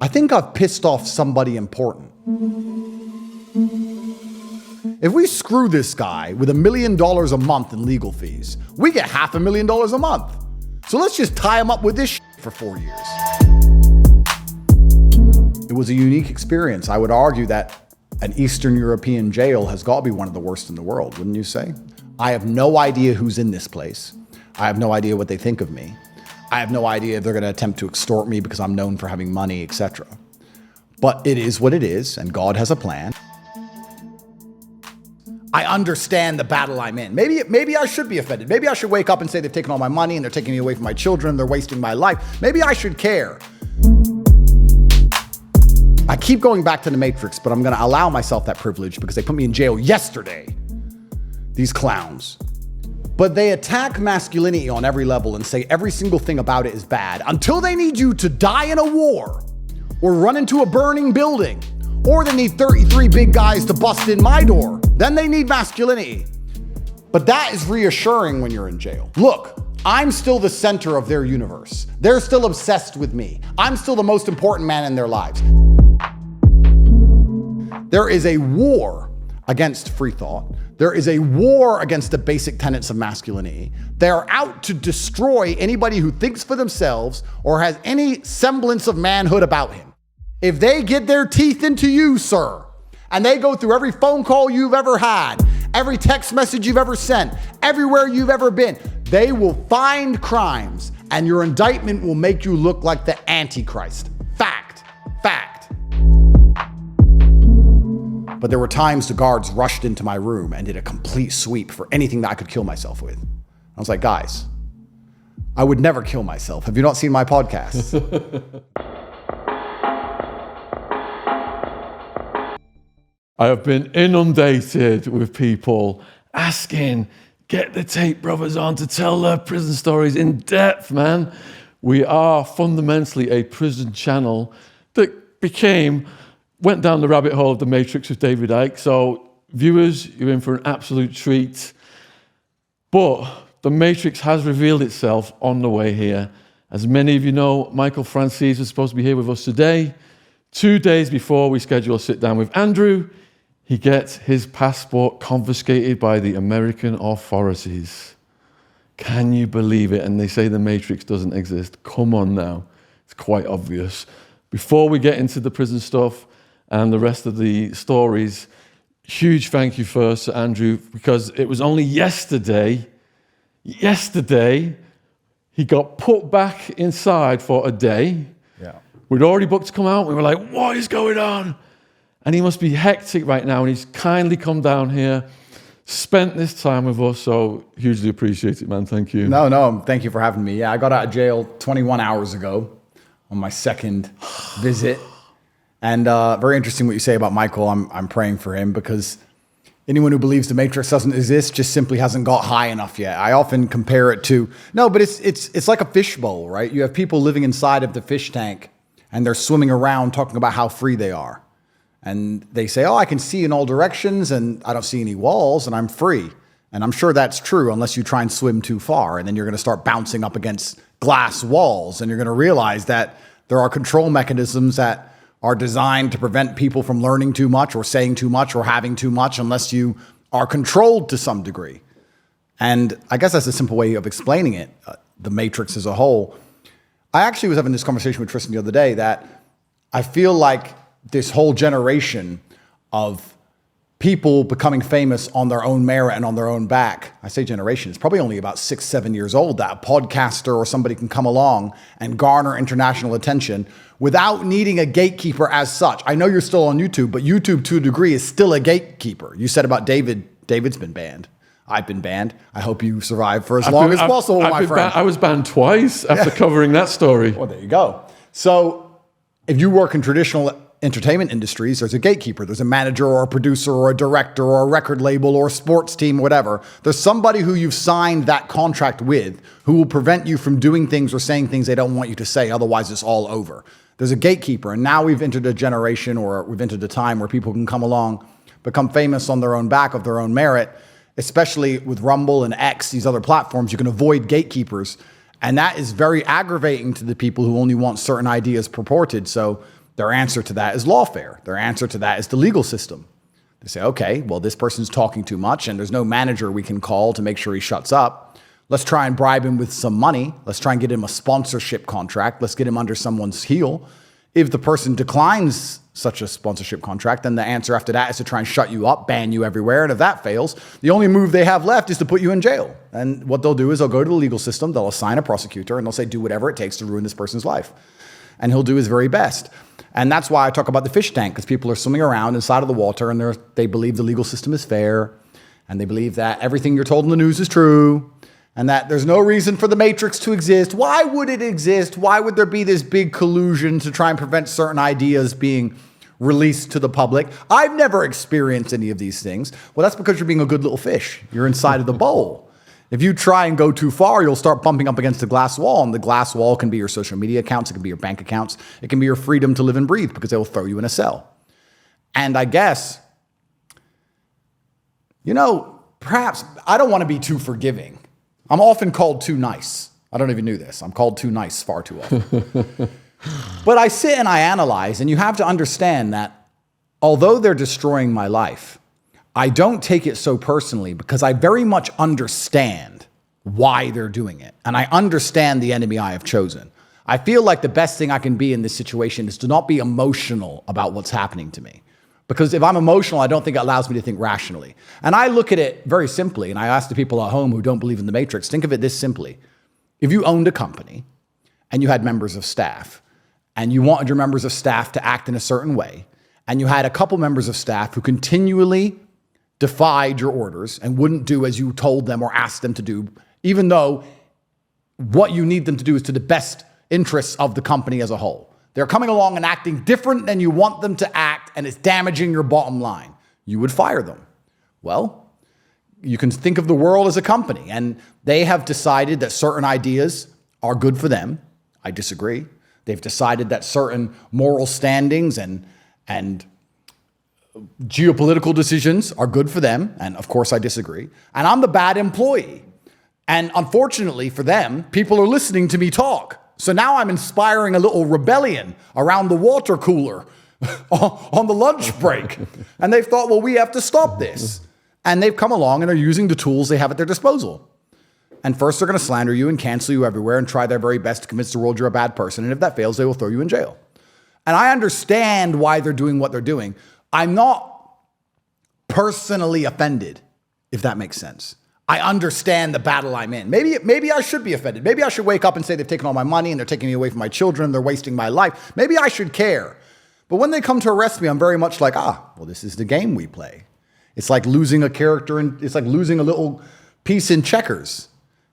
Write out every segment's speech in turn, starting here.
I think I've pissed off somebody important. If we screw this guy with $1 million a month in legal fees, we get $500,000 a month. So let's just tie him up with this for 4 years. It was a unique experience. I would argue that an Eastern European jail has got to be one of the worst in the world, wouldn't you say? I have no idea who's in this place. I have no idea what they think of me. I have no idea if they're going to attempt to extort me because I'm known for having money, etc. But it is what it is, and God has a plan. I understand the battle I'm in. Maybe I should be offended. Maybe I should wake up and say they've taken all my money and they're taking me away from my children, they're wasting my life. Maybe I should care. I keep going back to the Matrix, but I'm going to allow myself that privilege because they put me in jail yesterday. These clowns. But they attack masculinity on every level and say every single thing about it is bad until they need you to die in a war or run into a burning building, or they need 33 big guys to bust in my door. Then they need masculinity. But that is reassuring when you're in jail. Look, I'm still the center of their universe. They're still obsessed with me. I'm still the most important man in their lives. There is a war against free thought. There is a war against the basic tenets of masculinity. They're out to destroy anybody who thinks for themselves or has any semblance of manhood about him. If they get their teeth into you, sir, and they go through every phone call you've ever had, every text message you've ever sent, everywhere you've ever been, they will find crimes and your indictment will make you look like the Antichrist. Fact. But there were times the guards rushed into my room and did a complete sweep for anything that I could kill myself with. I was like, guys, I would never kill myself. Have you not seen my podcasts? I have been inundated with people asking, get the Tate Brothers on to tell their prison stories in depth, man. We are fundamentally a prison channel that went down the rabbit hole of the Matrix with David Icke. So viewers, you're in for an absolute treat. But the Matrix has revealed itself on the way here. As many of you know, Michael Francis was supposed to be here with us today. 2 days before we schedule a sit down with Andrew, he gets his passport confiscated by the American authorities. Can you believe it? And they say the Matrix doesn't exist. Come on now. It's quite obvious. Before we get into the prison stuff and the rest of the stories, huge thank you first to Andrew, because it was only yesterday, he got put back inside for a day. Yeah. We'd already booked to come out. We were like, what is going on? And he must be hectic right now. And he's kindly come down here, spent this time with us. So hugely appreciate it, man. Thank you. No, thank you for having me. Yeah, I got out of jail 21 hours ago on my second visit. And very interesting what you say about Michael. I'm praying for him because anyone who believes the Matrix doesn't exist just simply hasn't got high enough yet. I often compare it to, but it's like a fishbowl, right? You have people living inside of the fish tank and they're swimming around talking about how free they are. And they say, I can see in all directions and I don't see any walls and I'm free. And I'm sure that's true unless you try and swim too far. And then you're going to start bouncing up against glass walls and you're going to realize that there are control mechanisms that are designed to prevent people from learning too much or saying too much or having too much unless you are controlled to some degree. And I guess that's a simple way of explaining it, the Matrix as a whole. I actually was having this conversation with Tristan the other day that I feel like this whole generation of people becoming famous on their own merit and on their own back. I say generation, it's probably only about 6-7 years old that a podcaster or somebody can come along and garner international attention without needing a gatekeeper as such. I know you're still on YouTube, but YouTube to a degree is still a gatekeeper. You said about David's been banned. I've been banned. I hope you survive for as long as possible, my friend. I was banned twice after covering that story. Well, there you go. So if you work in traditional entertainment industries, there's a gatekeeper. There's a manager or a producer or a director or a record label or a sports team, whatever. There's somebody who you've signed that contract with who will prevent you from doing things or saying things they don't want you to say. Otherwise, it's all over. There's a gatekeeper. And now we've entered a generation or we've entered a time where people can come along, become famous on their own back of their own merit, especially with Rumble and X, these other platforms. You can avoid gatekeepers. And that is very aggravating to the people who only want certain ideas purported. So their answer to that is lawfare. Their answer to that is the legal system. They say, okay, well, this person's talking too much and there's no manager we can call to make sure he shuts up. Let's try and bribe him with some money. Let's try and get him a sponsorship contract. Let's get him under someone's heel. If the person declines such a sponsorship contract, then the answer after that is to try and shut you up, ban you everywhere. And if that fails, the only move they have left is to put you in jail. And what they'll do is they'll go to the legal system, they'll assign a prosecutor, and they'll say, do whatever it takes to ruin this person's life. And he'll do his very best. And that's why I talk about the fish tank, because people are swimming around inside of the water and they believe the legal system is fair. And they believe that everything you're told in the news is true. And that there's no reason for the Matrix to exist. Why would it exist? Why would there be this big collusion to try and prevent certain ideas being released to the public? I've never experienced any of these things. Well, that's because you're being a good little fish. You're inside of the bowl. If you try and go too far, you'll start bumping up against the glass wall. And the glass wall can be your social media accounts. It can be your bank accounts. It can be your freedom to live and breathe because they will throw you in a cell. And I guess, perhaps I don't want to be too forgiving. I'm often called too nice. I don't even know this. I'm called too nice far too often. But I sit and I analyze, and you have to understand that although they're destroying my life, I don't take it so personally because I very much understand why they're doing it. And I understand the enemy I have chosen. I feel like the best thing I can be in this situation is to not be emotional about what's happening to me. Because if I'm emotional, I don't think it allows me to think rationally. And I look at it very simply, and I ask the people at home who don't believe in the Matrix, think of it this simply. If you owned a company and you had members of staff, and you wanted your members of staff to act in a certain way, and you had a couple members of staff who continually defied your orders and wouldn't do as you told them or asked them to do, even though what you need them to do is to the best interests of the company as a whole. They're coming along and acting different than you want them to act, and it's damaging your bottom line. You would fire them. Well, you can think of the world as a company, and they have decided that certain ideas are good for them. I disagree. They've decided that certain moral standings and geopolitical decisions are good for them, and of course I disagree. And I'm the bad employee. And unfortunately for them, people are listening to me talk. So now I'm inspiring a little rebellion around the water cooler on the lunch break. And they've thought, well, we have to stop this. And they've come along and are using the tools they have at their disposal. And first they're going to slander you and cancel you everywhere and try their very best to convince the world you're a bad person. And if that fails, they will throw you in jail. And I understand why they're doing what they're doing. I'm not personally offended, if that makes sense. I understand the battle I'm in. Maybe I should be offended. Maybe I should wake up and say they've taken all my money and they're taking me away from my children. They're wasting my life. Maybe I should care. But when they come to arrest me, I'm very much like, well, this is the game we play. It's like losing a character, and it's like losing a little piece in checkers.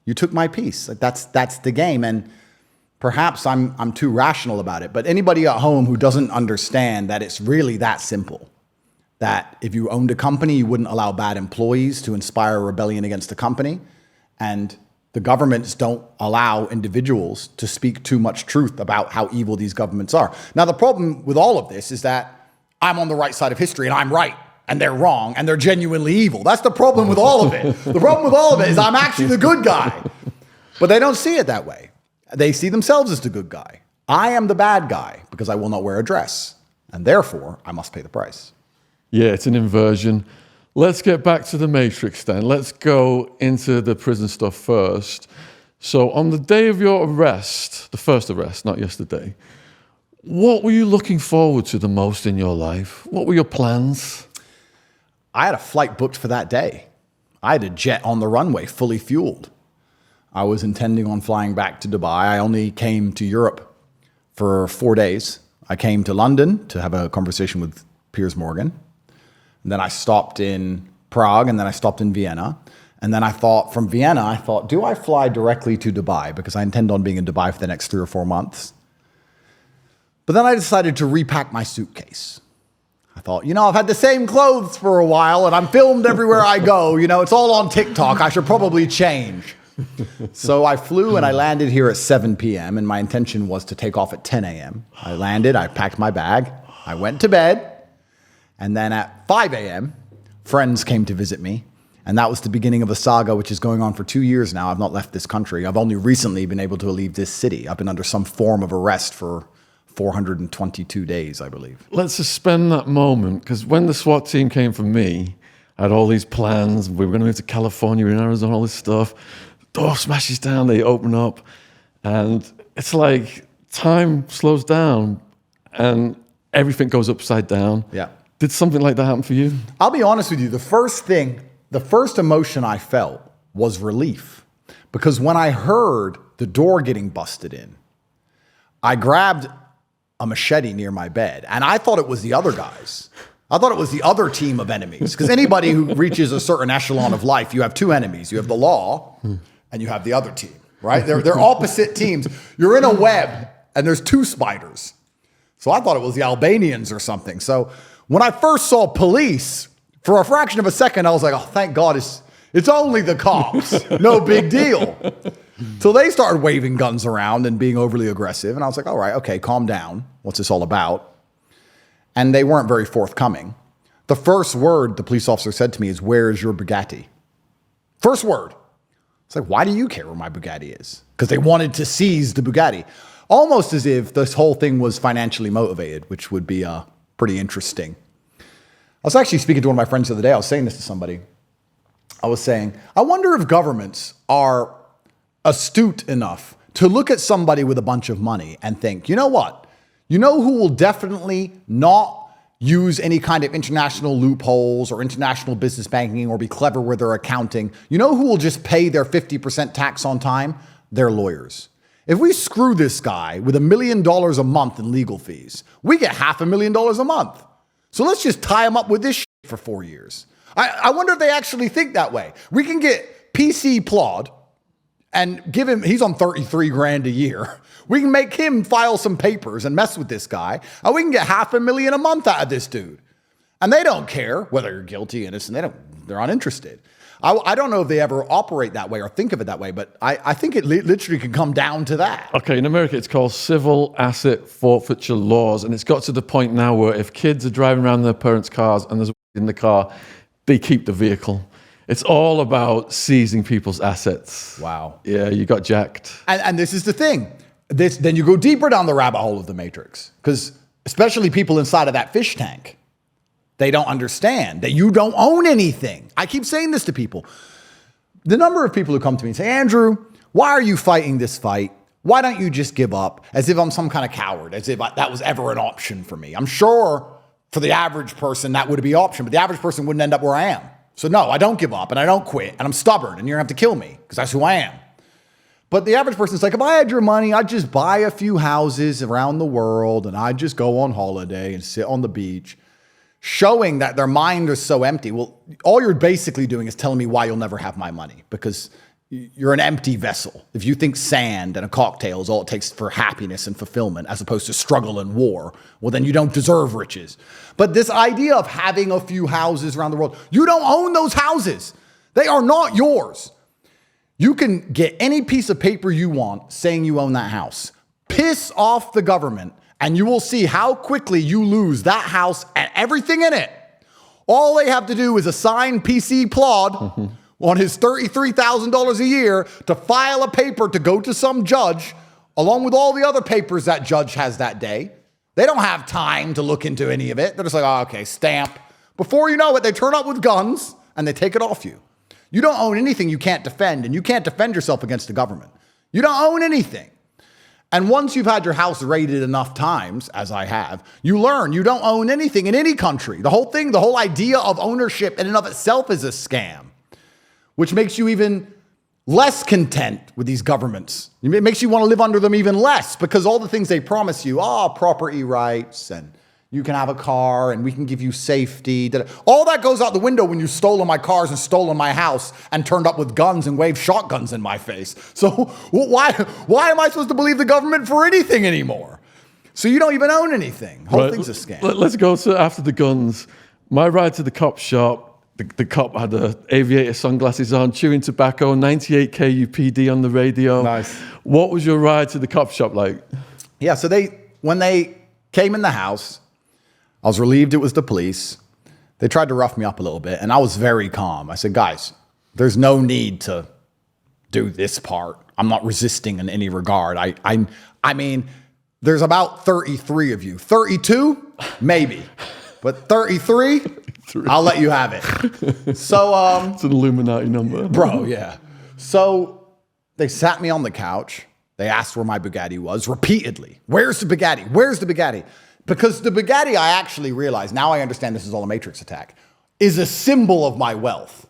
You took my piece. Like that's the game. And perhaps I'm too rational about it. But anybody at home who doesn't understand that it's really that simple, that if you owned a company, you wouldn't allow bad employees to inspire a rebellion against the company. And the governments don't allow individuals to speak too much truth about how evil these governments are. Now, the problem with all of this is that I'm on the right side of history and I'm right and they're wrong and they're genuinely evil. That's the problem with all of it. The problem with all of it is I'm actually the good guy. But they don't see it that way. They see themselves as the good guy. I am the bad guy because I will not wear a dress. And therefore, I must pay the price. Yeah, it's an inversion. Let's get back to the Matrix then. Let's go into the prison stuff first. So on the day of your arrest, the first arrest, not yesterday, what were you looking forward to the most in your life? What were your plans? I had a flight booked for that day. I had a jet on the runway, fully fueled. I was intending on flying back to Dubai. I only came to Europe for 4 days. I came to London to have a conversation with Piers Morgan. And then I stopped in Prague, and then I stopped in Vienna. And then from Vienna, do I fly directly to Dubai? Because I intend on being in Dubai for the next 3 or 4 months. But then I decided to repack my suitcase. I thought, I've had the same clothes for a while, and I'm filmed everywhere I go. It's all on TikTok. I should probably change. So I flew and I landed here at 7 p.m. and my intention was to take off at 10 a.m. I landed, I packed my bag, I went to bed, and then at 5 a.m., friends came to visit me, And that was the beginning of a saga which is going on for 2 years now. I've not left this country. I've only recently been able to leave this city. I've been under some form of arrest for 422 days, I believe. Let's suspend that moment, because when the SWAT team came for me, I had all these plans. We were going to move to California, in Arizona, all this stuff. Door smashes down, they open up, and it's like time slows down and everything goes upside down. Yeah. Did something like that happen for you? I'll be honest with you. The first emotion I felt was relief, because when I heard the door getting busted in, I grabbed a machete near my bed, and I thought it was the other guys. I thought it was the other team of enemies, because anybody who reaches a certain echelon of life, you have two enemies. You have the law and you have the other team, right? They're opposite teams. You're in a web and there's two spiders. So I thought it was the Albanians or something. So when I first saw police, for a fraction of a second, I was like, oh, thank God it's only the cops. No big deal. So they started waving guns around and being overly aggressive. And I was like, all right, okay, calm down. What's this all about? And they weren't very forthcoming. The first word the police officer said to me is, "Where's your Bugatti?" First word. It's like, why do you care where my Bugatti is? Because they wanted to seize the Bugatti. Almost as if this whole thing was financially motivated, which would be pretty interesting. I was actually speaking to one of my friends the other day. I was saying this to somebody. I was saying, I wonder if governments are astute enough to look at somebody with a bunch of money and think, you know what? You know who will definitely not use any kind of international loopholes or international business banking or be clever with their accounting? You know who will just pay their 50% tax on time? Their lawyers. If we screw this guy with $1 million a month in legal fees, we get $500,000 a month. So let's just tie him up with this shit for 4 years. I wonder if they actually think that way. We can get PC Plod and give him, he's on 33 grand a year. We can make him file some papers and mess with this guy, and we can get $500,000 a month out of this dude. And they don't care whether you're guilty, innocent. They're uninterested. I don't know if they ever operate that way or think of it that way, but I think it literally can come down to that. Okay, in America, it's called civil asset forfeiture laws, and it's got to the point now where if kids are driving around their parents' cars and there's in the car, they keep the vehicle. It's all about seizing people's assets. Wow. Yeah, you got jacked. And this is the thing. Then you go deeper down the rabbit hole of the Matrix, because especially people inside of that fish tank, they don't understand that you don't own anything. I keep saying this to people. The number of people who come to me and say, Andrew, why are you fighting this fight? Why don't you just give up? As if I'm some kind of coward, as if that was ever an option for me. I'm sure for the average person that would be an option, but the average person wouldn't end up where I am. So no, I don't give up and I don't quit and I'm stubborn and you're gonna have to kill me because that's who I am. But the average person's like, if I had your money, I'd just buy a few houses around the world and I'd just go on holiday and sit on the beach, showing that their mind is so empty. Well, all you're basically doing is telling me why you'll never have my money, because you're an empty vessel. If you think sand and a cocktail is all it takes for happiness and fulfillment as opposed to struggle and war, well, then you don't deserve riches. But this idea of having a few houses around the world, you don't own those houses. They are not yours. You can get any piece of paper you want saying you own that house. Piss off the government and you will see how quickly you lose that house and everything in it. All they have to do is assign PC Plod on his $33,000 a year to file a paper to go to some judge, along with all the other papers that judge has that day. They don't have time to look into any of it. They're just like, oh, okay, stamp. Before you know it, they turn up with guns and they take it off you. You don't own anything you can't defend, and you can't defend yourself against the government. You don't own anything. And once you've had your house raided enough times, as I have, you learn you don't own anything in any country. The whole thing, the whole idea of ownership in and of itself is a scam, which makes you even less content with these governments. It makes you want to live under them even less, because all the things they promise you, property rights, and you can have a car, and we can give you safety. All that goes out the window when you've stolen my cars and stolen my house and turned up with guns and waved shotguns in my face. So why am I supposed to believe the government for anything anymore? So you don't even own anything. The whole thing's a scam. Let's go to after the guns. My ride to the cop shop, the cop had aviator sunglasses on, chewing tobacco, 98 KUPD on the radio. Nice. What was your ride to the cop shop like? Yeah, so when they came in the house, I was relieved it was the police. They tried to rough me up a little bit, and I was very calm. I said, guys, there's no need to do this part. I'm not resisting in any regard. I mean, there's about 33 of you. 32? Maybe. But 33? I'll let you have it. So, it's an Illuminati number. Bro, yeah. So they sat me on the couch. They asked where my Bugatti was repeatedly. Where's the Bugatti? Where's the Bugatti? Because the Bugatti, I actually realized, now I understand this is all a Matrix attack, is a symbol of my wealth.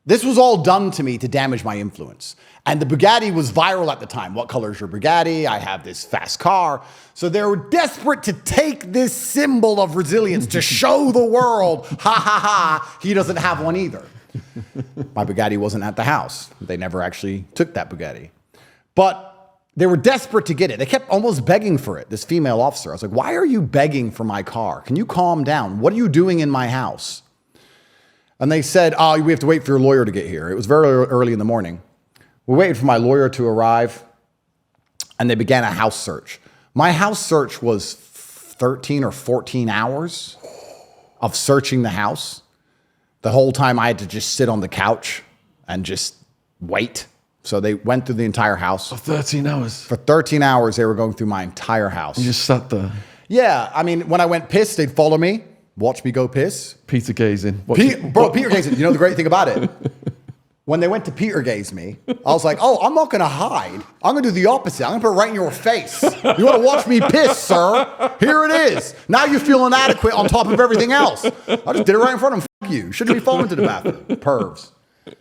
This was all done to me to damage my influence. And the Bugatti was viral at the time. What color is your Bugatti? I have this fast car. So they were desperate to take this symbol of resilience to show the world, ha ha ha, he doesn't have one either. My Bugatti wasn't at the house. They never actually took that Bugatti. But they were desperate to get it. They kept almost begging for it, this female officer. I was like, why are you begging for my car? Can you calm down? What are you doing in my house? And they said, oh, we have to wait for your lawyer to get here. It was very early in the morning. We waited for my lawyer to arrive, and they began a house search. My house search was 13 or 14 hours of searching the house. The whole time I had to just sit on the couch and just wait. So they went through the entire house. For 13 hours? For 13 hours, they were going through my entire house. You just sat there? Yeah. I mean, when I went piss, they'd follow me, watch me go piss. Peter gazing. Peter gazing. You know the great thing about it? When they went to Peter gaze me, I was like, oh, I'm not going to hide. I'm going to do the opposite. I'm going to put it right in your face. You want to watch me piss, sir? Here it is. Now you feel inadequate on top of everything else. I just did it right in front of them. F you. Shouldn't be falling to the bathroom. Pervs.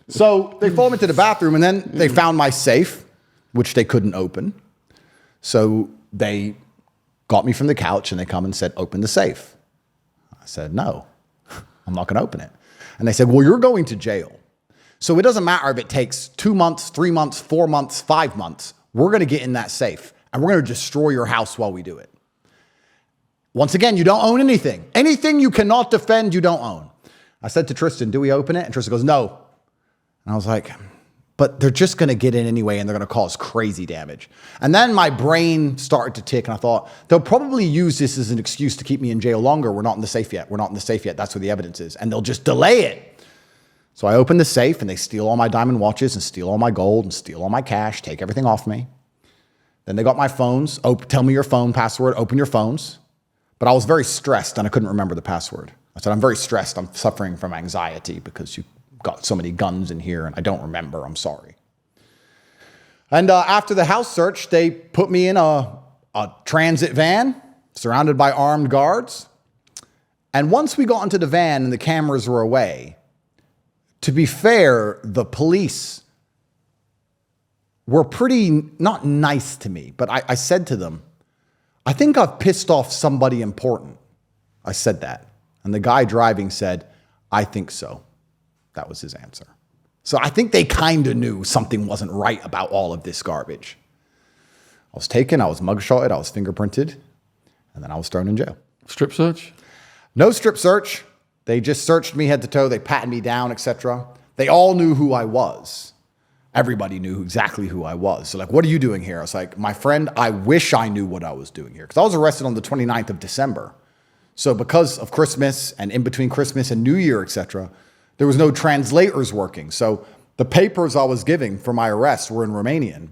So they followed me to the bathroom, and then they found my safe, which they couldn't open. So they got me from the couch, and they come and said, open the safe. I said, no, I'm not going to open it. And they said, well, you're going to jail. So it doesn't matter if it takes 2 months, 3 months, 4 months, 5 months. We're going to get in that safe, and we're going to destroy your house while we do it. Once again, you don't own anything. Anything you cannot defend, you don't own. I said to Tristan, do we open it? And Tristan goes, no. And I was like, but they're just going to get in anyway, and they're going to cause crazy damage. And then my brain started to tick, and I thought, they'll probably use this as an excuse to keep me in jail longer. We're not in the safe yet. We're not in the safe yet. That's where the evidence is. And they'll just delay it. So I open the safe, and they steal all my diamond watches and steal all my gold and steal all my cash, take everything off me. Then they got my phones. Tell me your phone password. Open your phones. But I was very stressed, and I couldn't remember the password. I said, I'm very stressed. I'm suffering from anxiety because you got so many guns in here, and I don't remember. I'm sorry. And after the house search, they put me in a transit van surrounded by armed guards. And once we got into the van and the cameras were away, to be fair, the police were pretty not nice to me, but I said to them, I think I've pissed off somebody important. I said that. And the guy driving said, I think so. That was his answer. So I think they kind of knew something wasn't right about all of this garbage. I was taken, I was mugshotted, I was fingerprinted, and then I was thrown in jail. Strip search? No strip search. They just searched me head to toe. They patted me down, etc. They all knew who I was. Everybody knew exactly who I was. So like, what are you doing here? I was like, my friend, I wish I knew what I was doing here. Because I was arrested on the 29th of December. So because of Christmas and in between Christmas and New Year, etc., there was no translators working. So the papers I was giving for my arrest were in Romanian.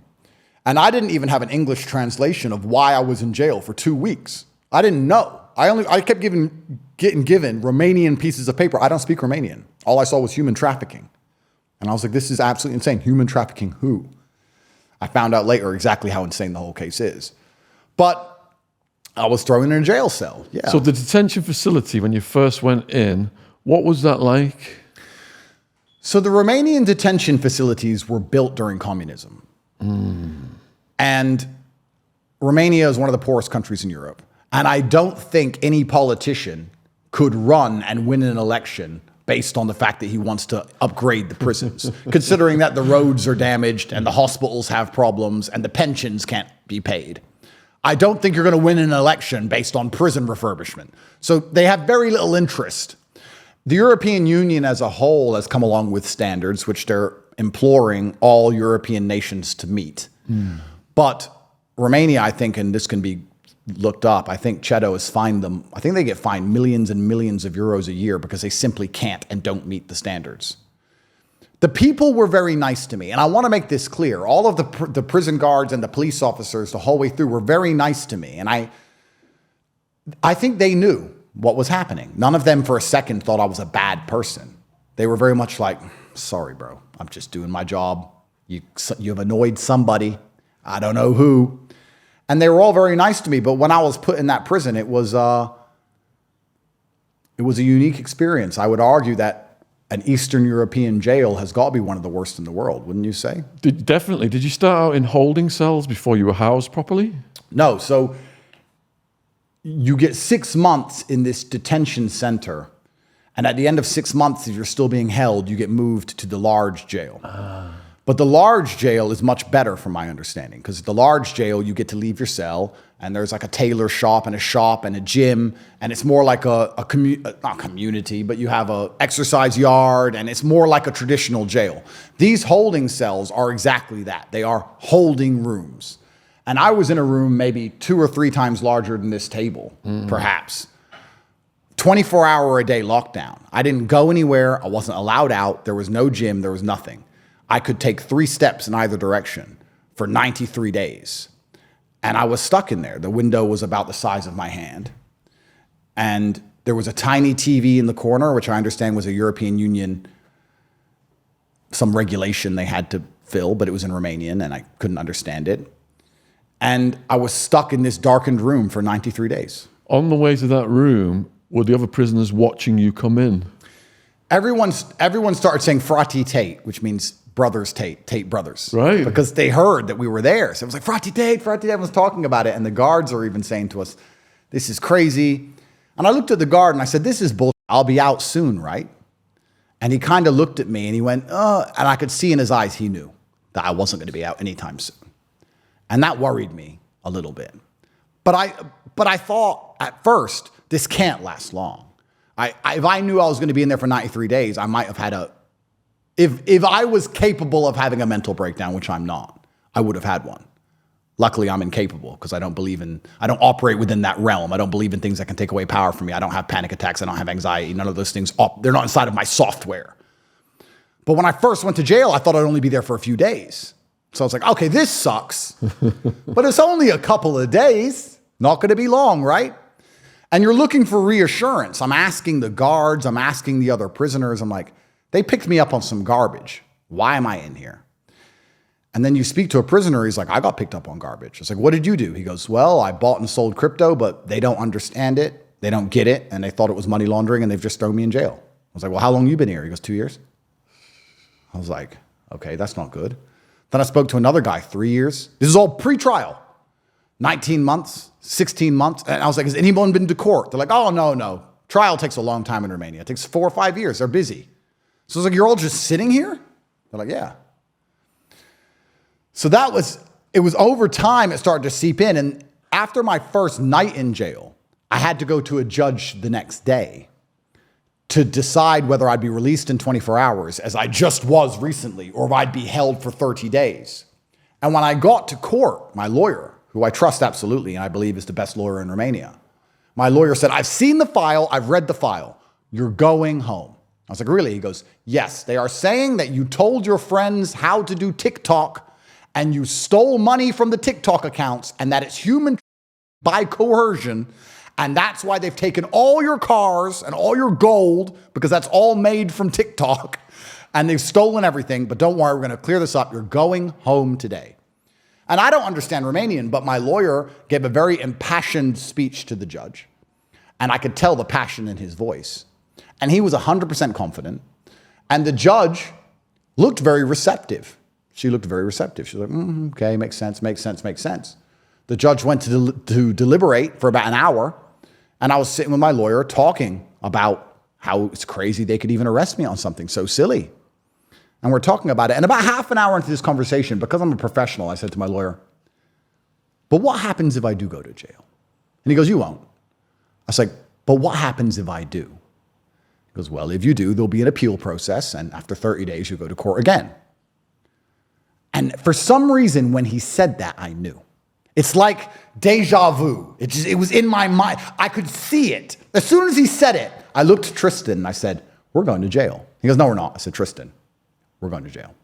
And I didn't even have an English translation of why I was in jail for 2 weeks. I didn't know. I kept getting given Romanian pieces of paper. I don't speak Romanian. All I saw was human trafficking. And I was like, this is absolutely insane. Human trafficking who? I found out later exactly how insane the whole case is. But I was thrown in a jail cell, yeah. So the detention facility, when you first went in, what was that like? So the Romanian detention facilities were built during communism. And Romania is one of the poorest countries in Europe. And I don't think any politician could run and win an election based on the fact that he wants to upgrade the prisons, considering that the roads are damaged and the hospitals have problems and the pensions can't be paid. I don't think you're going to win an election based on prison refurbishment. So they have very little interest. The European Union as a whole has come along with standards which they're imploring all European nations to meet. But Romania, I think, and this can be looked up, I think Cheto has fined them. I think they get fined millions and millions of euros a year because they simply can't and don't meet the standards. The people were very nice to me. And I want to make this clear. All of the prison guards and the police officers the whole way through were very nice to me. And I think they knew what was happening. None of them for a second thought I was a bad person. They were very much like, sorry, bro, I'm just doing my job. You've annoyed somebody. I don't know who. And they were all very nice to me. But when I was put in that prison, it was a unique experience. I would argue that an Eastern European jail has got to be one of the worst in the world, wouldn't you say? Definitely. Did you start out in holding cells before you were housed properly? No. So you get 6 months in this detention center. And at the end of 6 months, if you're still being held, you get moved to the large jail. But the large jail is much better from my understanding, because at the large jail, you get to leave your cell and there's like a tailor shop and a gym. And it's more like not community, but you have a exercise yard, and it's more like a traditional jail. These holding cells are exactly that. They are holding rooms. And I was in a room maybe 2 or 3 times larger than this table, perhaps. 24-hour-a-day lockdown. I didn't go anywhere. I wasn't allowed out. There was no gym. There was nothing. I could take 3 steps in either direction for 93 days. And I was stuck in there. The window was about the size of my hand. And there was a tiny TV in the corner, which I understand was a European Union, some regulation they had to fill, but it was in Romanian and I couldn't understand it. And I was stuck in this darkened room for 93 days. On the way to that room, were the other prisoners watching you come in? Everyone started saying Frati Tate, which means brothers Tate Brothers. Right. Because they heard that we were there. So it was like, Frati Tate, everyone's talking about it. And the guards are even saying to us, this is crazy. And I looked at the guard and I said, this is bullshit. I'll be out soon, right? And he kind of looked at me and he went, and I could see in his eyes he knew that I wasn't going to be out anytime soon. And that worried me a little bit. But I thought at first, this can't last long. If I knew I was going to be in there for 93 days, I might have had if I was capable of having a mental breakdown, which I'm not, I would have had one. Luckily, I'm incapable because I don't operate within that realm. I don't believe in things that can take away power from me. I don't have panic attacks. I don't have anxiety. None of those things, they're not inside of my software. But when I first went to jail, I thought I'd only be there for a few days. So I was like, okay, this sucks, but it's only a couple of days. Not going to be long, right? And you're looking for reassurance. I'm asking the guards, I'm asking the other prisoners. I'm like, they picked me up on some garbage. Why am I in here? And then you speak to a prisoner. He's like, I got picked up on garbage. It's like, what did you do? He goes, well, I bought and sold crypto, but they don't understand it. They don't get it. And they thought it was money laundering and they've just thrown me in jail. I was like, well, how long have you been here? He goes, 2 years. I was like, okay, that's not good. Then I spoke to another guy, 3 years. This is all pre-trial. 19 months, 16 months. And I was like, has anyone been to court? They're like, oh, no. Trial takes a long time in Romania. It takes 4 or 5 years. They're busy. So I was like, you're all just sitting here? They're like, yeah. So it was over time it started to seep in. And after my first night in jail, I had to go to a judge the next day to decide whether I'd be released in 24 hours, as I just was recently, or if I'd be held for 30 days. And when I got to court, my lawyer, who I trust absolutely, and I believe is the best lawyer in Romania, my lawyer said, I've seen the file, I've read the file. You're going home. I was like, really? He goes, yes, they are saying that you told your friends how to do TikTok and you stole money from the TikTok accounts and that it's human by coercion. And that's why they've taken all your cars and all your gold, because that's all made from TikTok, and they've stolen everything. But don't worry, we're going to clear this up. You're going home today. And I don't understand Romanian, but my lawyer gave a very impassioned speech to the judge. And I could tell the passion in his voice. And he was 100% confident. And the judge looked very receptive. She looked very receptive. She was like, okay, makes sense. The judge went to deliberate for about an hour. And I was sitting with my lawyer talking about how it's crazy they could even arrest me on something so silly. And we're talking about it. And about half an hour into this conversation, because I'm a professional, I said to my lawyer, but what happens if I do go to jail? And he goes, you won't. I was like, but what happens if I do? He goes, well, if you do, there'll be an appeal process. And after 30 days, you go to court again. And for some reason, when he said that, I knew. It's like deja vu. It was in my mind. I could see it. As soon as he said it, I looked at Tristan and I said, we're going to jail. He goes, no, we're not. I said, Tristan, we're going to jail.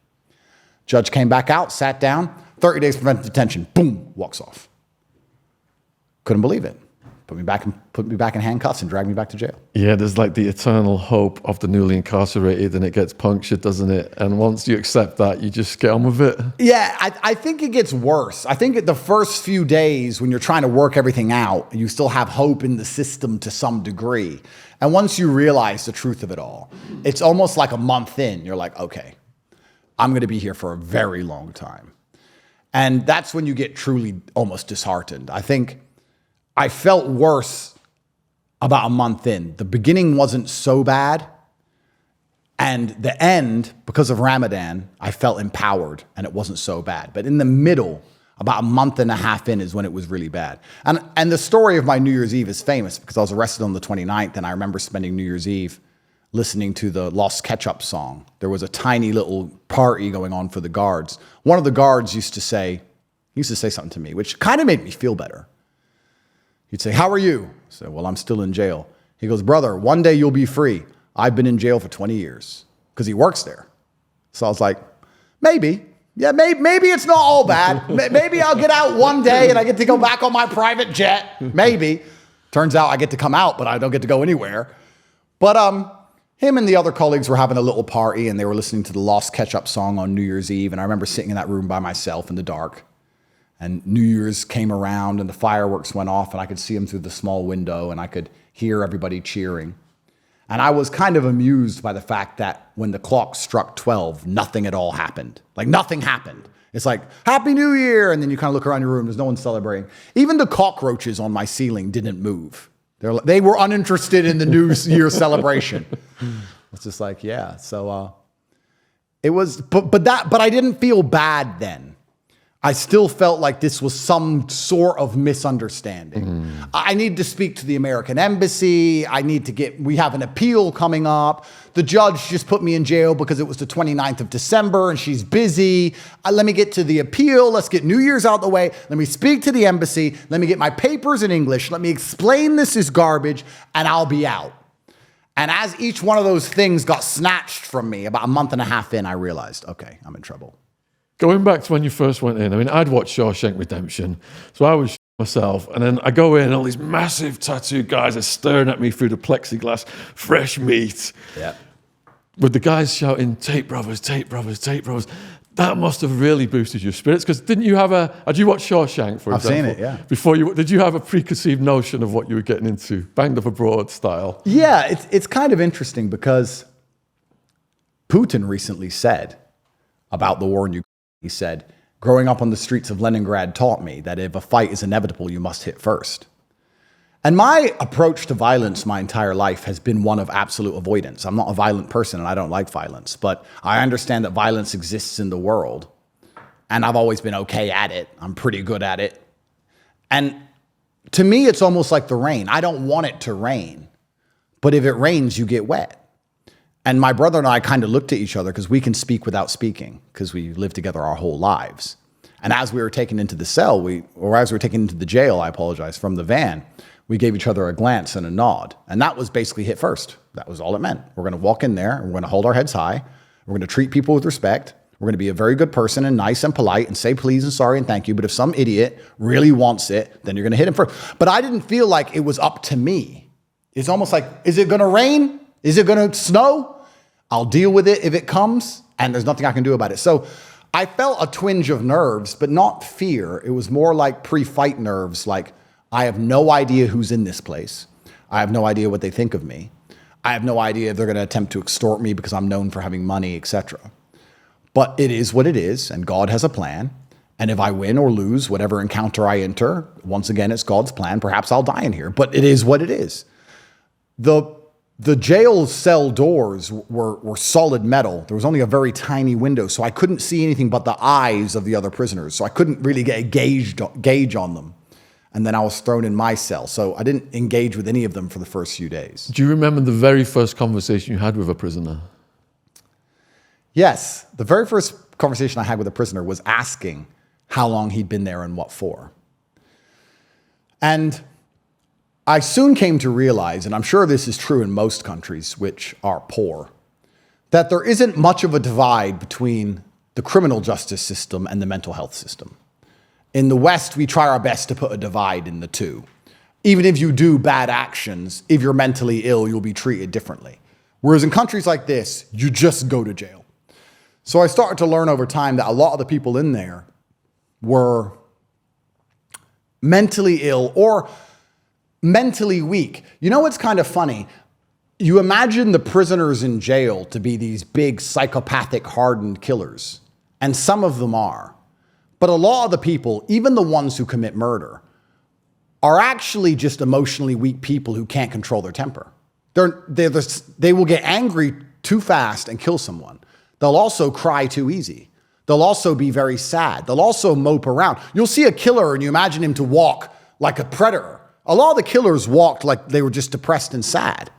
Judge came back out, sat down, 30 days preventive detention, boom, walks off. Couldn't believe it. Put me back in handcuffs and dragged me back to jail. Yeah, there's like the eternal hope of the newly incarcerated, and it gets punctured, doesn't it? And once you accept that, you just get on with it. Yeah, I think it gets worse. I think the first few days when you're trying to work everything out, you still have hope in the system to some degree. And once you realize the truth of it all, it's almost like a month in, you're like, okay, I'm going to be here for a very long time. And that's when you get truly almost disheartened. I think I felt worse about a month in. The beginning wasn't so bad. And the end, because of Ramadan, I felt empowered and it wasn't so bad. But in the middle, about a month and a half in is when it was really bad. And the story of my New Year's Eve is famous because I was arrested on the 29th and I remember spending New Year's Eve listening to the Lost Ketchup song. There was a tiny little party going on for the guards. One of the guards used to say something to me, which kind of made me feel better. He'd say, how are you? I said, well, I'm still in jail. He goes, brother, one day you'll be free. I've been in jail for 20 years because he works there. So I was like, maybe. Yeah, maybe it's not all bad. Maybe I'll get out one day and I get to go back on my private jet. Maybe. Turns out I get to come out, but I don't get to go anywhere. But him and the other colleagues were having a little party and they were listening to the Lost Ketchup song on New Year's Eve. And I remember sitting in that room by myself in the dark. And New Year's came around and the fireworks went off and I could see them through the small window and I could hear everybody cheering. And I was kind of amused by the fact that when the clock struck 12, nothing at all happened. Like nothing happened. It's like, Happy New Year. And then you kind of look around your room, there's no one celebrating. Even the cockroaches on my ceiling didn't move. They were uninterested in the New Year celebration. It's just like, yeah. So it was, but I didn't feel bad then. I still felt like this was some sort of misunderstanding. I need to speak to the American embassy. We have an appeal coming up. The judge just put me in jail because it was the 29th of December and she's busy. Let me get to the appeal. Let's get New Year's out the way. Let me speak to the embassy. Let me get my papers in English. Let me explain this is garbage and I'll be out. And as each one of those things got snatched from me, about a month and a half in, I realized, okay, I'm in trouble. Going back to when you first went in, I mean, I'd watched Shawshank Redemption, so I was myself, and then I go in, all these massive tattooed guys are staring at me through the plexiglass, fresh meat. Yeah. With the guys shouting, Tate Brothers, Tate Brothers, Tate Brothers. That must have really boosted your spirits, because did you watch Shawshank, for example? I've seen it, yeah. Did you have a preconceived notion of what you were getting into, Banged Up Abroad style? Yeah, it's kind of interesting because Putin recently said about the war in Ukraine, he said, growing up on the streets of Leningrad taught me that if a fight is inevitable, you must hit first. And my approach to violence my entire life has been one of absolute avoidance. I'm not a violent person and I don't like violence, but I understand that violence exists in the world and I've always been okay at it. I'm pretty good at it. And to me, it's almost like the rain. I don't want it to rain, but if it rains, you get wet. And my brother and I kind of looked at each other because we can speak without speaking because we lived together our whole lives. And as we were taken into the cell, as we were taken into the jail, from the van, we gave each other a glance and a nod. And that was basically hit first. That was all it meant. We're going to walk in there and we're going to hold our heads high. We're going to treat people with respect. We're going to be a very good person and nice and polite and say please and sorry and thank you. But if some idiot really wants it, then you're going to hit him first. But I didn't feel like it was up to me. It's almost like, is it going to rain? Is it going to snow? I'll deal with it if it comes, and there's nothing I can do about it. So I felt a twinge of nerves, but not fear. It was more like pre-fight nerves, like I have no idea who's in this place. I have no idea what they think of me. I have no idea if they're going to attempt to extort me because I'm known for having money, etc. But it is what it is, and God has a plan. And if I win or lose whatever encounter I enter, once again, it's God's plan. Perhaps I'll die in here, but it is what it is. The jail cell doors were solid metal. There was only a very tiny window, so I couldn't see anything but the eyes of the other prisoners. So I couldn't really get a gauge on them. And then I was thrown in my cell. So I didn't engage with any of them for the first few days. Do you remember the very first conversation you had with a prisoner? Yes. The very first conversation I had with a prisoner was asking how long he'd been there and what for. And I soon came to realize, and I'm sure this is true in most countries which are poor, that there isn't much of a divide between the criminal justice system and the mental health system. In the West, we try our best to put a divide in the two. Even if you do bad actions, if you're mentally ill, you'll be treated differently. Whereas in countries like this, you just go to jail. So I started to learn over time that a lot of the people in there were mentally ill or mentally weak. You know what's kind of funny? You imagine the prisoners in jail to be these big psychopathic hardened killers, and some of them are. But a lot of the people, even the ones who commit murder, are actually just emotionally weak people who can't control their temper. They will get angry too fast and kill someone. They'll also cry too easy. They'll also be very sad. They'll also mope around. You'll see a killer and you imagine him to walk like a predator. A lot of the killers walked like they were just depressed and sad.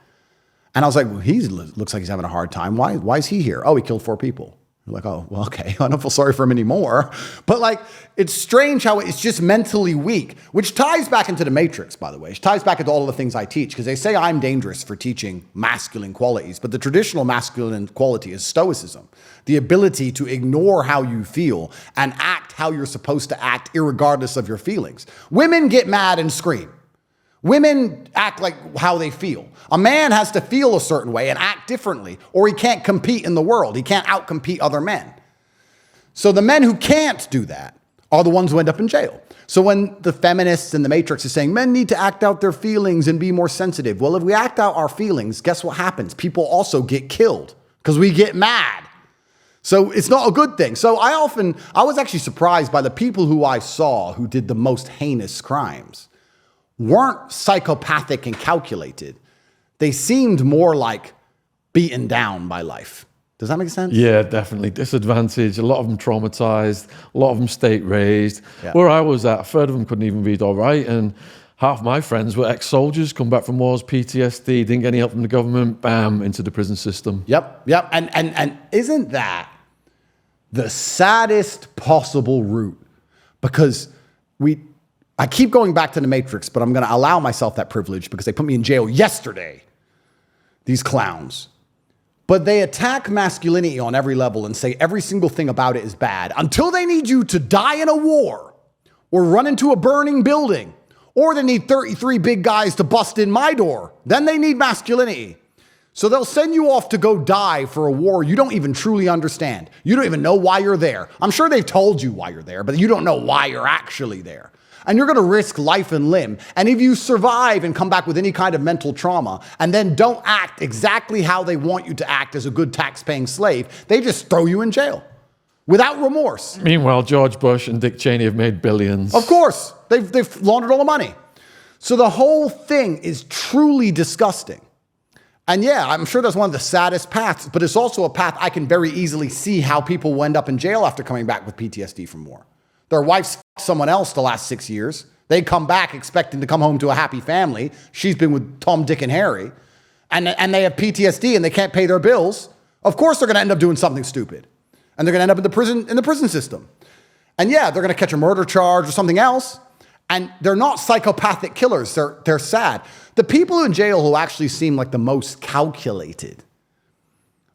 And I was like, well, he looks like he's having a hard time. Why is he here? Oh, he killed 4 people. You're like, oh, well, okay. I don't feel sorry for him anymore. But like, it's strange how it's just mentally weak, which ties back into the Matrix, by the way. It ties back into all of the things I teach, because they say I'm dangerous for teaching masculine qualities. But the traditional masculine quality is stoicism, the ability to ignore how you feel and act how you're supposed to act, irregardless of your feelings. Women get mad and scream. Women act like how they feel. A man has to feel a certain way and act differently, or he can't compete in the world. He can't outcompete other men. So the men who can't do that are the ones who end up in jail. So when the feminists in the Matrix are saying men need to act out their feelings and be more sensitive, well, if we act out our feelings, guess what happens? People also get killed because we get mad. So it's not a good thing. So I was actually surprised by the people who I saw who did the most heinous crimes weren't psychopathic and calculated. They seemed more like beaten down by life. Does that make sense? Yeah, definitely. Disadvantaged. A lot of them traumatized. A lot of them state raised. Yeah. Where I was at, a third of them couldn't even read or write. And half my friends were ex-soldiers, come back from wars, PTSD, didn't get any help from the government, bam, into the prison system. Yep. And isn't that the saddest possible route? Because I keep going back to the Matrix, but I'm going to allow myself that privilege because they put me in jail yesterday. These clowns. But they attack masculinity on every level and say every single thing about it is bad until they need you to die in a war or run into a burning building, or they need 33 big guys to bust in my door. Then they need masculinity. So they'll send you off to go die for a war you don't even truly understand. You don't even know why you're there. I'm sure they've told you why you're there, but you don't know why you're actually there. And you're going to risk life and limb. And if you survive and come back with any kind of mental trauma and then don't act exactly how they want you to act as a good tax-paying slave, they just throw you in jail without remorse. Meanwhile, George Bush and Dick Cheney have made billions. Of course. They've laundered all the money. So the whole thing is truly disgusting. And yeah, I'm sure that's one of the saddest paths, but it's also a path I can very easily see how people will end up in jail after coming back with PTSD from war. Their wife's someone else the last 6 years. They come back expecting to come home to a happy family. She's been with Tom, Dick, and Harry. And they have PTSD and they can't pay their bills. Of course they're going to end up doing something stupid. And they're going to end up in the prison system. And yeah, they're going to catch a murder charge or something else. And they're not psychopathic killers. They're sad. The people in jail who actually seem like the most calculated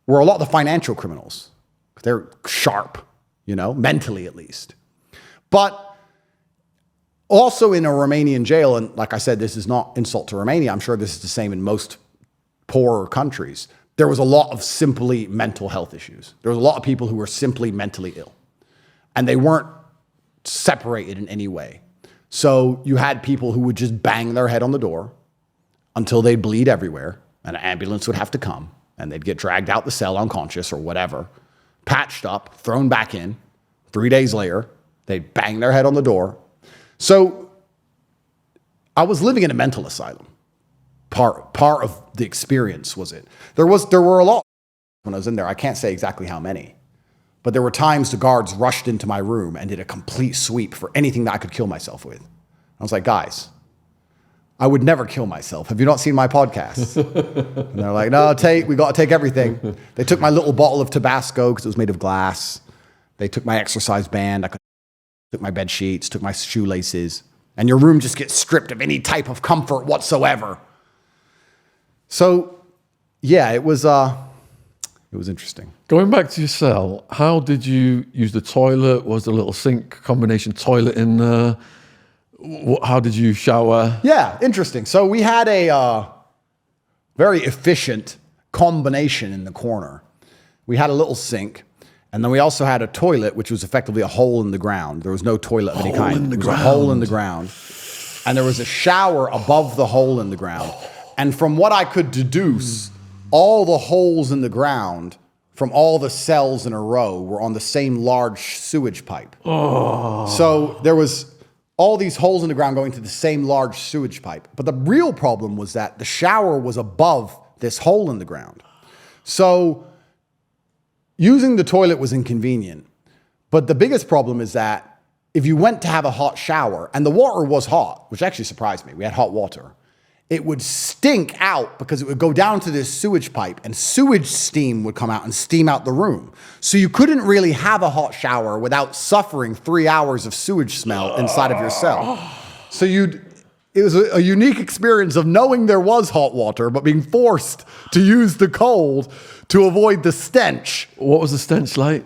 were a lot of the financial criminals. They're sharp, mentally at least. But also in a Romanian jail, and like I said, this is not insult to Romania. I'm sure this is the same in most poorer countries. There was a lot of simply mental health issues. There was a lot of people who were simply mentally ill. And they weren't separated in any way. So you had people who would just bang their head on the door until they'd bleed everywhere. And an ambulance would have to come. And they'd get dragged out the cell unconscious or whatever, patched up, thrown back in. 3 days later, they'd bang their head on the door. So I was living in a mental asylum. Part of the experience was it. There were a lot when I was in there. I can't say exactly how many. But there were times the guards rushed into my room and did a complete sweep for anything that I could kill myself with. I was like, guys, I would never kill myself. Have you not seen my podcasts? And they're like, no, Tate, we got to take everything. They took my little bottle of Tabasco because it was made of glass. They took my exercise band. Took my bed sheets, took my shoelaces, and your room just gets stripped of any type of comfort whatsoever. So, yeah, it was interesting. Going back to your cell, how did you use the toilet? Was the little sink combination toilet in there? How did you shower? Yeah, interesting. So we had a very efficient combination in the corner. We had a little sink, and then we also had a toilet, which was effectively a hole in the ground. There was no toilet of any kind. It was a hole in the ground. And there was a shower above the hole in the ground. And from what I could deduce, all the holes in the ground from all the cells in a row were on the same large sewage pipe. So there was all these holes in the ground going to the same large sewage pipe. But the real problem was that the shower was above this hole in the ground. So using the toilet was inconvenient. But the biggest problem is that if you went to have a hot shower, and the water was hot, which actually surprised me, we had hot water, it would stink out because it would go down to this sewage pipe and sewage steam would come out and steam out the room. So you couldn't really have a hot shower without suffering 3 hours of sewage smell inside of your cell. So it was a unique experience of knowing there was hot water, but being forced to use the cold to avoid the stench. What was the stench like?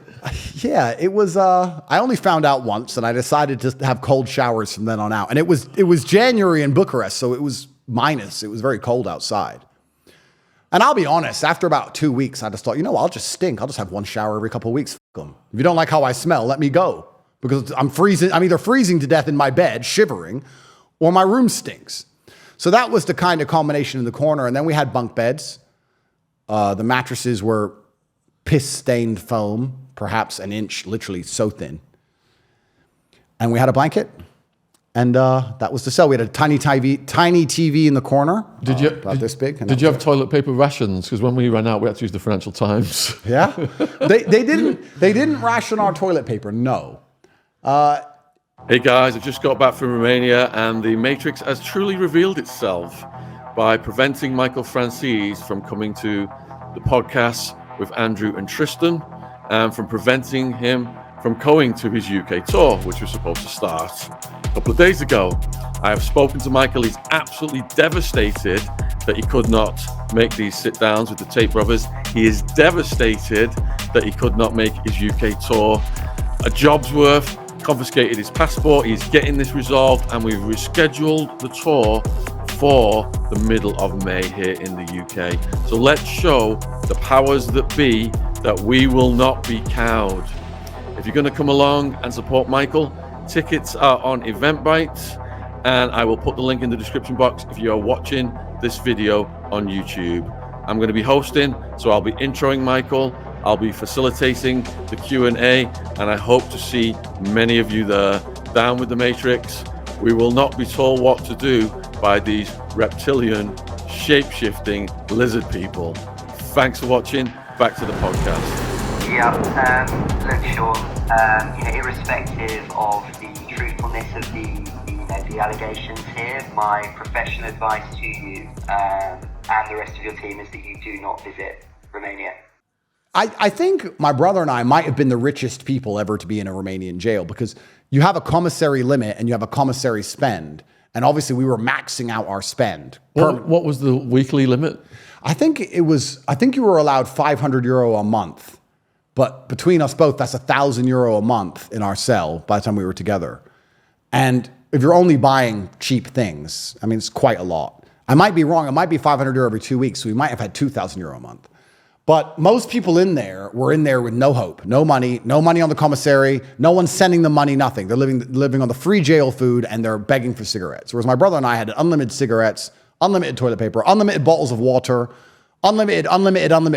Yeah, it was, I only found out once and I decided to have cold showers from then on out. And it was January in Bucharest, so it was minus. It was very cold outside. And I'll be honest, after about 2 weeks, I just thought, I'll just stink. I'll just have one shower every couple of weeks. F*** 'em. If you don't like how I smell, let me go. Because I'm freezing. I'm either freezing to death in my bed, shivering, or my room stinks. So that was the kind of combination in the corner. And then we had bunk beds. The mattresses were piss-stained foam, perhaps an inch, literally so thin. And we had a blanket. And that was the cell. We had a tiny TV in the corner. About this big. Did you have toilet paper rations? Because when we ran out, we had to use the Financial Times. Yeah, they didn't ration our toilet paper. No. Hey guys, I've just got back from Romania, and the Matrix has truly revealed itself by preventing Michael Francis from coming to the podcast with Andrew and Tristan, and from preventing him from going to his UK tour, which was supposed to start a couple of days ago. I have spoken to Michael. He's absolutely devastated that he could not make these sit-downs with the Tate Brothers. He is devastated that he could not make his UK tour. A job's worth, confiscated his passport. He's getting this resolved, and we've rescheduled the tour for the middle of May here in the UK. So let's show the powers that be that we will not be cowed. If you're going to come along and support Michael, tickets are on Eventbrite, and I will put the link in the description box if you are watching this video on YouTube. I'm going to be hosting, so I'll be introing Michael. I'll be facilitating the Q&A, and I hope to see many of you there. Down with the Matrix. We will not be told what to do by these reptilian, shape-shifting lizard people. Thanks for watching. Back to the podcast. Yeah, look, Sean, irrespective of the truthfulness of the allegations here, my professional advice to you and the rest of your team is that you do not visit Romania. I think my brother and I might have been the richest people ever to be in a Romanian jail, because you have a commissary limit and you have a commissary spend. And obviously we were maxing out our spend. What was the weekly limit? I think you were allowed €500 a month. But between us both, that's €1,000 a month in our cell by the time we were together. And if you're only buying cheap things, I mean, it's quite a lot. I might be wrong. It might be €500 every 2 weeks. So we might have had €2,000 a month. But most people in there were in there with no hope, no money on the commissary, no one's sending them money, nothing. They're living on the free jail food, and they're begging for cigarettes. Whereas my brother and I had unlimited cigarettes, unlimited toilet paper, unlimited bottles of water, unlimited.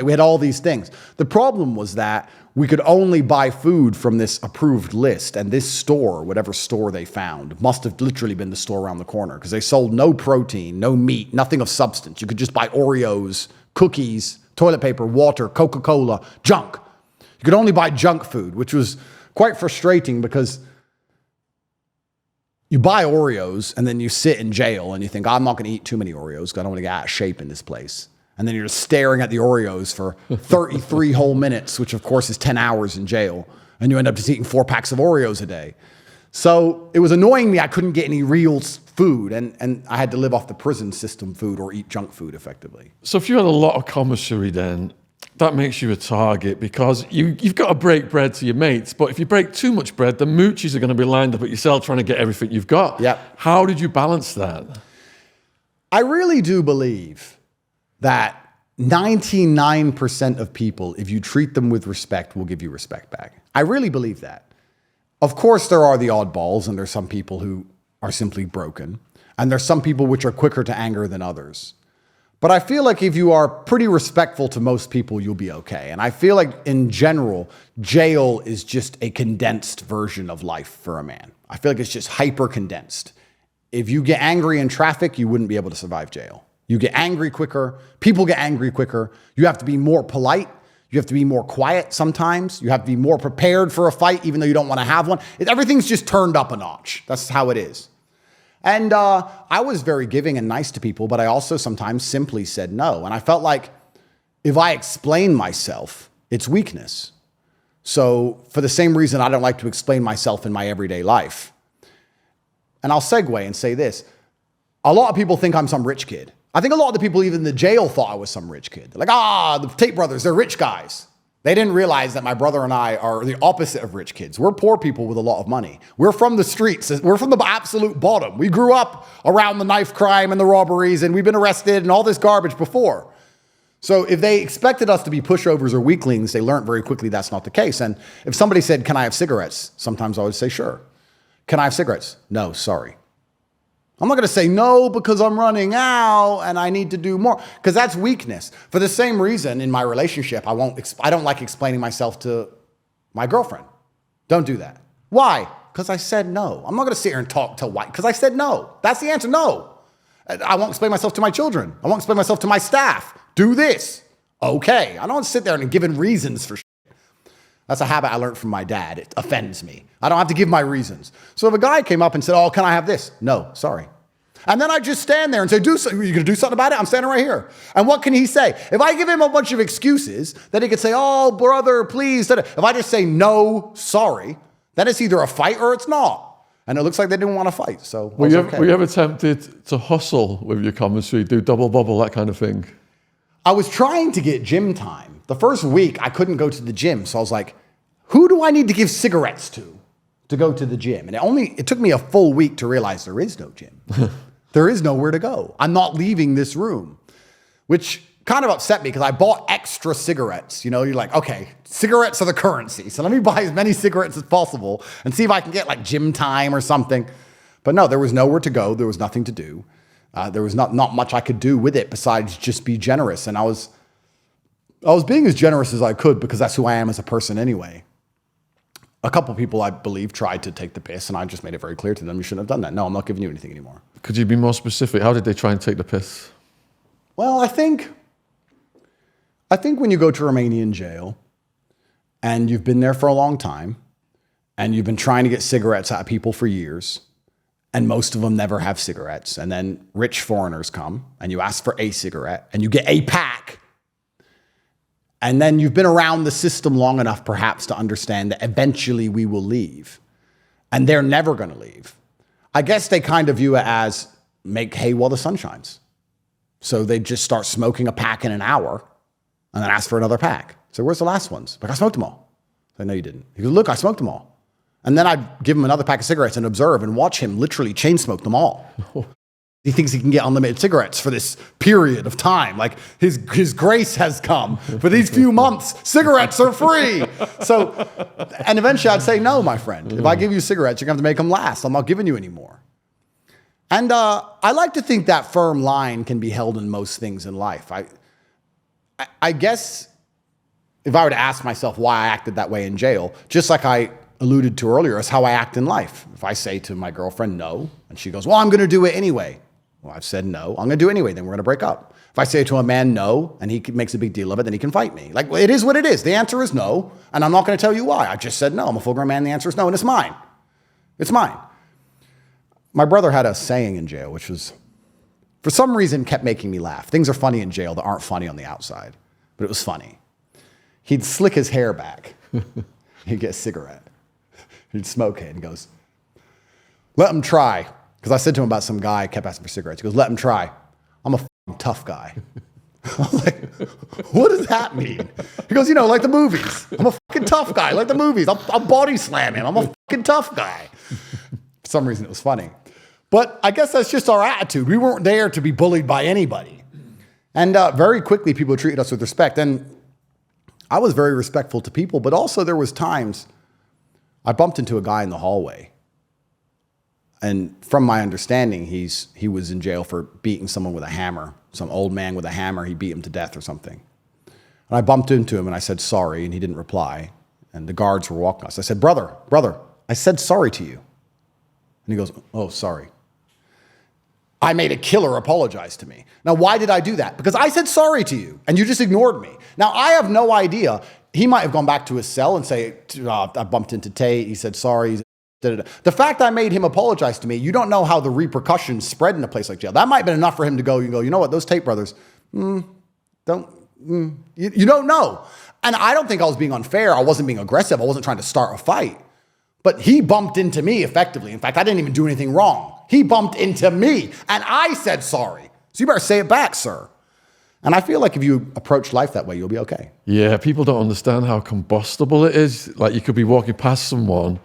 We had all these things. The problem was that we could only buy food from this approved list, and this store, whatever store they found, must have literally been the store around the corner, because they sold no protein, no meat, nothing of substance. You could just buy Oreos, cookies, toilet paper, water, Coca-Cola, junk. You could only buy junk food, which was quite frustrating, because you buy Oreos and then you sit in jail and you think, I'm not going to eat too many Oreos because I don't want to get out of shape in this place. And then you're just staring at the Oreos for 33 whole minutes, which of course is 10 hours in jail. And you end up just eating 4 packs of Oreos a day. So it was annoying me. I couldn't get any real food, and I had to live off the prison system food or eat junk food effectively. So if you had a lot of commissary then, that makes you a target because you've got to break bread to your mates. But if you break too much bread, the moochies are going to be lined up at your cell trying to get everything you've got. Yep. How did you balance that? I really do believe that 99% of people, if you treat them with respect, will give you respect back. I really believe that. Of course, there are the oddballs, and there's some people who are simply broken. And there's some people which are quicker to anger than others. But I feel like if you are pretty respectful to most people, you'll be okay. And I feel like in general, jail is just a condensed version of life for a man. I feel like it's just hyper condensed. If you get angry in traffic, you wouldn't be able to survive jail. You get angry quicker. People get angry quicker. You have to be more polite. You have to be more quiet sometimes. You have to be more prepared for a fight, even though you don't want to have one. Everything's just turned up a notch. That's how it is. And I was very giving and nice to people, but I also sometimes simply said no. And I felt like if I explain myself, it's weakness. So for the same reason, I don't like to explain myself in my everyday life. And I'll segue and say this. A lot of people think I'm some rich kid. I think a lot of the people even in the jail thought I was some rich kid. They're like, the Tate Brothers, they're rich guys. They didn't realize that my brother and I are the opposite of rich kids. We're poor people with a lot of money. We're from the streets. We're from the absolute bottom. We grew up around the knife crime and the robberies, and we've been arrested and all this garbage before. So if they expected us to be pushovers or weaklings, they learned very quickly that's not the case. And if somebody said, can I have cigarettes? Sometimes I would say, sure. Can I have cigarettes? No, sorry. I'm not going to say no because I'm running out and I need to do more, because that's weakness. For the same reason, in my relationship, I don't like explaining myself to my girlfriend. Don't do that. Why? Because I said no. I'm not going to sit here and talk to why, because I said no. That's the answer, no. I won't explain myself to my children. I won't explain myself to my staff. Do this. Okay. I don't sit there and give reasons for shit. That's a habit I learned from my dad. It offends me. I don't have to give my reasons. So if a guy came up and said, can I have this? No, sorry. And then I just stand there and say, you going to do something about it? I'm standing right here. And what can he say? If I give him a bunch of excuses, then he could say, brother, please. If I just say no, sorry, then it's either a fight or it's not. And it looks like they didn't want to fight. So were you ever tempted to hustle with your commissary, do double bubble, that kind of thing? I was trying to get gym time. The first week, I couldn't go to the gym. So I was like, who do I need to give cigarettes to go to the gym? And it took me a full week to realize there is no gym. There is nowhere to go. I'm not leaving this room, which kind of upset me because I bought extra cigarettes. You know, you're like, okay, cigarettes are the currency. So let me buy as many cigarettes as possible and see if I can get like gym time or something. But no, there was nowhere to go. There was nothing to do. There was not much I could do with it besides just be generous. And I was being as generous as I could because that's who I am as a person anyway. A couple of people, I believe, tried to take the piss, and I just made it very clear to them, you shouldn't have done that. No, I'm not giving you anything anymore. Could you be more specific? How did they try and take the piss? Well, I think when you go to Romanian jail and you've been there for a long time and you've been trying to get cigarettes out of people for years, and most of them never have cigarettes, and then rich foreigners come and you ask for a cigarette and you get a pack. And then you've been around the system long enough, perhaps, to understand that eventually we will leave. And they're never going to leave. I guess they kind of view it as make hay while the sun shines. So they just start smoking a pack in an hour and then ask for another pack. So where's the last ones? Like, I smoked them all. I no, you didn't. He goes, look, I smoked them all. And then I'd give him another pack of cigarettes and observe and watch him literally chain smoke them all. He thinks he can get unlimited cigarettes for this period of time. Like his grace has come. For these few months, cigarettes are free. So, and eventually I'd say, no, my friend. If I give you cigarettes, you're going to have to make them last. I'm not giving you any more. And I like to think that firm line can be held in most things in life. I guess if I were to ask myself why I acted that way in jail, just like I alluded to earlier, is how I act in life. If I say to my girlfriend, no, and she goes, well, I'm going to do it anyway. Well, I've said no. I'm going to do it anyway. Then we're going to break up. If I say to a man no, and he makes a big deal of it, then he can fight me. Like, it is what it is. The answer is no, and I'm not going to tell you why. I just said no. I'm a full-grown man. The answer is no, and it's mine. It's mine. My brother had a saying in jail, which was, for some reason, kept making me laugh. Things are funny in jail that aren't funny on the outside, but it was funny. He'd slick his hair back. He'd get a cigarette. He'd smoke it and goes, let him try. Because I said to him about some guy, kept asking for cigarettes. He goes, let him try. I'm a tough guy. I was like, what does that mean? He goes, like the movies. I'm a fucking tough guy, like the movies. I'll body slam him. I'm a fucking tough guy. For some reason, it was funny. But I guess that's just our attitude. We weren't there to be bullied by anybody. And very quickly, people treated us with respect. And I was very respectful to people, but also there was times I bumped into a guy in the hallway. And from my understanding, he was in jail for beating someone with a hammer. Some old man with a hammer, he beat him to death or something. And I bumped into him and I said sorry, and he didn't reply. And the guards were walking us. I said, brother, I said sorry to you. And he goes, oh, sorry. I made a killer apologize to me. Now, why did I do that? Because I said sorry to you, and you just ignored me. Now, I have no idea. He might have gone back to his cell and say, I bumped into Tate. He said sorry. The fact I made him apologize to me, you don't know how the repercussions spread in a place like jail. That might have been enough for him to go, you know what, those Tate brothers, you don't know. And I don't think I was being unfair. I wasn't being aggressive. I wasn't trying to start a fight. But he bumped into me effectively. In fact, I didn't even do anything wrong. He bumped into me, and I said sorry. So you better say it back, sir. And I feel like if you approach life that way, you'll be okay. Yeah, people don't understand how combustible it is. Like, you could be walking past someone.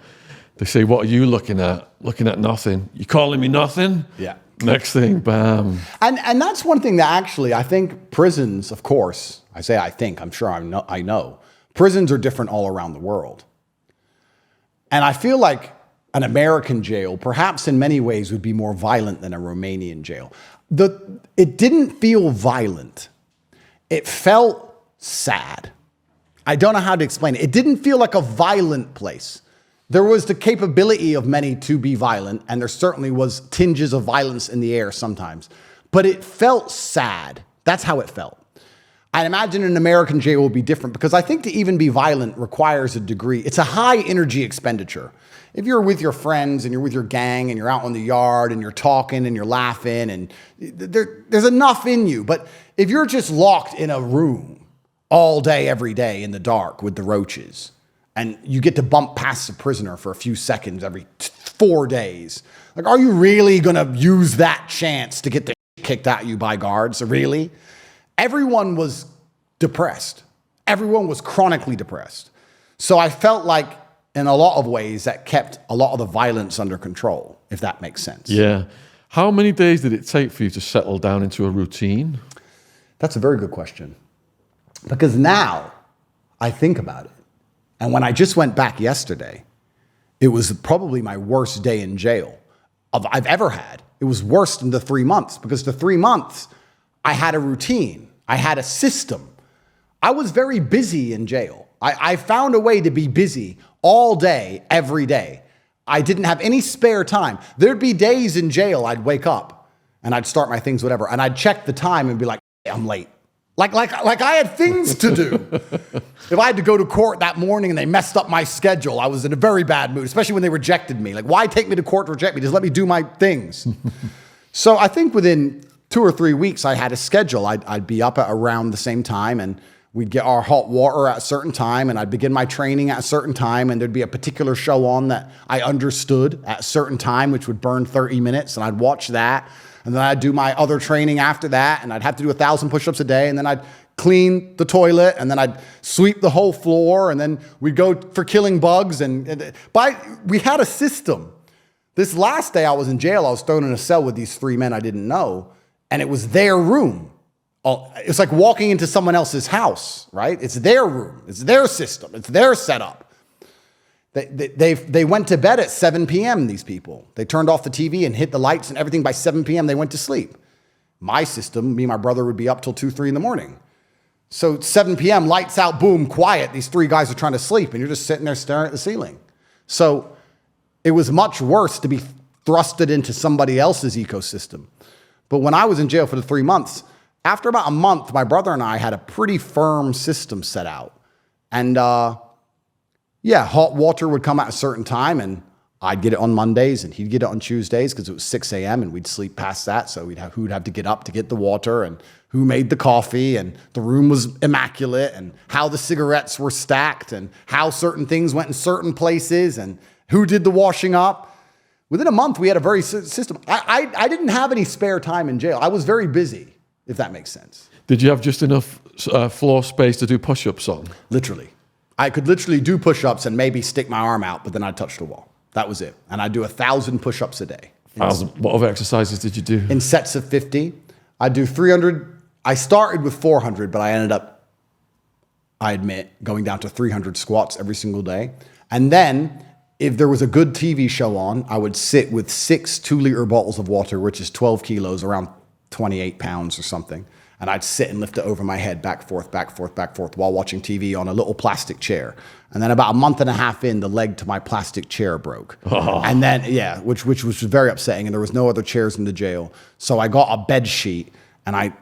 They say, what are you looking at? Looking at nothing. You calling me nothing? Yeah. Next thing, bam. And that's one thing that actually, I think prisons, of course, I say I think, I'm sure I know. Prisons are different all around the world. And I feel like an American jail, perhaps in many ways, would be more violent than a Romanian jail. It didn't feel violent. It felt sad. I don't know how to explain it. It didn't feel like a violent place. There was the capability of many to be violent, and there certainly was tinges of violence in the air sometimes. But it felt sad. That's how it felt. I imagine an American jail will be different because I think to even be violent requires a degree. It's a high energy expenditure. If you're with your friends and you're with your gang and you're out on the yard and you're talking and you're laughing and there's enough in you. But if you're just locked in a room all day, every day in the dark with the roaches, and you get to bump past a prisoner for a few seconds every 4 days, like, are you really going to use that chance to get the shit kicked at you by guards? Really? Everyone was depressed. Everyone was chronically depressed. So I felt like in a lot of ways that kept a lot of the violence under control, if that makes sense. Yeah. How many days did it take for you to settle down into a routine? That's a very good question. Because now I think about it. And when I just went back yesterday, it was probably my worst day in jail I've ever had. It was worse than the 3 months because the 3 months I had a routine. I had a system. I was very busy in jail. I found a way to be busy all day, every day. I didn't have any spare time. There'd be days in jail I'd wake up and I'd start my things, whatever, and I'd check the time and be like, I'm late. Like I had things to do. If I had to go to court that morning and they messed up my schedule, I was in a very bad mood, especially when they rejected me. Like, why take me to court to reject me? Just let me do my things. So I think within 2 or 3 weeks, I had a schedule. I'd be up at around the same time, and we'd get our hot water at a certain time, and I'd begin my training at a certain time, and there'd be a particular show on that I understood at a certain time, which would burn 30 minutes, and I'd watch that. And then I'd do my other training after that, and I'd have to do 1,000 push-ups a day, and then I'd clean the toilet, and then I'd sweep the whole floor, and then we'd go for killing bugs. But we had a system. This last day I was in jail, I was thrown in a cell with these 3 men I didn't know, and it was their room. It's like walking into someone else's house, right? It's their room. It's their system. It's their setup. They went to bed at 7 p.m., these people. They turned off the TV and hit the lights and everything. By 7 p.m., they went to sleep. My system, me and my brother would be up till 2, 3 in the morning. So 7 p.m., lights out, boom, quiet. These 3 guys are trying to sleep, and you're just sitting there staring at the ceiling. So it was much worse to be thrusted into somebody else's ecosystem. But when I was in jail for the 3 months, after about a month, my brother and I had a pretty firm system set out. And hot water would come at a certain time, and I'd get it on Mondays, and he'd get it on Tuesdays because it was 6 a.m., and we'd sleep past that. So who'd have to get up to get the water, and who made the coffee, and the room was immaculate, and how the cigarettes were stacked, and how certain things went in certain places, and who did the washing up. Within a month, we had a very system. I didn't have any spare time in jail. I was very busy, if that makes sense. Did you have just enough floor space to do push-ups on? Literally. I could literally do push-ups and maybe stick my arm out, but then I'd touch the wall. That was it. And I'd do 1,000 push-ups a day. 1,000. What other exercises did you do? In sets of 50. I'd do 300. I started with 400, but I ended up, I admit, going down to 300 squats every single day. And then, if there was a good TV show on, I would sit with 6 2-liter bottles of water, which is 12 kilos, around 28 pounds or something. And I'd sit and lift it over my head, back, forth, while watching TV on a little plastic chair. And then about a month and a half in, the leg to my plastic chair broke. Oh. And then, yeah, which was very upsetting. And there was no other chairs in the jail. So I got a bed sheet, and I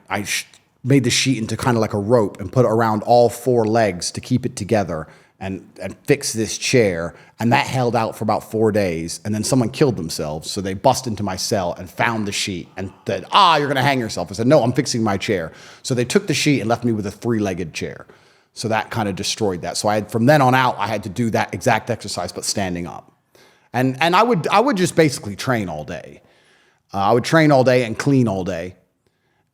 made the sheet into kind of like a rope and put it around all 4 legs to keep it together and fix this chair. And that held out for about 4 days. And then someone killed themselves. So they bust into my cell and found the sheet and said, you're going to hang yourself. I said, no, I'm fixing my chair. So they took the sheet and left me with a 3-legged chair. So that kind of destroyed that. So from then on out, I had to do that exact exercise, but standing up. And I would just basically train all day. I would train all day and clean all day.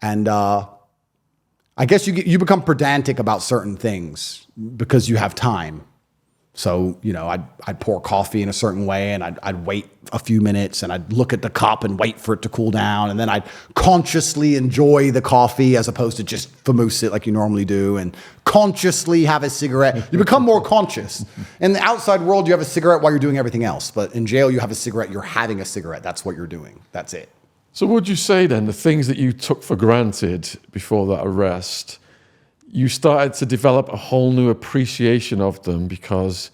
And I guess you become pedantic about certain things because you have time. So, I'd pour coffee in a certain way, and I'd wait a few minutes, and I'd look at the cup and wait for it to cool down, and then I'd consciously enjoy the coffee as opposed to just famoose it like you normally do, and consciously have a cigarette. You become more conscious. In the outside world, you have a cigarette while you're doing everything else, but in jail, you have a cigarette, you're having a cigarette. That's what you're doing. That's it. So would you say then the things that you took for granted before that arrest, you started to develop a whole new appreciation of them because,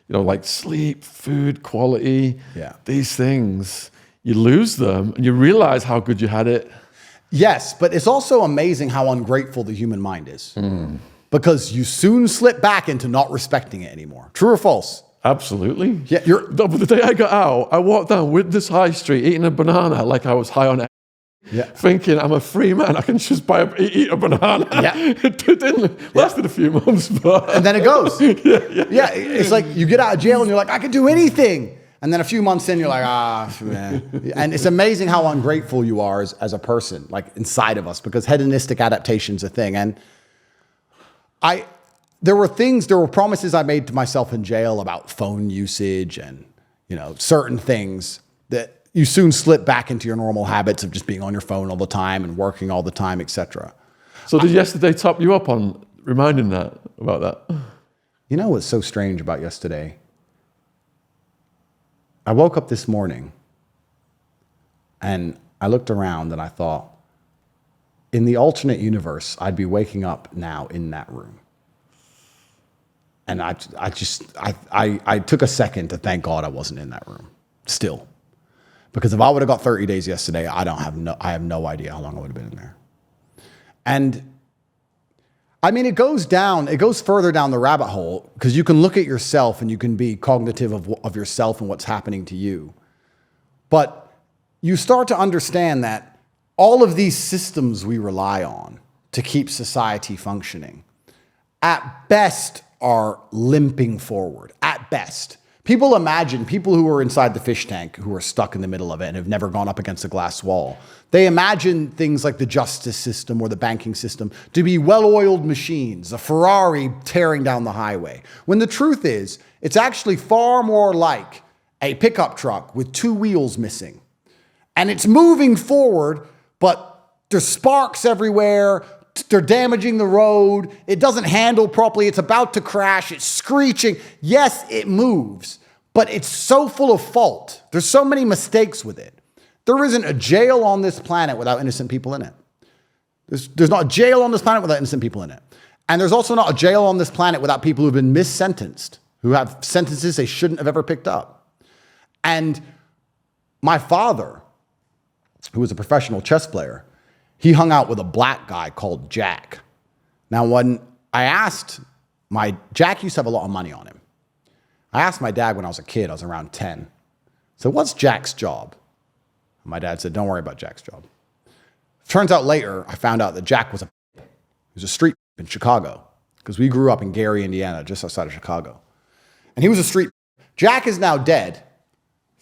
like sleep, food, quality, these things, you lose them and you realize how good you had it. Yes, but it's also amazing how ungrateful the human mind is because you soon slip back into not respecting it anymore. True or false? Absolutely. Yeah, the day I got out, I walked down with this high street eating a banana like I was high on thinking I'm a free man. I can just eat a banana. Yeah. It didn't lasted a few months, but and then it goes. Yeah. It's like you get out of jail and you're like, I could do anything. And then a few months in, you're like, man. And it's amazing how ungrateful you are as a person, like inside of us, because hedonistic adaptation's a thing. And there were promises I made to myself in jail about phone usage and, certain things that you soon slip back into your normal habits of just being on your phone all the time and working all the time, etc. So did yesterday top you up on reminding about that? You know what's so strange about yesterday? I woke up this morning and I looked around and I thought, in the alternate universe, I'd be waking up now in that room. And I took a second to thank God I wasn't in that room still. Because if I would have got 30 days yesterday, I have no idea how long I would have been in there. And I mean, it goes further down the rabbit hole because you can look at yourself and you can be cognitive of yourself and what's happening to you. But you start to understand that all of these systems we rely on to keep society functioning, at best, are limping forward. At best. People who are inside the fish tank, who are stuck in the middle of it and have never gone up against a glass wall, they imagine things like the justice system or the banking system to be well-oiled machines, a Ferrari tearing down the highway. When the truth is, it's actually far more like a pickup truck with 2 wheels missing. And it's moving forward, but there's sparks everywhere. They're damaging the road. It doesn't handle properly. It's about to crash. It's screeching. Yes, it moves, but it's so full of fault. There's so many mistakes with it. There isn't a jail on this planet without innocent people in it. There's not a jail on this planet without innocent people in it. And there's also not a jail on this planet without people who've been mis-sentenced, who have sentences they shouldn't have ever picked up. And my father, who was a professional chess player, he hung out with a black guy called Jack. Now, when I asked Jack used to have a lot of money on him. I asked my dad when I was a kid, I was around 10. So what's Jack's job? And my dad said, don't worry about Jack's job. Turns out later, I found out that Jack was a street in Chicago because we grew up in Gary, Indiana, just outside of Chicago. And he was a street. Jack is now dead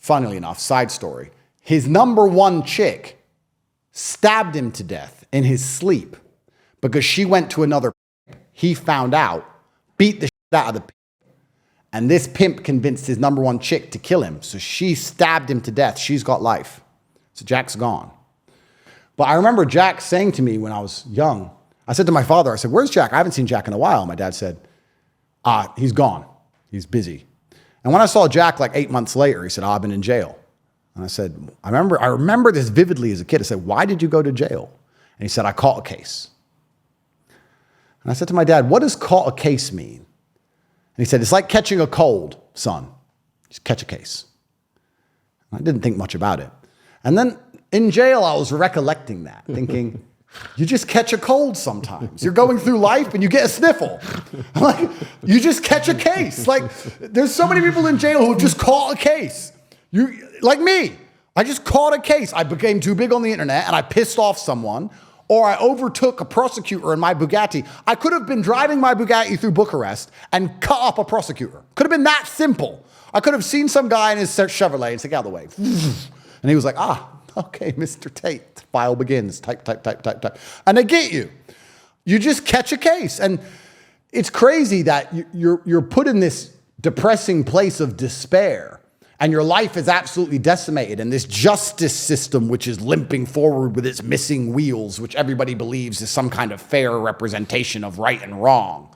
funnily enough, side story, his number one chick stabbed him to death in his sleep because she went to another pimp. He found out, beat the shit out of the pimp. And this pimp convinced his number one chick to kill him. So she stabbed him to death. She's got life. So Jack's gone. But I remember Jack saying to me when I was young, I said to my father, I said, where's Jack? I haven't seen Jack in a while. My dad said, he's gone. He's busy. And when I saw Jack like 8 months later, he said, I've been in jail. And I said, I remember this vividly as a kid. I said, why did you go to jail? And he said, I caught a case. And I said to my dad, what does caught a case mean? And he said, it's like catching a cold, son. Just catch a case. And I didn't think much about it. And then in jail, I was recollecting that, thinking, you just catch a cold sometimes. You're going through life and you get a sniffle. Like, you just catch a case. Like, there's so many people in jail who have just caught a case. Like me, I just caught a case. I became too big on the internet and I pissed off someone, or I overtook a prosecutor in my Bugatti. I could have been driving my Bugatti through Bucharest and cut up a prosecutor. Could have been that simple. I could have seen some guy in his Chevrolet and said, get out of the way. And he was like, okay, Mr. Tate, file begins, type. And they get you. You just catch a case. And it's crazy that you're put in this depressing place of despair and your life is absolutely decimated. And this justice system, which is limping forward with its missing wheels, which everybody believes is some kind of fair representation of right and wrong.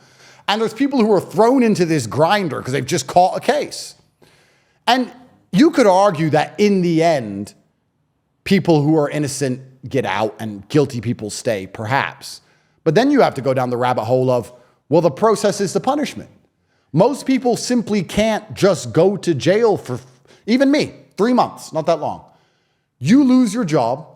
And there's people who are thrown into this grinder because they've just caught a case. And you could argue that in the end, people who are innocent get out and guilty people stay, perhaps. But then you have to go down the rabbit hole of, well, the process is the punishment. Most people simply can't just go to jail for, even me, 3 months, not that long. You lose your job,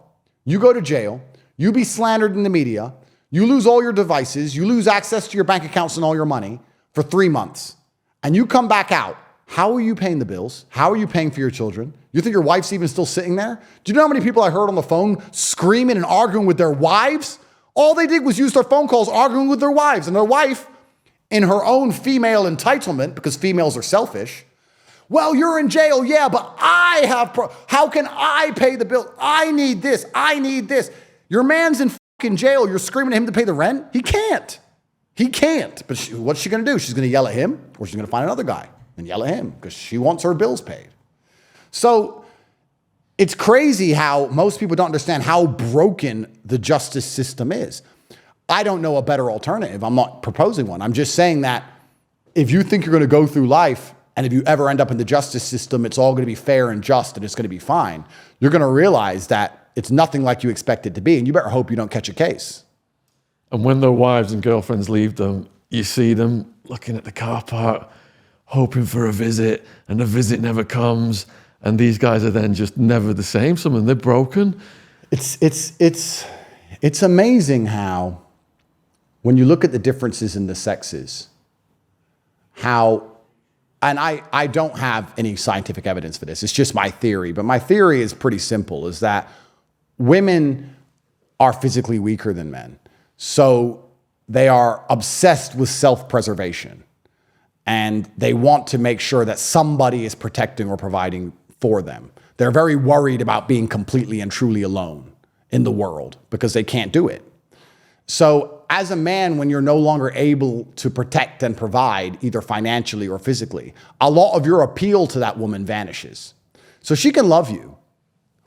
you go to jail, you be slandered in the media, you lose all your devices, you lose access to your bank accounts and all your money for 3 months, and you come back out. How are you paying the bills? How are you paying for your children? You think your wife's even still sitting there? Do you know how many people I heard on the phone screaming and arguing with their wives? All they did was use their phone calls arguing with their wives, and their wife, in her own female entitlement, because females are selfish, well, you're in jail, yeah, but I have, how can I pay the bill? I need this, I need this. Your man's in fucking jail, you're screaming at him to pay the rent? He can't. He can't. But what's she gonna do? She's gonna yell at him, or she's gonna find another guy and yell at him because she wants her bills paid. So it's crazy how most people don't understand how broken the justice system is. I don't know a better alternative. I'm not proposing one. I'm just saying that if you think you're going to go through life and if you ever end up in the justice system, it's all going to be fair and just and it's going to be fine, you're going to realize that it's nothing like you expect it to be. And you better hope you don't catch a case. And when their wives and girlfriends leave them, you see them looking at the car park, hoping for a visit, and the visit never comes. And these guys are then just never the same. Some of them, they're broken. It's amazing how, when you look at the differences in the sexes, how, and I don't have any scientific evidence for this, it's just my theory, but my theory is pretty simple, is that women are physically weaker than men. So they are obsessed with self-preservation. And they want to make sure that somebody is protecting or providing for them. They're very worried about being completely and truly alone in the world because they can't do it. So as a man, when you're no longer able to protect and provide, either financially or physically, a lot of your appeal to that woman vanishes. So she can love you.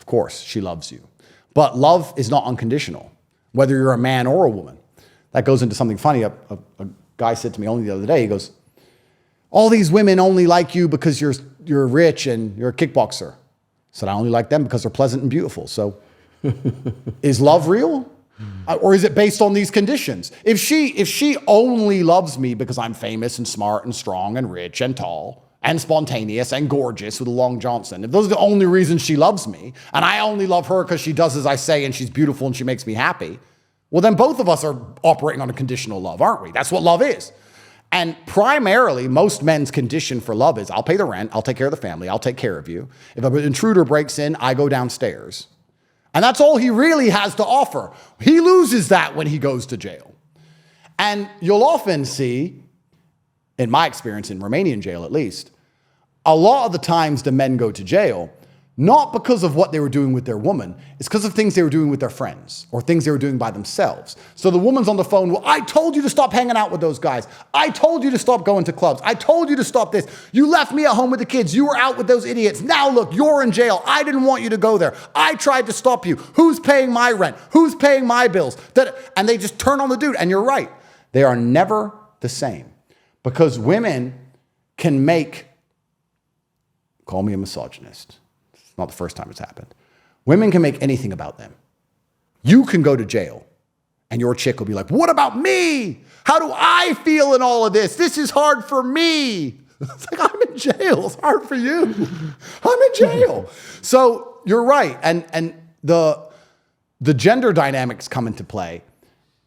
Of course, she loves you. But love is not unconditional, whether you're a man or a woman. That goes into something funny. A guy said to me only the other day, he goes, all these women only like you because you're rich and you're a kickboxer. I said, I only like them because they're pleasant and beautiful. So is love real? Or is it based on these conditions? If she only loves me because I'm famous and smart and strong and rich and tall and spontaneous and gorgeous with a Long Johnson, if those are the only reasons she loves me, and I only love her because she does as I say and she's beautiful and she makes me happy, well, then both of us are operating on a conditional love, aren't we? That's what love is. And primarily, most men's condition for love is, I'll pay the rent, I'll take care of the family, I'll take care of you. If an intruder breaks in, I go downstairs. And that's all he really has to offer. He loses that when he goes to jail. And you'll often see, in my experience in Romanian jail at least, a lot of the times the men go to jail, not because of what they were doing with their woman, it's because of things they were doing with their friends or things they were doing by themselves. So the woman's on the phone, well, I told you to stop hanging out with those guys. I told you to stop going to clubs. I told you to stop this. You left me at home with the kids. You were out with those idiots. Now look, you're in jail. I didn't want you to go there. I tried to stop you. Who's paying my rent? Who's paying my bills? And they just turn on the dude. And you're right. They are never the same because women can make, call me a misogynist. Not the first time it's happened. Women can make anything about them. You can go to jail and your chick will be like, what about me? How do I feel in all of this? This is hard for me. It's like, I'm in jail. It's hard for you. I'm in jail. So you're right. And the gender dynamics come into play.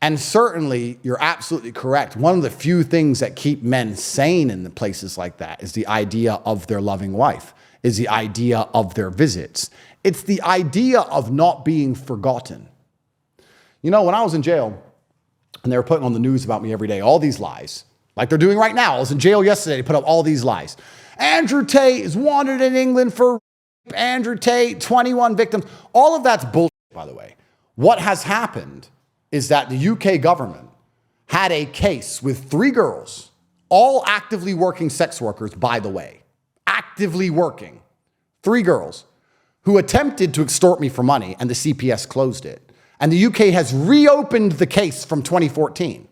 And certainly you're absolutely correct. One of the few things that keep men sane in the places like that is the idea of their loving wife. Is the idea of their visits. It's the idea of not being forgotten. You know, when I was in jail and they were putting on the news about me every day, all these lies, like they're doing right now. I was in jail yesterday, they put up all these lies. Andrew Tate is wanted in England for rape. Andrew Tate, 21 victims. All of that's bullshit, by the way. What has happened is that the UK government had a case with 3 girls, all actively working sex workers, by the way. Actively working, 3 girls who attempted to extort me for money and the CPS closed it. And the UK has reopened the case from 2014.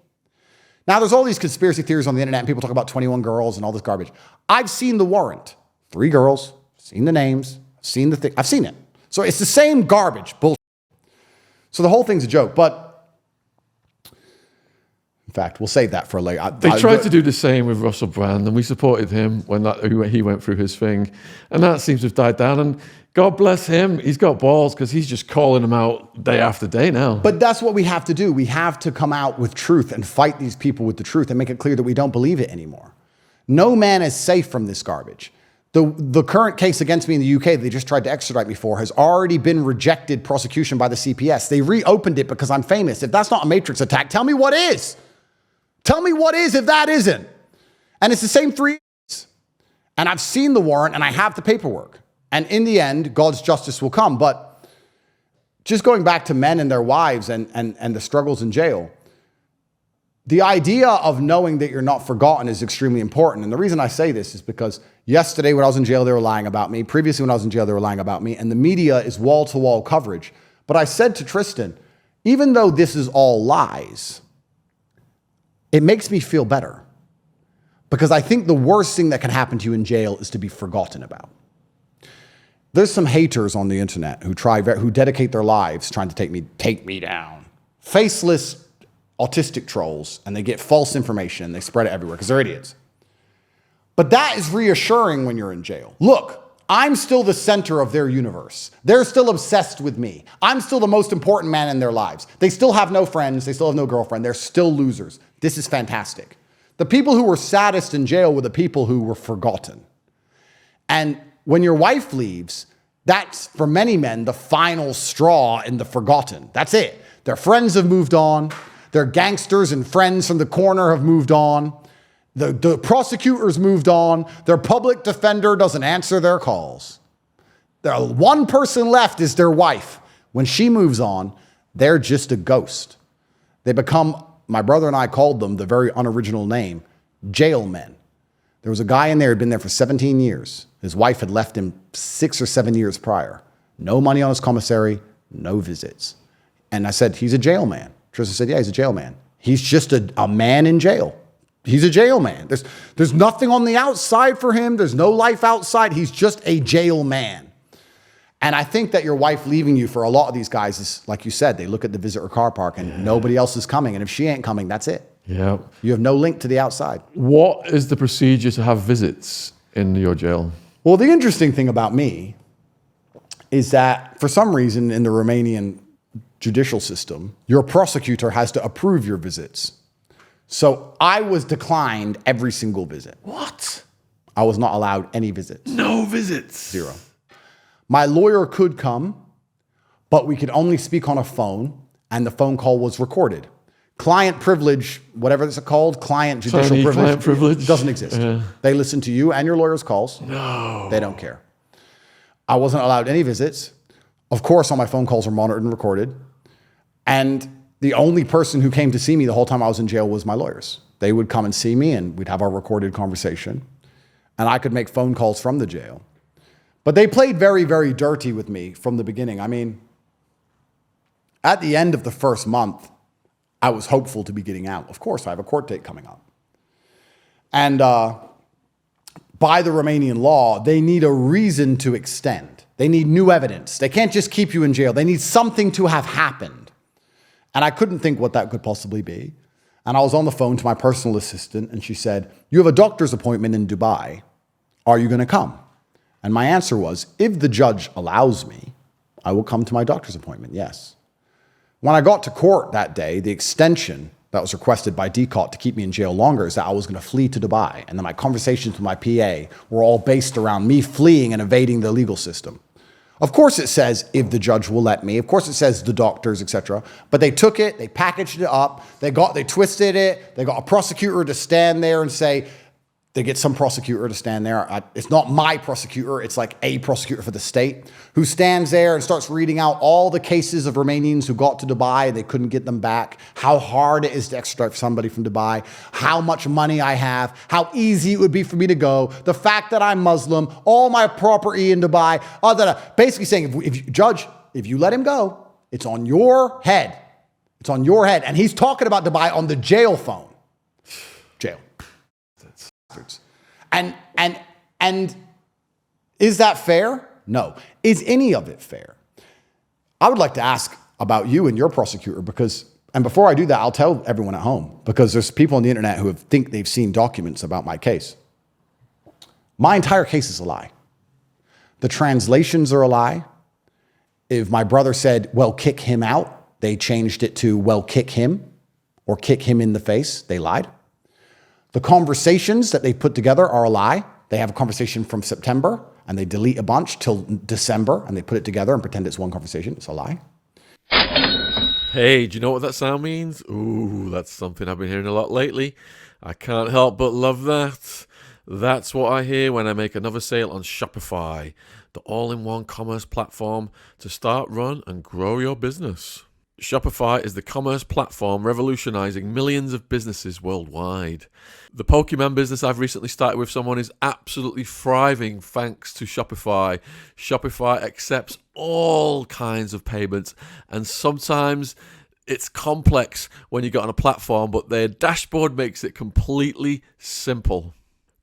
Now there's all these conspiracy theories on the internet and people talk about 21 girls and all this garbage. I've seen the warrant, 3 girls, seen the names, seen the thing, I've seen it. So it's the same garbage, bullshit. So the whole thing's a joke, but in fact, we'll save that for later. They tried to do the same with Russell Brand, and we supported him when he went through his thing. And that seems to have died down. And God bless him. He's got balls because he's just calling them out day after day now. But that's what we have to do. We have to come out with truth and fight these people with the truth and make it clear that we don't believe it anymore. No man is safe from this garbage. The current case against me in the UK that they just tried to extradite me for has already been rejected prosecution by the CPS. They reopened it because I'm famous. If that's not a Matrix attack, tell me what is. Tell me what is if that isn't. And it's the same 3 years. And I've seen the warrant and I have the paperwork. And in the end, God's justice will come. But just going back to men and their wives and the struggles in jail, the idea of knowing that you're not forgotten is extremely important. And the reason I say this is because yesterday when I was in jail, they were lying about me. Previously when I was in jail, they were lying about me. And the media is wall-to-wall coverage. But I said to Tristan, even though this is all lies, it makes me feel better because I think the worst thing that can happen to you in jail is to be forgotten about. There's some haters on the internet who dedicate their lives trying to take me down. Faceless autistic trolls, and they get false information. They spread it everywhere because they're idiots. But that is reassuring when you're in jail. Look, I'm still the center of their universe. They're still obsessed with me. I'm still the most important man in their lives. They still have no friends. They still have no girlfriend. They're still losers. This is fantastic. The people who were saddest in jail were the people who were forgotten. And when your wife leaves, that's, for many men, the final straw in the forgotten. That's it. Their friends have moved on. Their gangsters and friends from the corner have moved on. The prosecutors moved on. Their public defender doesn't answer their calls. The one person left is their wife. When she moves on, they're just a ghost. They become, my brother and I called them the very unoriginal name, jail men. There was a guy in there who had been there for 17 years. His wife had left him 6 or 7 years prior. No money on his commissary, no visits. And I said, he's a jail man. Tristan said, yeah, he's a jail man. He's just a man in jail. He's a jail man. There's nothing on the outside for him. There's no life outside. He's just a jail man. And I think that your wife leaving you for a lot of these guys is, like you said, they look at the visitor car park and nobody else is coming. And if she ain't coming, that's it. Yeah. You have no link to the outside. What is the procedure to have visits in your jail? Well, the interesting thing about me is that for some reason in the Romanian judicial system, your prosecutor has to approve your visits. So I was declined every single visit. What? I was not allowed any visits. No visits. 0. My lawyer could come, but we could only speak on a phone, and the phone call was recorded. Client privilege, whatever it's called, client judicial privilege, client privilege doesn't exist. Yeah. They listen to you and your lawyer's calls. No. They don't care. I wasn't allowed any visits. Of course, all my phone calls were monitored and recorded. And the only person who came to see me the whole time I was in jail was my lawyers. They would come and see me and we'd have our recorded conversation. And I could make phone calls from the jail. But they played very, very dirty with me from the beginning. I mean, at the end of the first month, I was hopeful to be getting out. Of course, I have a court date coming up. And by the Romanian law, they need a reason to extend. They need new evidence. They can't just keep you in jail. They need something to have happened. And I couldn't think what that could possibly be. And I was on the phone to my personal assistant, and she said, "You have a doctor's appointment in Dubai. Are you going to come?" And my answer was, if the judge allows me, I will come to my doctor's appointment, yes. When I got to court that day, the extension that was requested by DCOT to keep me in jail longer is that I was going to flee to Dubai. And then my conversations with my PA were all based around me fleeing and evading the legal system. Of course it says, if the judge will let me. Of course it says the doctors, etc. But they took it, they packaged it up, they twisted it, they got a prosecutor to stand there and say, they get some prosecutor to stand there. It's not my prosecutor. It's like a prosecutor for the state who stands there and starts reading out all the cases of Romanians who got to Dubai and they couldn't get them back, how hard it is to extradite somebody from Dubai, how much money I have, how easy it would be for me to go, the fact that I'm Muslim, all my property in Dubai, basically saying, if you let him go, it's on your head. It's on your head. And he's talking about Dubai on the jail phone. Jail. And is that fair? No. Is any of it fair? I would like to ask about you and your prosecutor and before I do that, I'll tell everyone at home because there's people on the internet who think they've seen documents about my case. My entire case is a lie. The translations are a lie. If my brother said, well, kick him out, they changed it to, well, kick him or kick him in the face. They lied. The conversations that they put together are a lie. They have a conversation from September and they delete a bunch till December and they put it together and pretend it's one conversation. It's a lie. Hey, do you know what that sound means? Ooh, that's something I've been hearing a lot lately. I can't help but love that. That's what I hear when I make another sale on Shopify, the all-in-one commerce platform to start, run, and grow your business. Shopify is the commerce platform revolutionizing millions of businesses worldwide. The Pokemon business I've recently started with someone is absolutely thriving thanks to Shopify. Shopify accepts all kinds of payments, and sometimes it's complex when you get on a platform, but their dashboard makes it completely simple.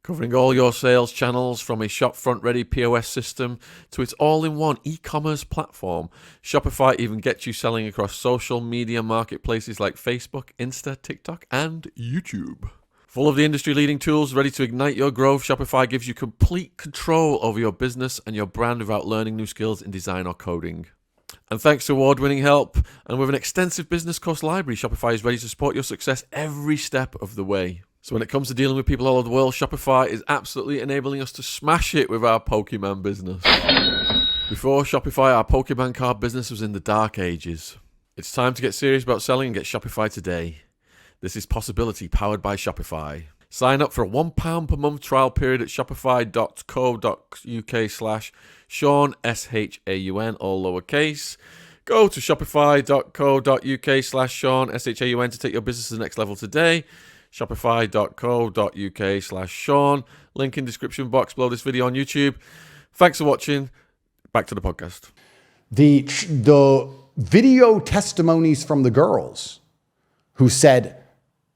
Covering all your sales channels from a shopfront-ready POS system to its all-in-one e-commerce platform, Shopify even gets you selling across social media marketplaces like Facebook, Insta, TikTok, and YouTube. Full of the industry-leading tools ready to ignite your growth, Shopify gives you complete control over your business and your brand without learning new skills in design or coding. And thanks to award-winning help and with an extensive business course library, Shopify is ready to support your success every step of the way. So when it comes to dealing with people all over the world, Shopify is absolutely enabling us to smash it with our Pokemon business. Before Shopify, our Pokemon card business was in the dark ages. It's time to get serious about selling and get Shopify today. This is Possibility powered by Shopify. Sign up for a £1 per month trial period at shopify.co.uk/Sean, S-H-A-U-N, all lowercase. Go to shopify.co.uk/Sean, S-H-A-U-N to take your business to the next level today. Shopify.co.uk/Sean. Link in description box below this video on YouTube. Thanks for watching. Back to the podcast. The video testimonies from the girls who said,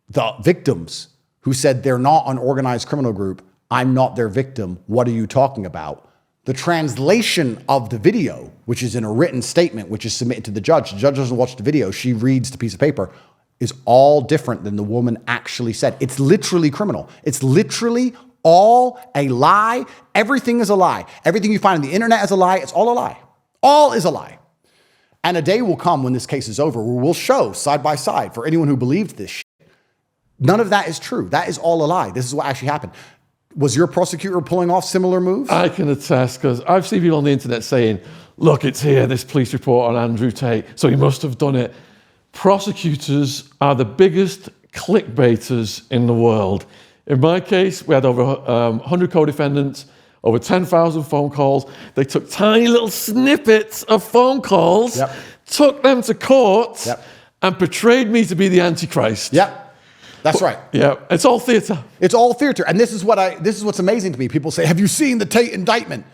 the victims who said they're not an organized criminal group, I'm not their victim, what are you talking about? The translation of the video, which is in a written statement, which is submitted to the judge doesn't watch the video, she reads the piece of paper, is all different than the woman actually said. It's literally criminal. It's literally all a lie. Everything is a lie. Everything you find on the internet is a lie. It's all a lie. All is a lie. And a day will come when this case is over where we'll show side by side for anyone who believed this shit. None of that is true. That is all a lie. This is what actually happened. Was your prosecutor pulling off similar moves? I can attest because I've seen people on the internet saying, look, it's here, this police report on Andrew Tate, so he must have done it. prosecutors are the biggest clickbaiters in the world. In my case, we had over 100 co-defendants, over 10,000 phone calls. They took tiny little snippets of phone calls, took them to court, and portrayed me to be the Antichrist. That's right. Yeah, it's all theater. It's all theater. And this is what's amazing to me. People say, have you seen the Tate indictment?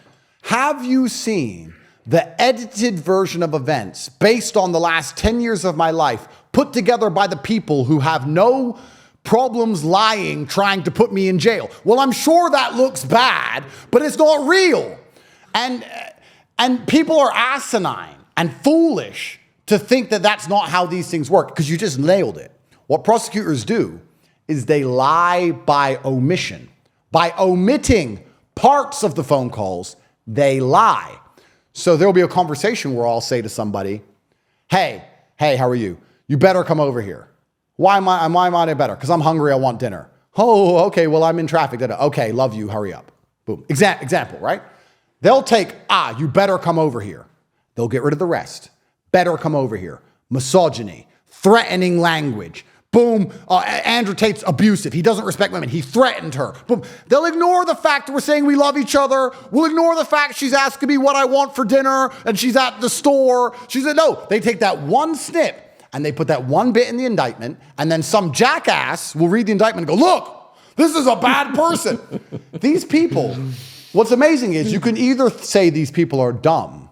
Have you seen the edited version of events based on the last 10 years of my life put together by the people who have no problems lying, trying to put me in jail? Well, I'm sure that looks bad, but it's not real. And people are asinine and foolish to think that that's not how these things work, because you just nailed it. What prosecutors do is they lie by omission. By omitting parts of the phone calls, they lie. So there'll be a conversation where I'll say to somebody, hey, how are you? You better come over here. Why am I better? Because I'm hungry, I want dinner. Oh, okay, well, I'm in traffic. Okay, love you, hurry up. Boom. Example, right? They'll take, you better come over here. They'll get rid of the rest. Better come over here. Misogyny, threatening language. Boom, Andrew Tate's abusive. He doesn't respect women. He threatened her. Boom. They'll ignore the fact that we're saying we love each other. We'll ignore the fact she's asking me what I want for dinner and she's at the store. She said, no, they take that one snip and they put that one bit in the indictment, and then some jackass will read the indictment and go, look, this is a bad person. These people, what's amazing is you can either say these people are dumb,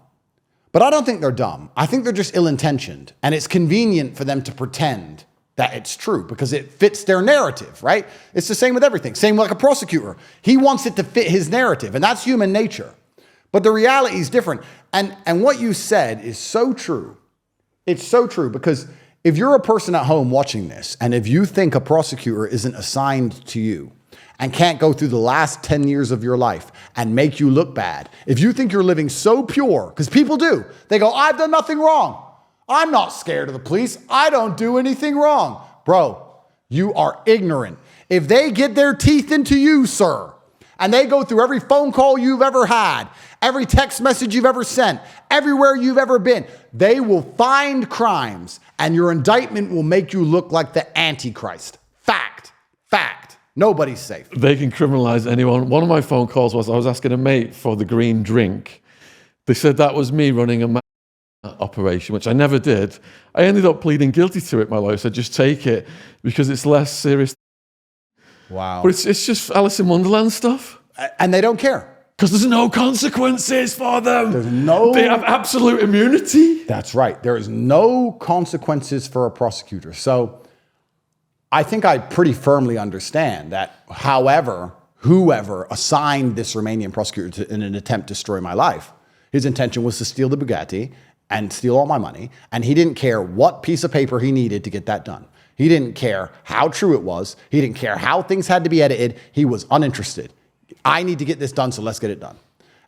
but I don't think they're dumb. I think they're just ill-intentioned, and it's convenient for them to pretend that it's true because it fits their narrative, right? It's the same with everything. Same like a prosecutor. He wants it to fit his narrative, and that's human nature. But the reality is different. And what you said is so true. It's so true, because if you're a person at home watching this, and if you think a prosecutor isn't assigned to you and can't go through the last 10 years of your life and make you look bad, if you think you're living so pure, because people do, they go, I've done nothing wrong. I'm not scared of the police. I don't do anything wrong. Bro, you are ignorant. If they get their teeth into you, sir, and they go through every phone call you've ever had, every text message you've ever sent, everywhere you've ever been, they will find crimes, and your indictment will make you look like the Antichrist. Fact. Nobody's safe. They can criminalize anyone. One of my phone calls was I was asking a mate for the green drink. They said that was me running a operation, which I never did. I ended up pleading guilty to it. My lawyer said, just take it because it's less serious. Wow. But it's just Alice in Wonderland stuff. And they don't care. Because there's no consequences for them. They have absolute immunity. That's right. There is no consequences for a prosecutor. So I think I pretty firmly understand that whoever assigned this Romanian prosecutor in an attempt to destroy my life, his intention was to steal the Bugatti and steal all my money. And he didn't care what piece of paper he needed to get that done. He didn't care how true it was. He didn't care how things had to be edited. He was uninterested. I need to get this done, so let's get it done.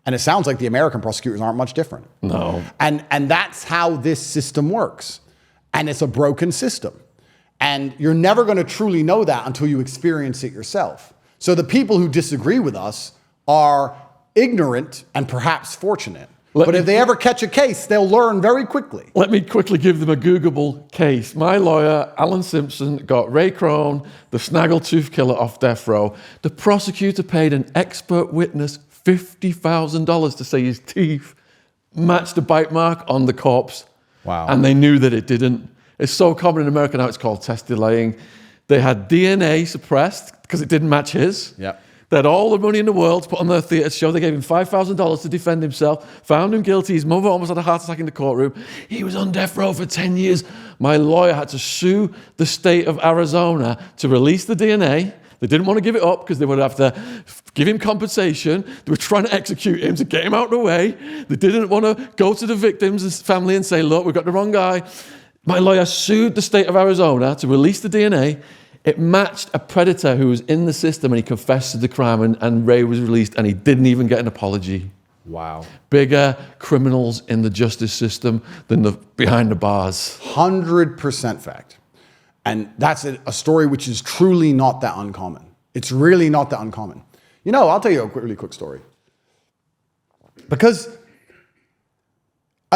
And it sounds like the American prosecutors aren't much different. No. And that's how this system works. And it's a broken system. And you're never going to truly know that until you experience it yourself. So the people who disagree with us are ignorant and perhaps fortunate. But if they ever catch a case, they'll learn very quickly. Let me quickly give them a Googleable case. My lawyer, Alan Simpson, got Ray Crone, the snaggletooth killer, off death row. The prosecutor paid an expert witness $50,000 to say his teeth matched the bite mark on the corpse. Wow. And they knew that it didn't. It's so common in America now, it's called test delaying. They had DNA suppressed because it didn't match his. Yep. They had all the money in the world to put on their theatre show. They gave him $5,000 to defend himself, found him guilty. His mother almost had a heart attack in the courtroom. He was on death row for 10 years. My lawyer had to sue the state of Arizona to release the DNA. They didn't want to give it up because they would have to give him compensation. They were trying to execute him to get him out of the way. They didn't want to go to the victim's family and say, look, we've got the wrong guy. My lawyer sued the state of Arizona to release the DNA. It matched a predator who was in the system, and he confessed to the crime, and Ray was released, and he didn't even get an apology. Wow. Bigger criminals in the justice system than the behind the bars. 100% fact. And that's a story which is truly not that uncommon. It's really not that uncommon. You know, I'll tell you a really quick story. Because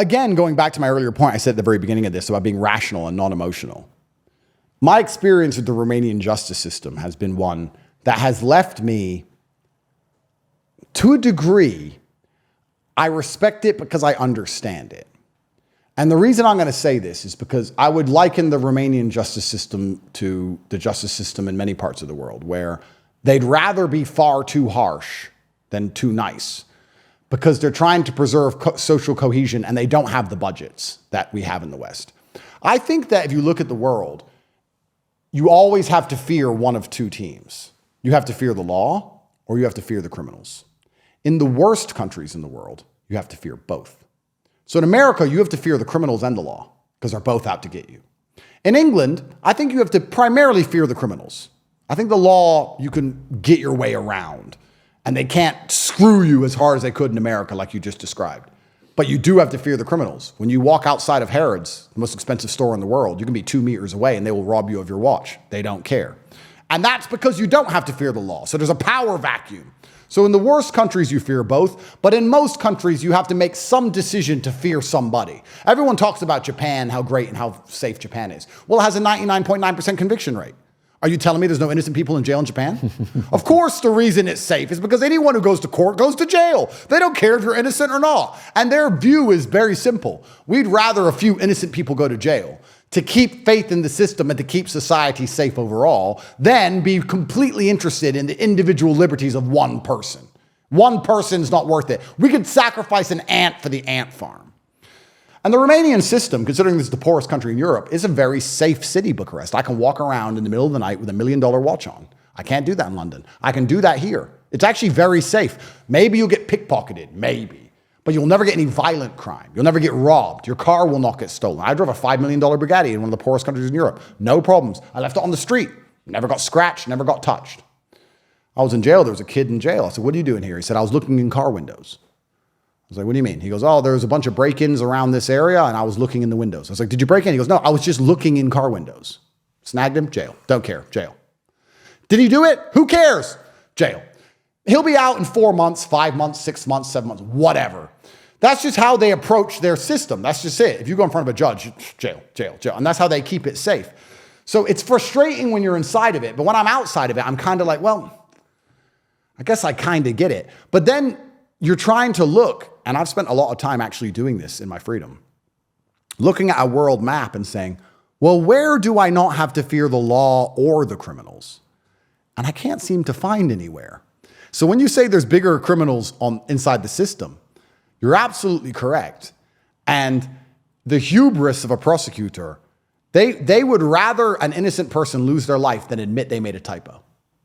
again, going back to my earlier point, I said at the very beginning of this about being rational and non-emotional. My experience with the Romanian justice system has been one that has left me, to a degree, I respect it because I understand it. And the reason I'm going to say this is because I would liken the Romanian justice system to the justice system in many parts of the world, where they'd rather be far too harsh than too nice, because they're trying to preserve social cohesion and they don't have the budgets that we have in the West. I think that if you look at the world, you always have to fear one of two teams. You have to fear the law or you have to fear the criminals. In the worst countries in the world, you have to fear both. So in America, you have to fear the criminals and the law because they're both out to get you. In England, I think you have to primarily fear the criminals. I think the law, you can get your way around, and they can't screw you as hard as they could in America, like you just described. But you do have to fear the criminals. When you walk outside of Harrods, the most expensive store in the world, you can be 2 meters away and they will rob you of your watch. They don't care. And that's because you don't have to fear the law. So there's a power vacuum. So in the worst countries, you fear both, but in most countries, you have to make some decision to fear somebody. Everyone talks about Japan, how great and how safe Japan is. Well, it has a 99.9% conviction rate. Are you telling me there's no innocent people in jail in Japan? Of course, the reason it's safe is because anyone who goes to court goes to jail. They don't care if you're innocent or not. And their view is very simple. We'd rather a few innocent people go to jail to keep faith in the system and to keep society safe overall than be completely interested in the individual liberties of one person. One person's not worth it. We could sacrifice an ant for the ant farm. And the Romanian system, considering this is the poorest country in Europe, is a very safe city, Bucharest. I can walk around in the middle of the night with $1 million watch on. I can't do that in London. I can do that here. It's actually very safe. Maybe you'll get pickpocketed, maybe. But you'll never get any violent crime. You'll never get robbed. Your car will not get stolen. I drove a $5 million Bugatti in one of the poorest countries in Europe. No problems. I left it on the street. Never got scratched, never got touched. I was in jail. There was a kid in jail. I said, what are you doing here? He said, I was looking in car windows. I was like, what do you mean? He goes, oh, there was a bunch of break-ins around this area, and I was looking in the windows. I was like, did you break in? He goes, no, I was just looking in car windows. Snagged him, jail. Don't care, jail. Did he do it? Who cares? Jail. He'll be out in 4 months, 5 months, 6 months, 7 months, whatever. That's just how they approach their system. That's just it. If you go in front of a judge, jail, jail, jail. And that's how they keep it safe. So it's frustrating when you're inside of it. But when I'm outside of it, I'm kind of like, well, I guess I kind of get it. But then you're trying to look, and I've spent a lot of time actually doing this in my freedom, looking at a world map and saying, well, where do I not have to fear the law or the criminals? And I can't seem to find anywhere. So when you say there's bigger criminals inside the system, you're absolutely correct. And the hubris of a prosecutor, they would rather an innocent person lose their life than admit they made a typo.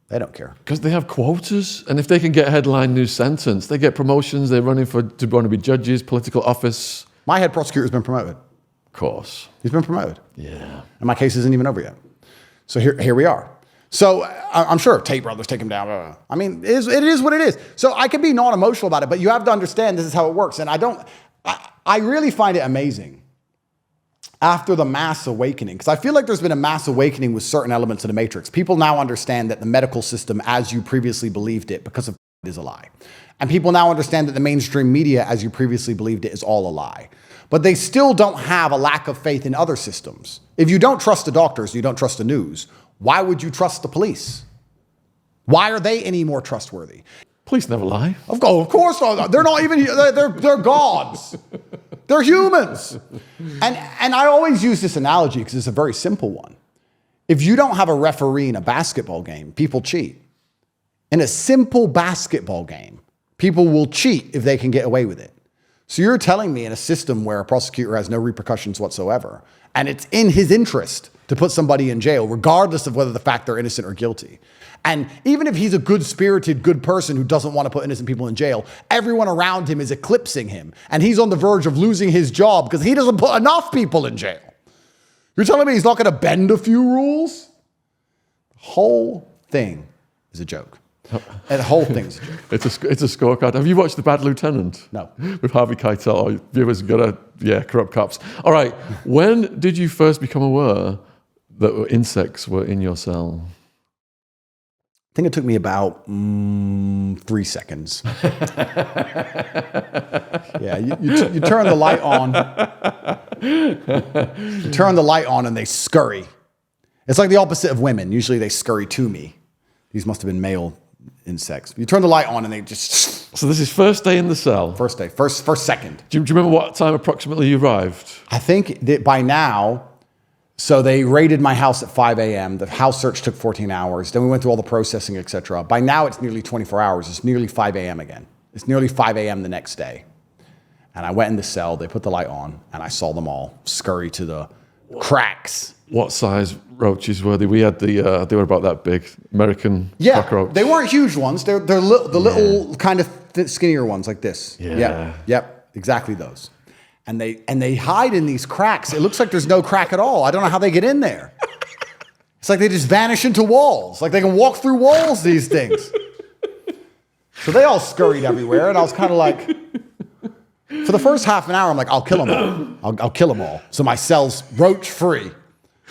They don't care. Because they have quotas. And if they can get a headline news sentence, they get promotions. They're running to want to be judges, political office. My head prosecutor's been promoted. Of course. He's been promoted. Yeah. And my case isn't even over yet. So here we are. So I'm sure Tate Brothers take him down. I mean, it is what it is. So I can be non-emotional about it, but you have to understand this is how it works. And I really find it amazing after the mass awakening, because I feel like there's been a mass awakening with certain elements of the Matrix. People now understand that the medical system, as you previously believed it, because of is a lie. And people now understand that the mainstream media, as you previously believed it, is all a lie. But they still don't have a lack of faith in other systems. If you don't trust the doctors, you don't trust the news, why would you trust the police? Why are they any more trustworthy? Police never lie. Of course not. They're not even, they're gods. They're humans. And I always use this analogy because it's a very simple one. If you don't have a referee in a basketball game, people cheat. In a simple basketball game, people will cheat if they can get away with it. So you're telling me in a system where a prosecutor has no repercussions whatsoever, and it's in his interest to put somebody in jail, regardless of whether the fact they're innocent or guilty. And even if he's a good-spirited, good person who doesn't want to put innocent people in jail, everyone around him is eclipsing him. And he's on the verge of losing his job because he doesn't put enough people in jail. You're telling me he's not going to bend a few rules? The whole thing is a joke. And the whole thing's a joke. It's a scorecard. Have you watched The Bad Lieutenant? No. With Harvey Keitel. Viewers got corrupt cops. All right. When did you first become aware that insects were in your cell? think it took me about 3 seconds. Yeah, you turn the light on. You turn the light on and they scurry. It's like the opposite of women. Usually they scurry to me. These must have been male insects. You turn the light on and they just... So this is first day in the cell. First day, first second. Do you remember what time approximately you arrived? I think that by now... So they raided my house at 5 a.m. The house search took 14 hours. Then we went through all the processing, etc. By now, it's nearly 24 hours. It's nearly 5 a.m. again. It's nearly 5 a.m. the next day. And I went in the cell. They put the light on, and I saw them all scurry to the cracks. What size roaches were they? We had they were about that big, American cockroach. They weren't huge ones. They're the little kind of skinnier ones like this. Yeah. Yep, exactly those. And they hide in these cracks. It looks like there's no crack at all. I don't know how they get in there. It's like they just vanish into walls. Like they can walk through walls, these things. So they all scurried everywhere. And I was kind of like, for the first half an hour, I'm like, I'll kill them all. I'll kill them all. So my cell's roach free.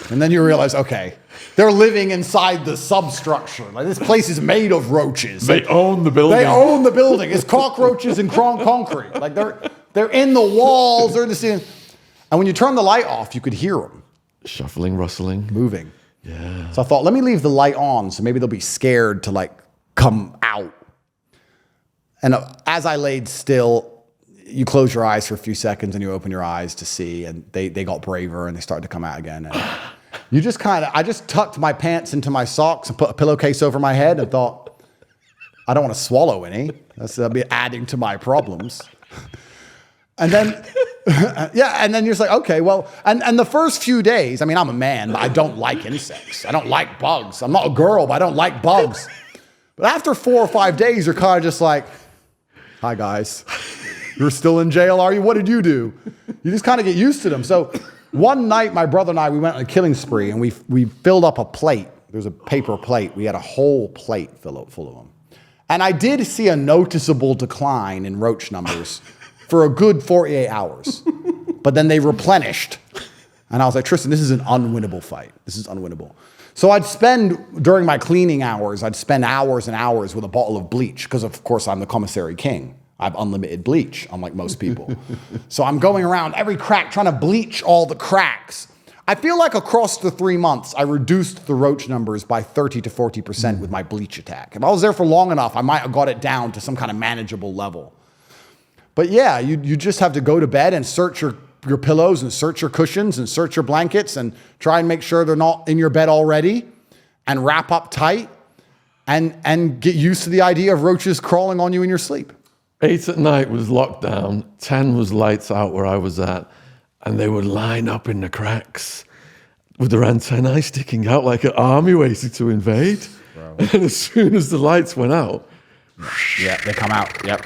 And then you realize, okay, they're living inside the substructure. Like this place is made of roaches. They own the building. They own the building. It's cockroaches and concrete. Like they're in the walls. They're in the ceiling. And when you turn the light off, you could hear them. Shuffling, rustling. Moving. Yeah. So I thought, let me leave the light on so maybe they'll be scared to like come out. And as I laid still, you close your eyes for a few seconds and you open your eyes to see. And they got braver and they started to come out again. And I just tucked my pants into my socks and put a pillowcase over my head and thought, I don't want to swallow any. That'll be adding to my problems. And then, and then you're just like, okay, well, and the first few days, I mean, I'm a man, but I don't like insects. I don't like bugs. I'm not a girl, but I don't like bugs. But after 4 or 5 days, you're kind of just like, hi, guys. You're still in jail, are you? What did you do? You just kind of get used to them. So one night, my brother and I, we went on a killing spree, and we filled up a plate. There's a paper plate. We had a whole plate full of them. And I did see a noticeable decline in roach numbers for a good 48 hours. But then they replenished. And I was like, Tristan, this is an unwinnable fight. This is unwinnable. So I'd spend, during my cleaning hours, I'd spend hours and hours with a bottle of bleach, because of course I'm the commissary king. I have unlimited bleach, unlike most people. So I'm going around every crack trying to bleach all the cracks. I feel like across the 3 months, I reduced the roach numbers by 30 to 40% with my bleach attack. If I was there for long enough, I might have got it down to some kind of manageable level. But yeah, you just have to go to bed and search your pillows and search your cushions and search your blankets and try and make sure they're not in your bed already and wrap up tight and get used to the idea of roaches crawling on you in your sleep. 8 at night was lockdown, 10 was lights out where I was at, and they would line up in the cracks with their antennae sticking out like an army waiting to invade. Bro. And as soon as the lights went out, yeah, they come out. Yep.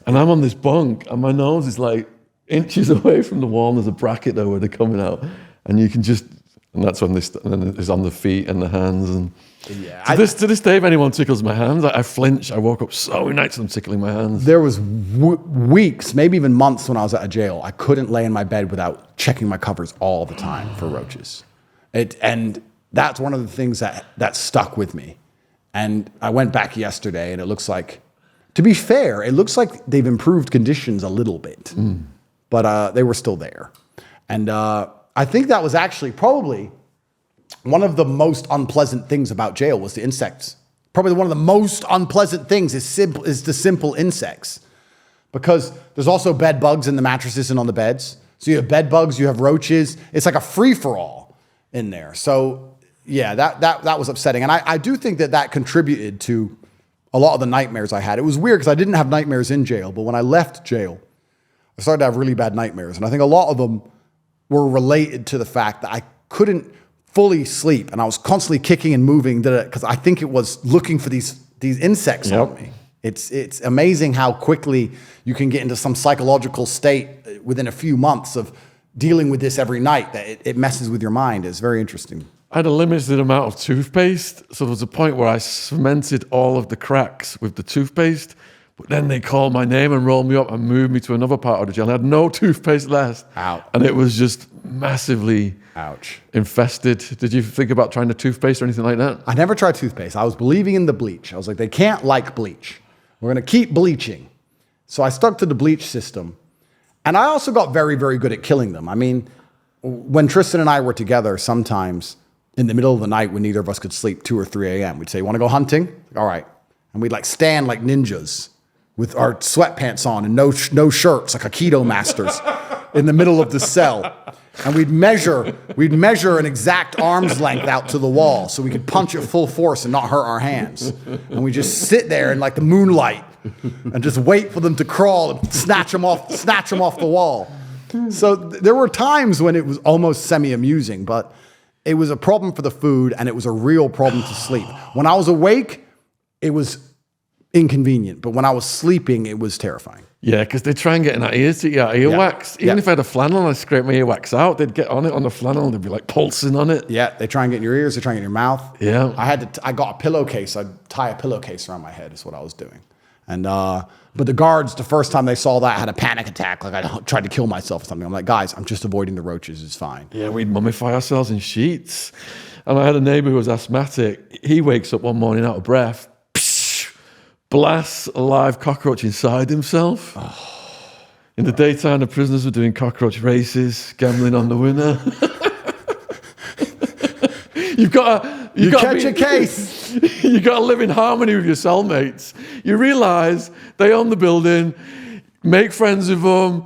And I'm on this bunk, and my nose is like inches away from the wall, and there's a bracket there where they're coming out, and you can just, and that's when and then it's on the feet and the hands, and yeah, to this day, if anyone tickles my hands, I flinch. I woke up so many nights of them tickling my hands. There was weeks, maybe even months when I was at a jail, I couldn't lay in my bed without checking my covers all the time for roaches. And that's one of the things that stuck with me. And I went back yesterday, and it looks like, to be fair, it looks like they've improved conditions a little bit, but they were still there. And I think that was actually probably one of the most unpleasant things about jail was the insects. Probably one of the most unpleasant things is the simple insects, because there's also bed bugs in the mattresses and on the beds. So you have bed bugs, you have roaches. It's like a free-for-all in there. So yeah, that was upsetting. And I do think that contributed to a lot of the nightmares I had. It was weird because I didn't have nightmares in jail, but when I left jail, I started to have really bad nightmares. And I think a lot of them were related to the fact that I couldn't fully sleep, and I was constantly kicking and moving because I think it was looking for these insects on me. It's amazing how quickly you can get into some psychological state within a few months of dealing with this every night, that it messes with your mind. It's very interesting. I had a limited amount of toothpaste, so there was a point where I cemented all of the cracks with the toothpaste, but then they called my name and rolled me up and moved me to another part of the jail. I had no toothpaste left. Ow. And it was just massively Ouch. infested. Did you think about trying the toothpaste or anything like that? I never tried toothpaste. I was believing in the bleach. I was like, they can't like bleach. We're going to keep bleaching. So I stuck to the bleach system. And I also got very, very good at killing them. I mean, when Tristan and I were together, sometimes in the middle of the night when neither of us could sleep, 2 or 3 a.m., we'd say, you want to go hunting? All right. And we'd like stand like ninjas with our sweatpants on and no shirts, like Aikido masters in the middle of the cell. And we'd measure an exact arm's length out to the wall so we could punch at full force and not hurt our hands. And we just sit there in like the moonlight and just wait for them to crawl and snatch them off the wall. So there were times when it was almost semi-amusing, but it was a problem for the food and it was a real problem to sleep. When I was awake, it was inconvenient, but when I was sleeping, it was terrifying. Yeah, because they try and get in our ears to get earwax. Even if I had a flannel, I'd scrape my earwax out. They'd get on it on the flannel. They'd be like pulsing on it. Yeah, they try and get in your ears. They try and get in your mouth. Yeah. I got a pillowcase. I'd tie a pillowcase around my head is what I was doing. And but the guards, the first time they saw that, had a panic attack. Like I tried to kill myself or something. I'm like, guys, I'm just avoiding the roaches. It's fine. Yeah, we'd mummify ourselves in sheets. And I had a neighbor who was asthmatic. He wakes up one morning out of breath, blasts a live cockroach inside himself. Oh. In the daytime, the prisoners were doing cockroach races, gambling on the winner. You catch a case. You got to live in harmony with your cellmates. You realize they own the building, make friends with them.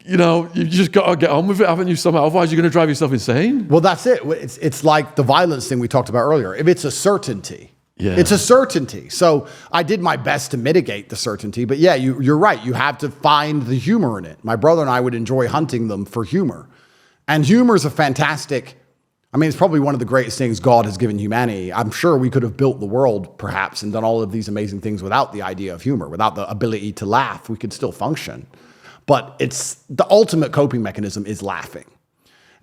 You know, you just got to get on with it, haven't you? Somehow, otherwise you're going to drive yourself insane. Well, that's it. It's like the violence thing we talked about earlier. If it's a certainty. Yeah. It's a certainty. So I did my best to mitigate the certainty. But yeah, you're right. You have to find the humor in it. My brother and I would enjoy hunting them for humor. And humor is a fantastic, I mean, it's probably one of the greatest things God has given humanity. I'm sure we could have built the world, perhaps, and done all of these amazing things without the idea of humor, without the ability to laugh. We could still function. But it's the ultimate coping mechanism is laughing.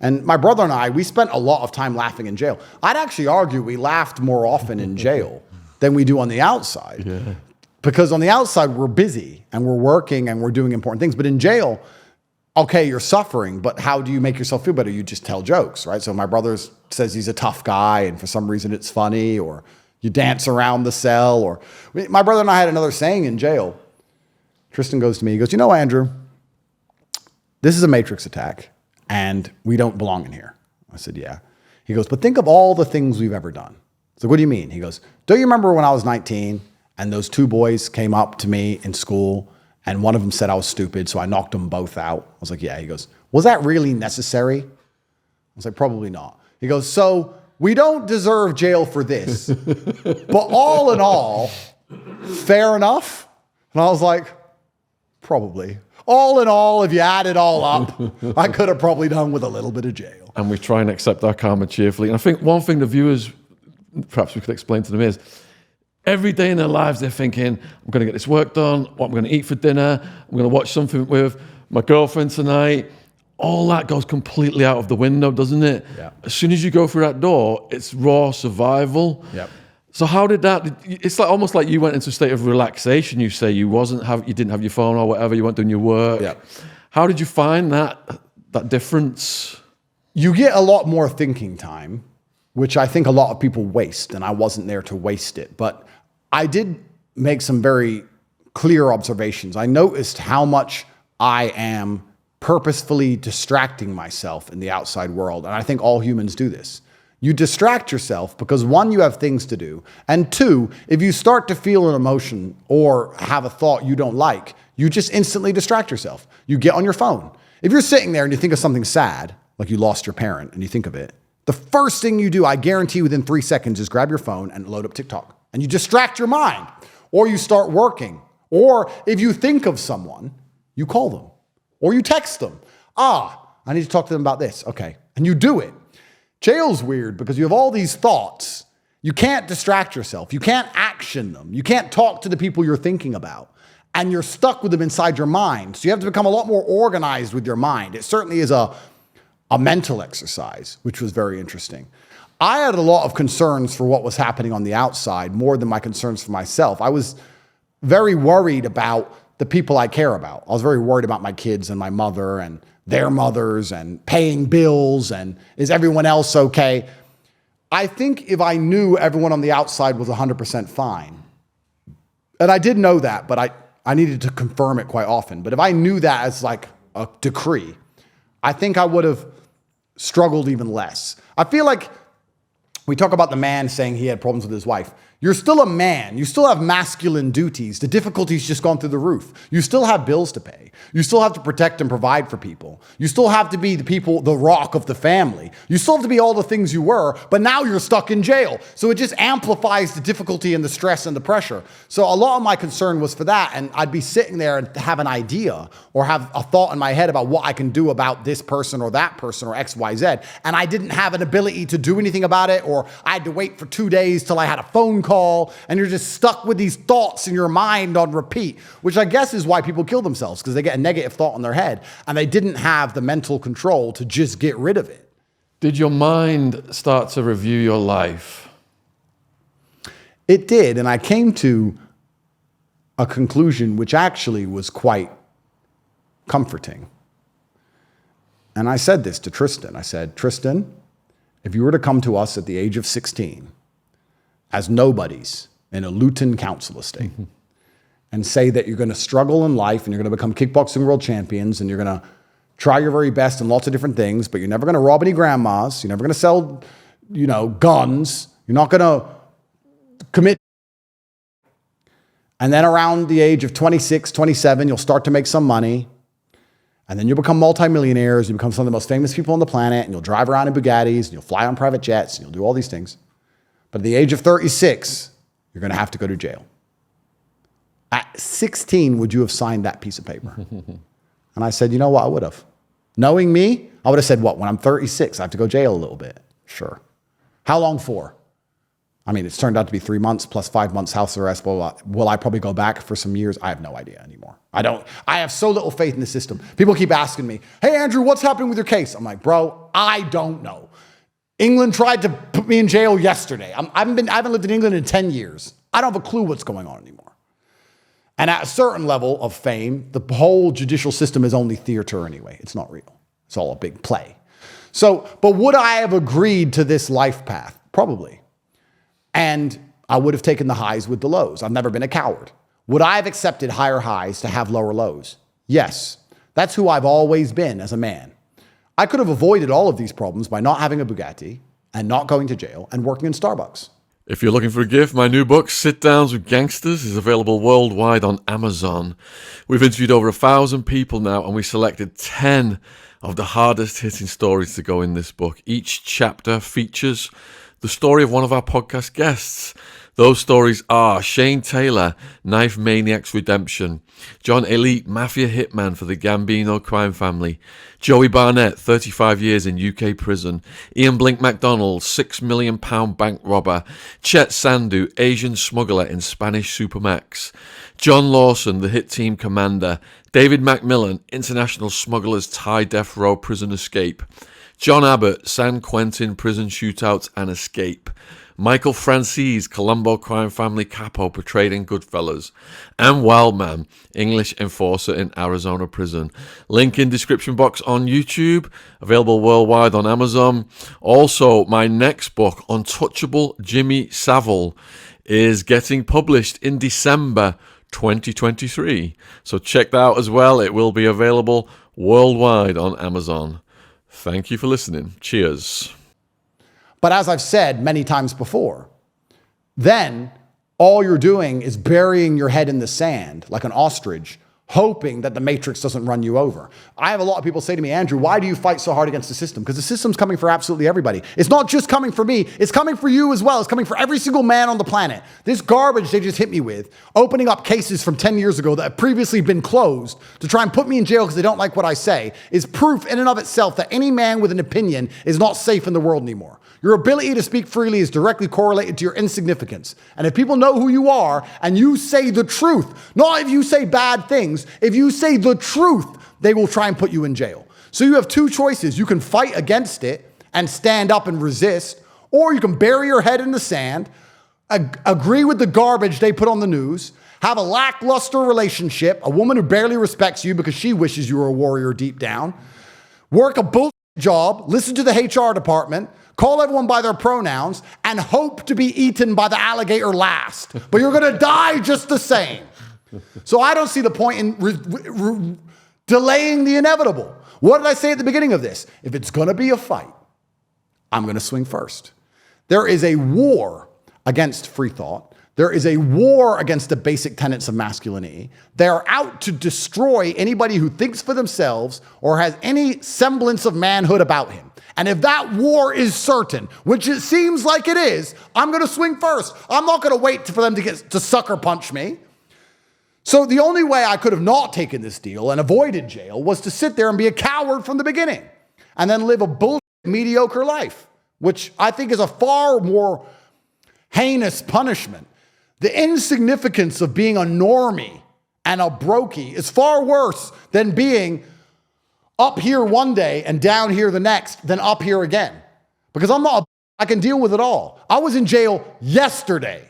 And my brother and I, we spent a lot of time laughing in jail. I'd actually argue we laughed more often in jail than we do on the outside. Yeah. Because on the outside, we're busy and we're working and we're doing important things. But in jail, okay, you're suffering, but how do you make yourself feel better? You just tell jokes, right? So my brother says he's a tough guy and for some reason it's funny, or you dance around the cell. Or my brother and I had another saying in jail. Tristan goes to me, he goes, you know, Andrew, this is a matrix attack. And we don't belong in here. I said, yeah. He goes, but think of all the things we've ever done. So what do you mean? He goes, don't you remember when I was 19 and those 2 boys came up to me in school and one of them said I was stupid, so I knocked them both out? I was like, yeah. He goes, was that really necessary? I was like, probably not. He goes, so we don't deserve jail for this, but all in all, fair enough? And I was like, probably. All in all, if you add it all up, I could have probably done with a little bit of jail. And we try and accept our karma cheerfully. And I think one thing the viewers, perhaps we could explain to them is, every day in their lives they're thinking, I'm going to get this work done, what I'm going to eat for dinner, I'm going to watch something with my girlfriend tonight. All that goes completely out of the window, doesn't it? Yeah. As soon as you go through that door, it's raw survival. Yep. So how did that? It's like almost like you went into a state of relaxation. You say you didn't have your phone or whatever. You weren't doing your work. Yeah. How did you find that difference? You get a lot more thinking time, which I think a lot of people waste, and I wasn't there to waste it. But I did make some very clear observations. I noticed how much I am purposefully distracting myself in the outside world, and I think all humans do this. You distract yourself because 1, you have things to do. And 2, if you start to feel an emotion or have a thought you don't like, you just instantly distract yourself. You get on your phone. If you're sitting there and you think of something sad, like you lost your parent and you think of it, the first thing you do, I guarantee within 3 seconds, is grab your phone and load up TikTok. And you distract your mind. Or you start working. Or if you think of someone, you call them. Or you text them. I need to talk to them about this. Okay. And you do it. Jail's weird because you have all these thoughts. You can't distract yourself. You can't action them. You can't talk to the people you're thinking about. And you're stuck with them inside your mind. So you have to become a lot more organized with your mind. It certainly is a mental exercise, which was very interesting. I had a lot of concerns for what was happening on the outside, more than my concerns for myself. I was very worried about the people I care about. I was very worried about my kids and my mother and their mothers and paying bills and is everyone else okay? I think if I knew everyone on the outside was 100% fine, and I did know that, but I needed to confirm it quite often. But if I knew that as like a decree, I think I would have struggled even less. I feel like we talk about the man saying he had problems with his wife. You're still a man. You still have masculine duties. The difficulty's just gone through the roof. You still have bills to pay. You still have to protect and provide for people. You still have to be the rock of the family. You still have to be all the things you were, but now you're stuck in jail. So it just amplifies the difficulty and the stress and the pressure. So a lot of my concern was for that. And I'd be sitting there and have an idea or have a thought in my head about what I can do about this person or that person or X, Y, Z. And I didn't have an ability to do anything about it, or I had to wait for 2 days till I had a phone call, and you're just stuck with these thoughts in your mind on repeat, which I guess is why people kill themselves, because they get a negative thought in their head and they didn't have the mental control to just get rid of it. Did your mind start to review your life? It did, and I came to a conclusion which actually was quite comforting. And I said this to Tristan. I said, Tristan, if you were to come to us at the age of 16 as nobodies in a Luton council estate and say that you're going to struggle in life and you're going to become kickboxing world champions and you're going to try your very best in lots of different things, but you're never going to rob any grandmas, you're never going to sell, guns, you're not going to commit. And then around the age of 26, 27, you'll start to make some money. And then you'll become multimillionaires, you become some of the most famous people on the planet, and you'll drive around in Bugattis, and you'll fly on private jets, and you'll do all these things. But at the age of 36, you're going to have to go to jail. At 16, would you have signed that piece of paper? And I said, you know what, I would have. Knowing me, I would have said, what, when I'm 36, I have to go jail a little bit? Sure. How long for? I mean, it's turned out to be 3 months plus 5 months house arrest, blah, blah, blah. Will I probably go back for some years? I have no idea anymore. I have so little faith in the system. People keep asking me, hey, Andrew, what's happening with your case? I'm like, bro, I don't know. England tried to put me in jail yesterday. I haven't lived in England in 10 years. I don't have a clue what's going on anymore. And at a certain level of fame, the whole judicial system is only theater anyway. It's not real. It's all a big play. So, but would I have agreed to this life path? Probably. And I would have taken the highs with the lows. I've never been a coward. Would I have accepted higher highs to have lower lows? Yes. That's who I've always been as a man. I could have avoided all of these problems by not having a Bugatti and not going to jail and working in Starbucks. If you're looking for a gift, my new book, Sit Downs with Gangsters, is available worldwide on Amazon. We've interviewed over 1,000 people now, and we selected 10 of the hardest hitting stories to go in this book. Each chapter features the story of one of our podcast guests. Those stories are Shane Taylor, Knife Maniac's Redemption; John Elite, Mafia Hitman for the Gambino crime family; Joey Barnett, 35 years in UK prison; Ian Blink MacDonald, £6 million bank robber; Chet Sandu, Asian smuggler in Spanish Supermax; John Lawson, the hit team commander; David Macmillan, international smugglers Thai death row prison escape; John Abbott, San Quentin prison shootout and escape; Michael Francis, Colombo crime family capo portrayed in Goodfellas; and Wildman, English enforcer in Arizona prison. Link in description box on YouTube, available worldwide on Amazon. Also, my next book, Untouchable Jimmy Savile, is getting published in December 2023. So check that out as well. It will be available worldwide on Amazon. Thank you for listening. Cheers. But as I've said many times before, then all you're doing is burying your head in the sand like an ostrich, hoping that the matrix doesn't run you over. I have a lot of people say to me, Andrew, why do you fight so hard against the system? Because the system's coming for absolutely everybody. It's not just coming for me. It's coming for you as well. It's coming for every single man on the planet. This garbage they just hit me with, opening up cases from 10 years ago that have previously been closed to try and put me in jail because they don't like what I say, is proof in and of itself that any man with an opinion is not safe in the world anymore. Your ability to speak freely is directly correlated to your insignificance. And if people know who you are and you say the truth, not if you say bad things, if you say the truth, they will try and put you in jail. So you have two choices. You can fight against it and stand up and resist, or you can bury your head in the sand, agree with the garbage they put on the news, have a lackluster relationship, a woman who barely respects you because she wishes you were a warrior deep down, work a bullshit job, listen to the HR department, call everyone by their pronouns, and hope to be eaten by the alligator last. But you're going to die just the same. So I don't see the point in delaying the inevitable. What did I say at the beginning of this? If it's going to be a fight, I'm going to swing first. There is a war against free thought. There is a war against the basic tenets of masculinity. They're out to destroy anybody who thinks for themselves or has any semblance of manhood about him. And if that war is certain, which it seems like it is, I'm going to swing first. I'm not going to wait for them to sucker punch me. So the only way I could have not taken this deal and avoided jail was to sit there and be a coward from the beginning and then live a bullshit, mediocre life, which I think is a far more heinous punishment. The insignificance of being a normie and a brokey is far worse than being up here one day and down here the next, then up here again. Because I can deal with it all. I was in jail yesterday,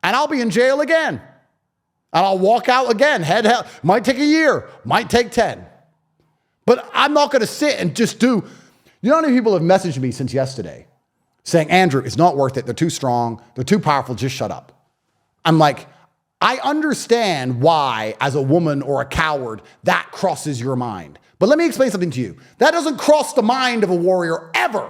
and I'll be in jail again. And I'll walk out again, head held. Might take a year, might take 10. But I'm not going to sit and just do. You know how many people have messaged me since yesterday saying, Andrew, it's not worth it. They're too strong. They're too powerful. Just shut up. I'm like, I understand why, as a woman or a coward, that crosses your mind. But let me explain something to you. That doesn't cross the mind of a warrior ever.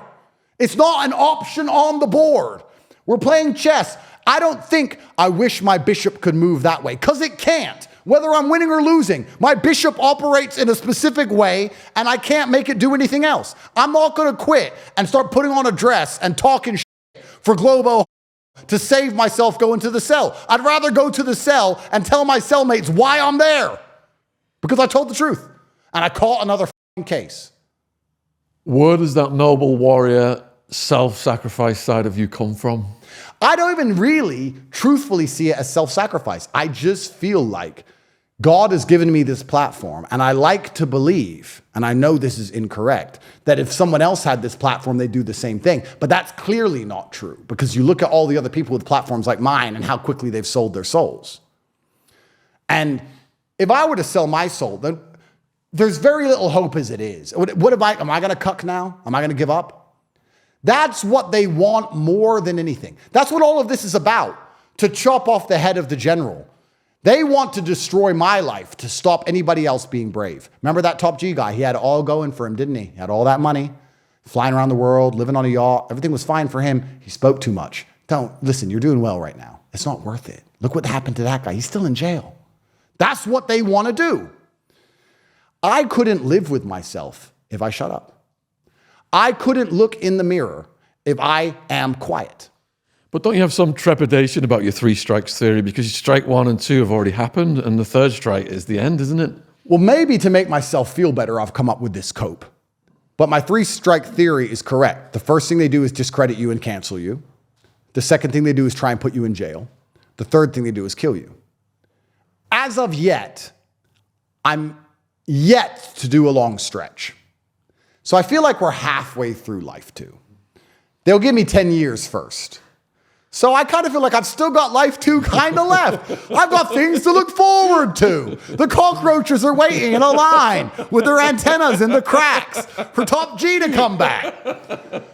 It's not an option on the board. We're playing chess. I don't think I wish my bishop could move that way, because it can't. Whether I'm winning or losing, my bishop operates in a specific way, and I can't make it do anything else. I'm not going to quit and start putting on a dress and talking shit for Globo to save myself going to the cell. I'd rather go to the cell and tell my cellmates why I'm there, because I told the truth, and I caught another case. Where does that noble warrior, self-sacrifice side of you come from? I don't even really truthfully see it as self-sacrifice. I just feel like God has given me this platform, and I like to believe, and I know this is incorrect, that if someone else had this platform, they'd do the same thing. But that's clearly not true, because you look at all the other people with platforms like mine and how quickly they've sold their souls. And if I were to sell my soul, then there's very little hope as it is. Am I going to cuck now? Am I going to give up? That's what they want more than anything. That's what all of this is about, to chop off the head of the general. They want to destroy my life to stop anybody else being brave. Remember that top G guy? He had it all going for him, didn't he? He had all that money, flying around the world, living on a yacht. Everything was fine for him. He spoke too much. Listen, you're doing well right now. It's not worth it. Look what happened to that guy. He's still in jail. That's what they want to do. I couldn't live with myself if I shut up. I couldn't look in the mirror if I am quiet. But don't you have some trepidation about your three strikes theory, because strike 1 and 2 have already happened and the third strike is the end, isn't it? Well, maybe to make myself feel better, I've come up with this cope. But my 3-strike theory is correct. The first thing they do is discredit you and cancel you. The second thing they do is try and put you in jail. The third thing they do is kill you. As of yet, I'm yet to do a long stretch. So I feel like we're halfway through life 2. They'll give me 10 years first. So I kind of feel like I've still got life 2 kind of left. I've got things to look forward to. The cockroaches are waiting in a line with their antennas in the cracks for Top G to come back.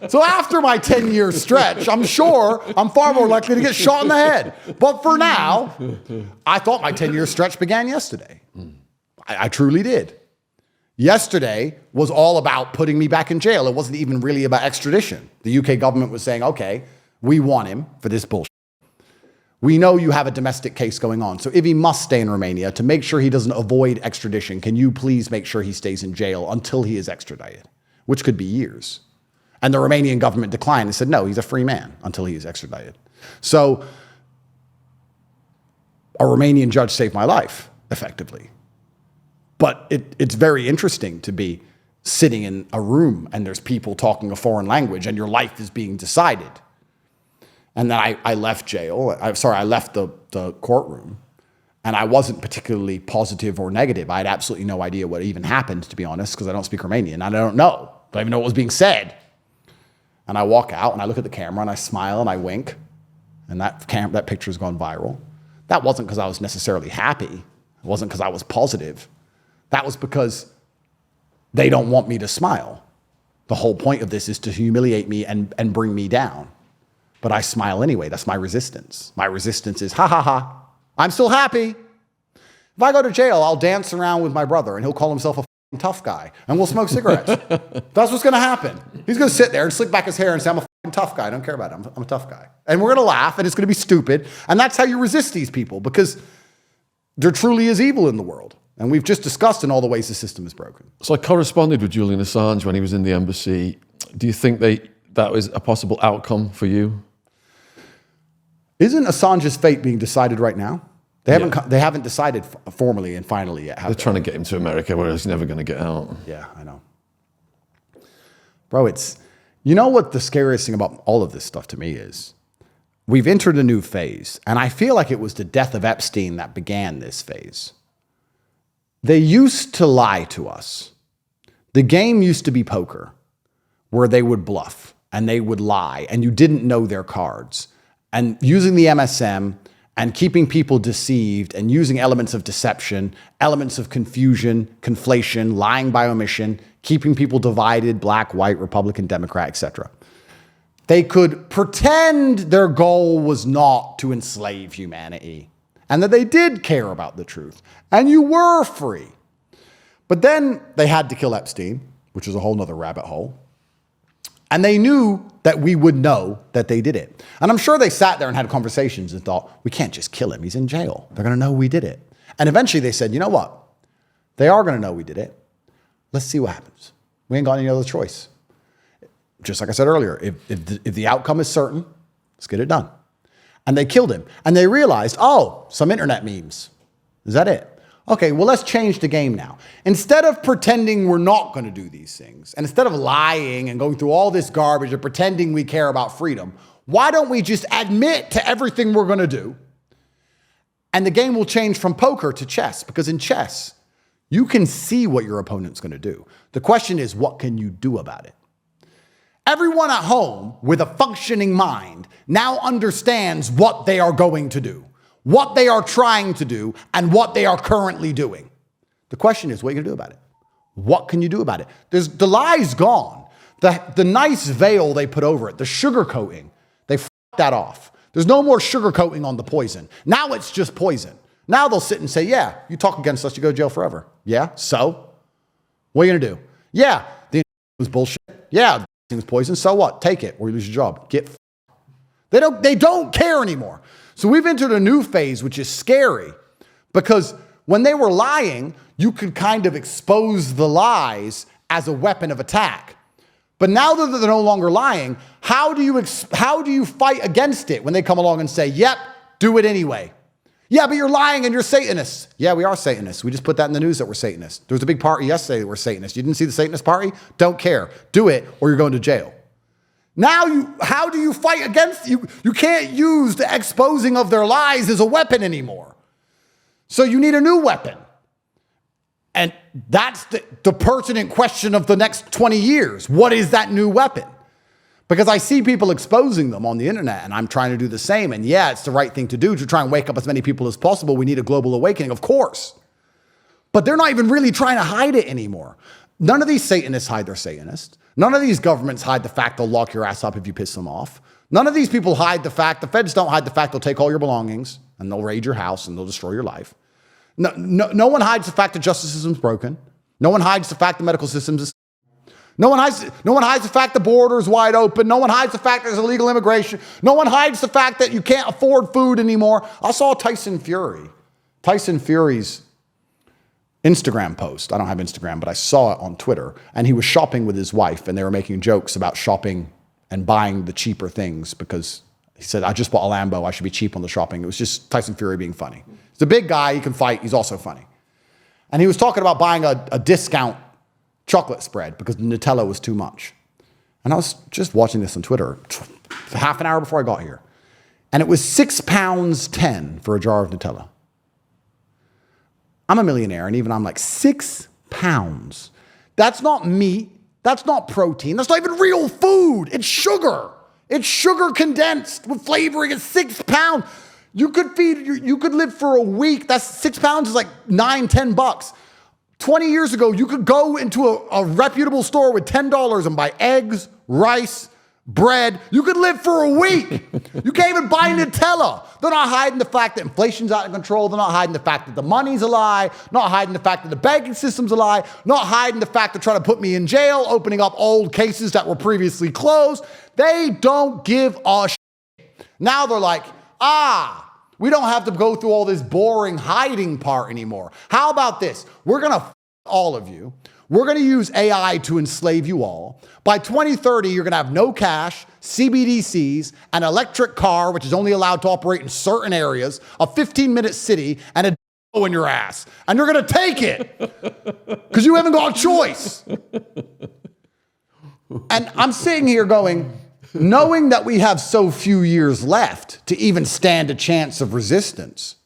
So after my 10-year stretch, I'm sure I'm far more likely to get shot in the head. But for now, I thought my 10-year stretch began yesterday. I truly did. Yesterday was all about putting me back in jail. It wasn't even really about extradition. The UK government was saying, okay, we want him for this bullshit. We know you have a domestic case going on. So if he must stay in Romania, to make sure he doesn't avoid extradition, can you please make sure he stays in jail until he is extradited, which could be years. And the Romanian government declined and said, no, he's a free man until he is extradited. So a Romanian judge saved my life, effectively. But it's very interesting to be sitting in a room and there's people talking a foreign language and your life is being decided. And then I left jail. I left the courtroom, and I wasn't particularly positive or negative. I had absolutely no idea what even happened, to be honest, because I don't speak Romanian. And I don't know. I don't even know what was being said. And I walk out, and I look at the camera, and I smile, and I wink. And that picture's gone viral. That wasn't because I was necessarily happy. It wasn't because I was positive. That was because they don't want me to smile. The whole point of this is to humiliate me and bring me down. But I smile anyway. That's my resistance. My resistance is, ha ha ha, I'm still happy. If I go to jail, I'll dance around with my brother and he'll call himself a tough guy and we'll smoke cigarettes. That's what's going to happen. He's going to sit there and slick back his hair and say, I'm a tough guy. I don't care about it. I'm a tough guy. And we're going to laugh and it's going to be stupid. And that's how you resist these people, because there truly is evil in the world. And we've just discussed in all the ways the system is broken. So I corresponded with Julian Assange when he was in the embassy. Do you think that was a possible outcome for you? Isn't Assange's fate being decided right now? They haven't decided formally and finally yet. They're trying to get him to America where he's never going to get out. Yeah, I know. Bro, you know what the scariest thing about all of this stuff to me is? We've entered a new phase, and I feel like it was the death of Epstein that began this phase. They used to lie to us. The game used to be poker, where they would bluff and they would lie, and you didn't know their cards. And using the MSM and keeping people deceived and using elements of deception, elements of confusion, conflation, lying by omission, keeping people divided, black, white, Republican, Democrat, etc. They could pretend their goal was not to enslave humanity and that they did care about the truth and you were free. But then they had to kill Epstein, which is a whole nother rabbit hole. And they knew that we would know that they did it. And I'm sure they sat there and had conversations and thought, we can't just kill him. He's in jail. They're going to know we did it. And eventually they said, you know what? They are going to know we did it. Let's see what happens. We ain't got any other choice. Just like I said earlier, if the outcome is certain, let's get it done. And they killed him. And they realized, oh, some internet memes. Is that it? Okay, well, let's change the game now. Instead of pretending we're not going to do these things, and instead of lying and going through all this garbage and pretending we care about freedom, why don't we just admit to everything we're going to do? And the game will change from poker to chess, because in chess, you can see what your opponent's going to do. The question is, what can you do about it? Everyone at home with a functioning mind now understands what they are going to do, what they are trying to do, and what they are currently doing. The question is, what are you going to do about it? What can you do about it? The lie's gone. The nice veil they put over it, the sugarcoating, they f***ed that off. There's no more sugarcoating on the poison. Now it's just poison. Now they'll sit and say, yeah, you talk against us, you go to jail forever. Yeah, so? What are you going to do? Yeah, the was bullshit. Yeah, the thing was poison. So what? Take it or you lose your job. They don't care anymore. So we've entered a new phase, which is scary, because when they were lying, you could kind of expose the lies as a weapon of attack. But now that they're no longer lying, how do you fight against it when they come along and say, yep, do it anyway? Yeah, but you're lying and you're Satanists. Yeah, we are Satanists. We just put that in the news that we're Satanists. There was a big party yesterday that we're Satanists. You didn't see the Satanist party? Don't care. Do it or you're going to jail. Now, how do you fight against you? You can't use the exposing of their lies as a weapon anymore. So you need a new weapon. And that's the pertinent question of the next 20 years. What is that new weapon? Because I see people exposing them on the internet, and I'm trying to do the same. And yeah, it's the right thing to do to try and wake up as many people as possible. We need a global awakening, of course. But they're not even really trying to hide it anymore. None of these Satanists hide their Satanists. None of these governments hide the fact they'll lock your ass up if you piss them off. None of these people hide the fact, the feds don't hide the fact they'll take all your belongings and they'll raid your house and they'll destroy your life. No one hides the fact the justice system's broken. No one hides the fact the medical system's no one hides the fact the border is wide open. No one hides the fact there's illegal immigration. No one hides the fact that you can't afford food anymore. I saw Tyson Fury's Instagram post. I don't have Instagram, but I saw it on Twitter. And he was shopping with his wife, and they were making jokes about shopping and buying the cheaper things because he said, I just bought a Lambo. I should be cheap on the shopping. It was just Tyson Fury being funny. He's a big guy. He can fight. He's also funny. And he was talking about buying a discount chocolate spread because the Nutella was too much. And I was just watching this on Twitter half an hour before I got here. And it was £6.10 for a jar of Nutella. I'm a millionaire, and even I'm like, £6. That's not meat. That's not protein. That's not even real food. It's sugar. It's sugar condensed with flavoring. It's £6. You could live for a week. That's £6 is like $9, $10. 20 years ago, you could go into a reputable store with $10 and buy eggs, rice, bread. You could live for a week. You can't even buy Nutella. They're not hiding the fact that inflation's out of control. They're not hiding the fact that the money's a lie. Not hiding the fact that the banking system's a lie. Not hiding the fact they're trying to put me in jail, opening up old cases that were previously closed. They don't give a shit. Now they're like, we don't have to go through all this boring hiding part anymore. How about this? We're going to all of you. We're going to use AI to enslave you all. By 2030, you're going to have no cash, CBDCs, an electric car, which is only allowed to operate in certain areas, a 15-minute city, and a in your ass. And you're going to take it because you haven't got a choice. And I'm sitting here going, knowing that we have so few years left to even stand a chance of resistance,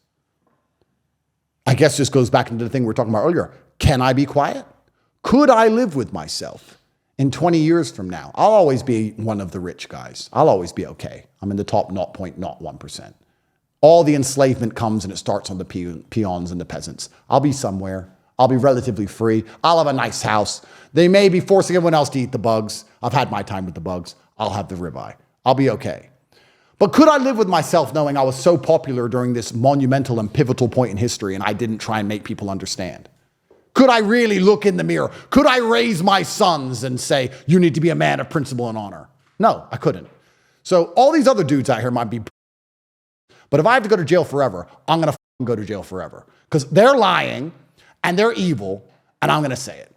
I guess this goes back into the thing we were talking about earlier. Can I be quiet? Could I live with myself in 20 years from now? I'll always be one of the rich guys. I'll always be okay. I'm in the top 0.01%. All the enslavement comes and it starts on the peons and the peasants. I'll be somewhere. I'll be relatively free. I'll have a nice house. They may be forcing everyone else to eat the bugs. I've had my time with the bugs. I'll have the ribeye. I'll be okay. But could I live with myself knowing I was so popular during this monumental and pivotal point in history and I didn't try and make people understand? Could I really look in the mirror? Could I raise my sons and say, you need to be a man of principle and honor? No, I couldn't. So all these other dudes out here might be, but if I have to go to jail forever, I'm going to go to jail forever because they're lying and they're evil and I'm going to say it.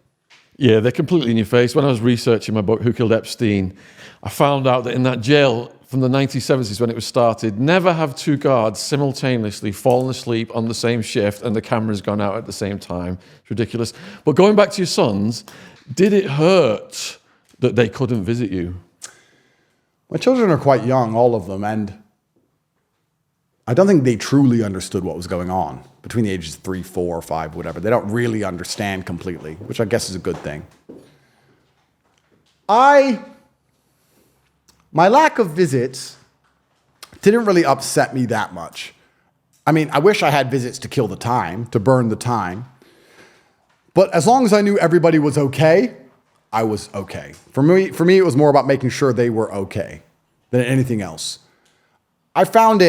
Yeah, they're completely in your face. When I was researching my book, Who Killed Epstein, I found out that in that jail from the 1970s when it was started, never have two guards simultaneously fallen asleep on the same shift and the camera's gone out at the same time. It's ridiculous. But going back to your sons, did it hurt that they couldn't visit you? My children are quite young, all of them, and I don't think they truly understood what was going on between the ages of 3, 4, 5, whatever. They don't really understand completely, which I guess is a good thing. My lack of visits didn't really upset me that much. I mean, I wish I had visits to kill the time, to burn the time. But as long as I knew everybody was okay, I was okay. For me, it was more about making sure they were okay than anything else. I thought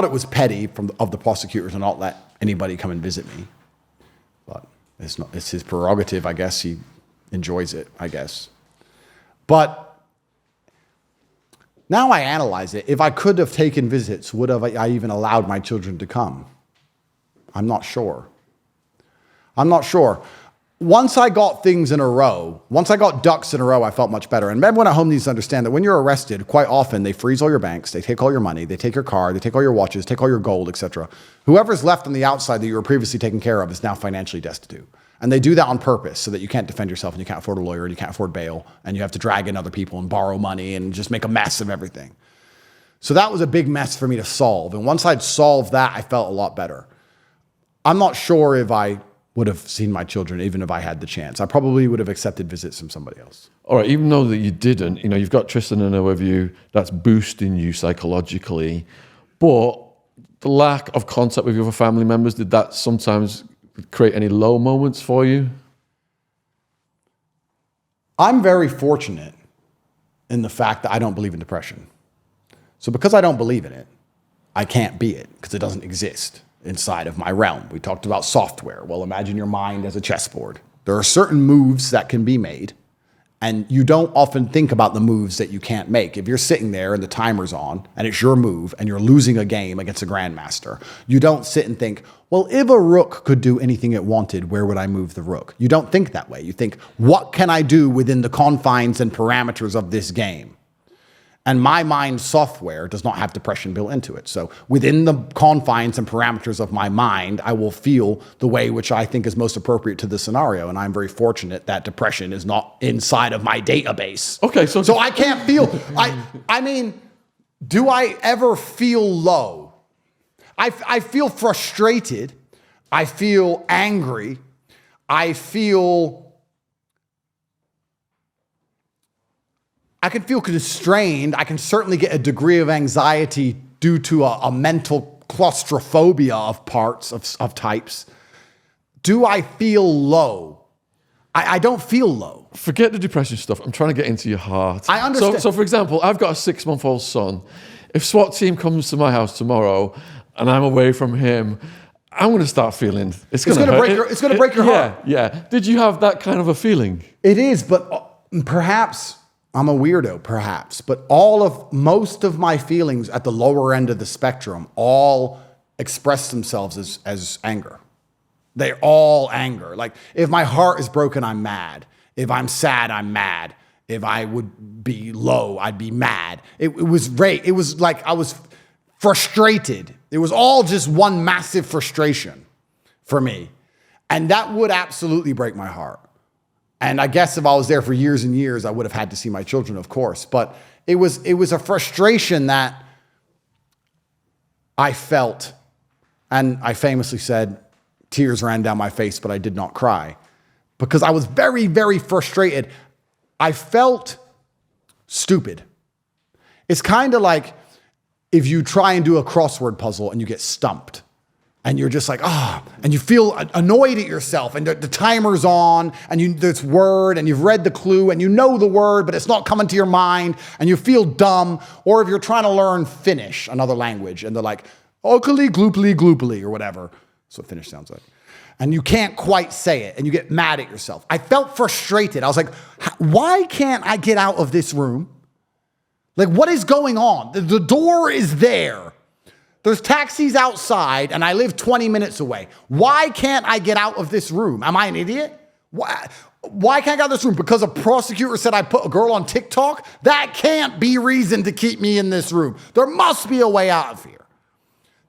it was petty of the prosecutors to not let anybody come and visit me. But it's his prerogative, I guess. He enjoys it, I guess. But now I analyze it. If I could have taken visits, would have I even allowed my children to come? I'm not sure. Once I got things in a row, once I got ducks in a row, I felt much better. And everyone at home needs to understand that when you're arrested, quite often they freeze all your banks, they take all your money, they take your car, they take all your watches, take all your gold, etc. Whoever's left on the outside that you were previously taken care of is now financially destitute. And they do that on purpose so that you can't defend yourself and you can't afford a lawyer and you can't afford bail and you have to drag in other people and borrow money and just make a mess of everything. So that was a big mess for me to solve. And once I'd solved that, I felt a lot better. I'm not sure if I would have seen my children, even if I had the chance. I probably would have accepted visits from somebody else. All right, even though that you didn't, you've got Tristan and with you, that's boosting you psychologically. But the lack of contact with your other family members, did that sometimes create any low moments for you? I'm very fortunate in the fact that I don't believe in depression. So because I don't believe in it, I can't be it because it doesn't exist inside of my realm. We talked about software. Well, imagine your mind as a chessboard. There are certain moves that can be made, and you don't often think about the moves that you can't make. If you're sitting there and the timer's on and it's your move and you're losing a game against a grandmaster, you don't sit and think, well, if a rook could do anything it wanted, where would I move the rook? You don't think that way. You think, what can I do within the confines and parameters of this game? And my mind software does not have depression built into it. So within the confines and parameters of my mind, I will feel the way which I think is most appropriate to the scenario. And I'm very fortunate that depression is not inside of my database. Okay, so I can't feel, I mean, do I ever feel low? I feel frustrated. I feel angry. I can feel constrained. I can certainly get a degree of anxiety due to a mental claustrophobia of parts, of types. do I feel low? I don't feel low. Forget the depression stuff. I'm trying to get into your heart. I understand. So for example, I've got a 6-month-old son. If SWAT team comes to my house tomorrow and I'm away from him, I'm going to start feeling it's going to break your heart. Yeah. Did you have that kind of a feeling? It is, but perhaps I'm a weirdo, perhaps. But most of my feelings at the lower end of the spectrum all express themselves as anger. They're all anger. Like, if my heart is broken, I'm mad. If I'm sad, I'm mad. If I would be low, I'd be mad. It was like I was frustrated. It was all just one massive frustration for me. And that would absolutely break my heart. And I guess if I was there for years and years, I would have had to see my children, of course. But it was a frustration that I felt. And I famously said, tears ran down my face, but I did not cry. Because I was very, very frustrated. I felt stupid. It's kind of like if you try and do a crossword puzzle and you get stumped. And you're just like, and you feel annoyed at yourself, and the timer's on, and there's word, and you've read the clue, and you know the word, but it's not coming to your mind, and you feel dumb. Or if you're trying to learn Finnish, another language, and they're like, okali gloopily gloopily, or whatever. That's what Finnish sounds like. And you can't quite say it, and you get mad at yourself. I felt frustrated. I was like, why can't I get out of this room? Like, what is going on? The door is there. There's taxis outside, and I live 20 minutes away. Why can't I get out of this room? Am I an idiot? Why can't I get out of this room? Because a prosecutor said I put a girl on TikTok? That can't be reason to keep me in this room. There must be a way out of here.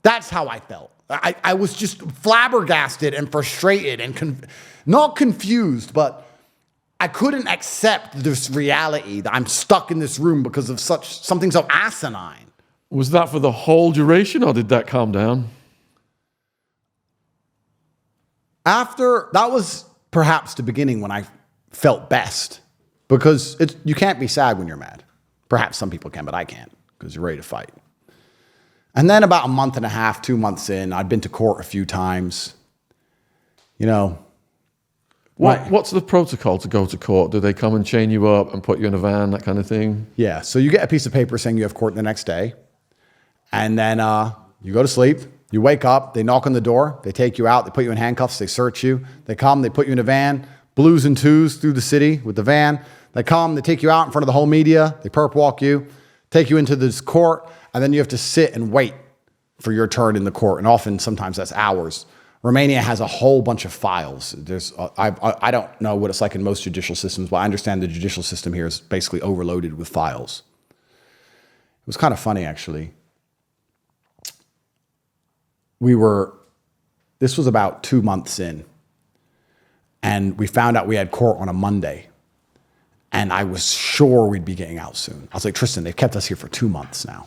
That's how I felt. I was just flabbergasted and frustrated and not confused, but I couldn't accept this reality that I'm stuck in this room because of something so asinine. Was that for the whole duration, or did that calm down? That was perhaps the beginning when I felt best, because you can't be sad when you're mad. Perhaps some people can, but I can't, because you're ready to fight. And then about a month and a half, 2 months in, I'd been to court a few times. You know. What's the protocol to go to court? Do they come and chain you up and put you in a van, that kind of thing? Yeah, so you get a piece of paper saying you have court the next day. And then you go to sleep. You wake up. They knock on the door. They take you out. They put you in handcuffs. They search you. They come. They put you in a van. Blues and twos through the city with the van. They come. They take you out in front of the whole media. They perp walk you. Take you into this court. And then you have to sit and wait for your turn in the court. And often, sometimes that's hours. Romania has a whole bunch of files. I don't know what it's like in most judicial systems, but I understand the judicial system here is basically overloaded with files. It was kind of funny, actually. This was about 2 months in, and we found out we had court on a Monday, and I was sure we'd be getting out soon. I was like, Tristan, they've kept us here for 2 months now.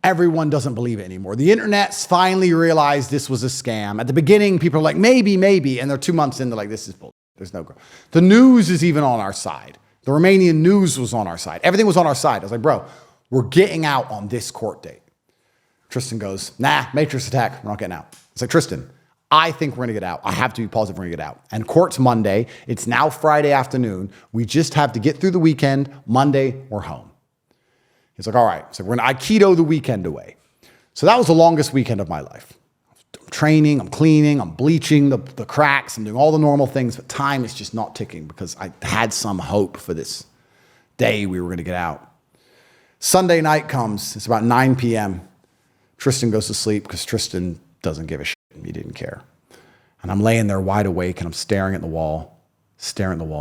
Everyone doesn't believe it anymore. The internet's finally realized this was a scam. At the beginning, people are like, maybe, and they're 2 months in, they're like, this is bullshit. There's no growth. The news is even on our side. The Romanian news was on our side. Everything was on our side. I was like, bro, we're getting out on this court date. Tristan goes, nah, Matrix attack. We're not getting out. It's like, Tristan, I think we're going to get out. I have to be positive we're going to get out. And court's Monday. It's now Friday afternoon. We just have to get through the weekend. Monday, we're home. He's like, all right. So we're going to Aikido the weekend away. So that was the longest weekend of my life. I'm training, I'm cleaning, I'm bleaching the cracks, I'm doing all the normal things, but time is just not ticking because I had some hope for this day we were going to get out. Sunday night comes. It's about 9 p.m. Tristan goes to sleep because Tristan doesn't give a shit. He didn't care. And I'm laying there wide awake and I'm staring at the wall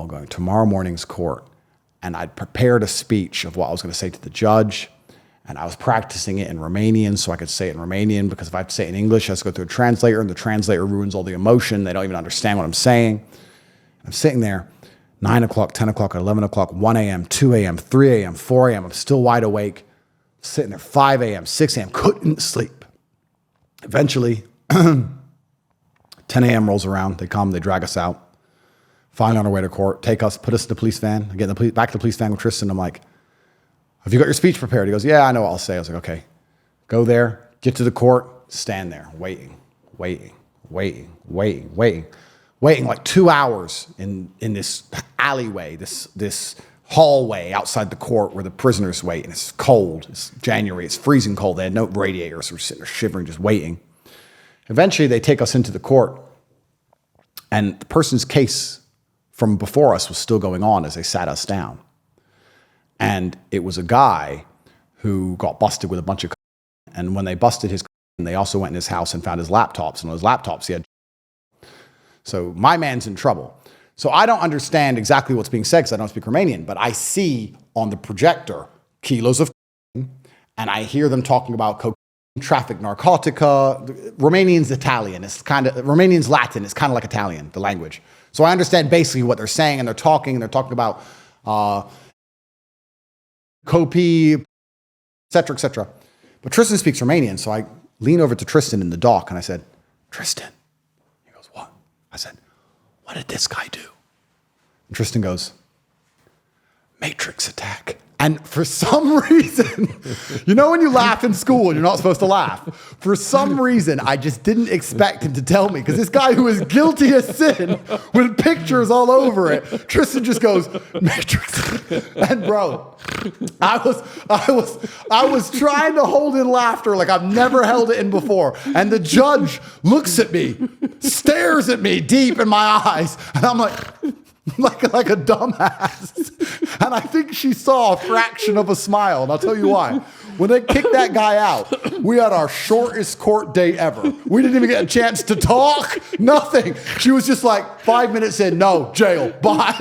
going, tomorrow morning's court. And I'd prepared a speech of what I was going to say to the judge. And I was practicing it in Romanian so I could say it in Romanian, because if I have to say it in English, I have to go through a translator, and the translator ruins all the emotion. They don't even understand what I'm saying. I'm sitting there, 9 o'clock, 10 o'clock, 11 o'clock, 1 a.m., 2 a.m., 3 a.m., 4 a.m. I'm still wide awake. Sitting there, 5 a.m., 6 a.m., couldn't sleep. Eventually, 10 a.m. rolls around. They come, they drag us out. Finally on our way to court, take us, put us in the police van. I get back to the police van with Tristan. I'm like, have you got your speech prepared? He goes, yeah, I know what I'll say. I was like, okay. Go there, get to the court, stand there, waiting. waiting like 2 hours in this alleyway, this hallway outside the court where the prisoners wait. And it's cold. It's January. It's freezing cold. They had no radiators. We're sitting there shivering, just waiting. Eventually, they take us into the court, and the person's case from before us was still going on as they sat us down. And it was a guy who got busted with a bunch of, and when they busted his, they also went in his house and found his laptops, and on his laptops he had. So my man's in trouble. So I don't understand exactly what's being said because I don't speak Romanian, but I see on the projector kilos of, and I hear them talking about cocaine, traffic narcotica. Romanian's Italian. It's kind of, Romanian's Latin. It's kind of like Italian, the language. So I understand basically what they're saying, and they're talking about Kopi, et cetera. But Tristan speaks Romanian, so I lean over to Tristan in the dock, and I said, Tristan. He goes, what? I said, what did this guy do? And Tristan goes, Matrix attack. And for some reason, you know when you laugh in school and you're not supposed to laugh? For some reason, I just didn't expect him to tell me, because this guy who is guilty as sin with pictures all over it, Tristan just goes, Matrix. And bro, I was trying to hold in laughter like I've never held it in before. And the judge looks at me, stares at me deep in my eyes, and I'm like a dumbass. And I think she saw a fraction of a smile. And I'll tell you why. When they kicked that guy out, we had our shortest court date ever. We didn't even get a chance to talk. Nothing. She was just like 5 minutes in, no, jail, bye.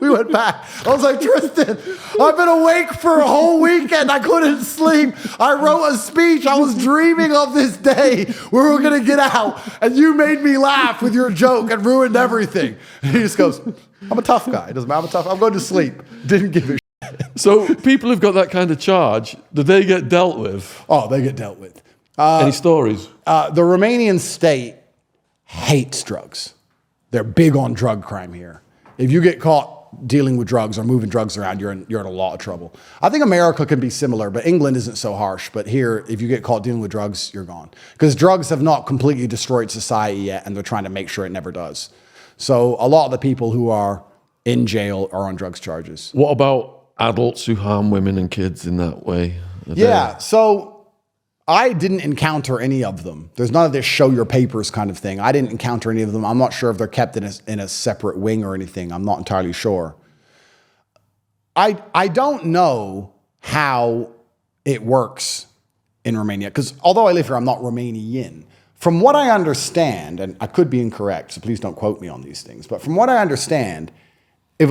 We went back. I was like, Tristan, I've been awake for a whole weekend. I couldn't sleep. I wrote a speech. I was dreaming of this day where we were going to get out. And you made me laugh with your joke and ruined everything. And he just goes, I'm a tough guy. It doesn't matter. I'm going to sleep. Didn't give a shit. So people who've got that kind of charge, do they get dealt with? Oh, they get dealt with. Any stories? The Romanian state hates drugs. They're big on drug crime here. If you get caught dealing with drugs or moving drugs around, you're in a lot of trouble. I think America can be similar, but England isn't so harsh. But here, if you get caught dealing with drugs, you're gone. Because drugs have not completely destroyed society yet, and they're trying to make sure it never does. So a lot of the people who are in jail are on drugs charges. What about adults who harm women and kids in that way? So I didn't encounter any of them. There's none of this show your papers kind of thing. I didn't encounter any of them. I'm not sure if they're kept in a separate wing or anything. I'm not entirely sure. I don't know how it works in Romania, because although I live here, I'm not Romanian. From what I understand, and I could be incorrect, so please don't quote me on these things, but from what I understand, if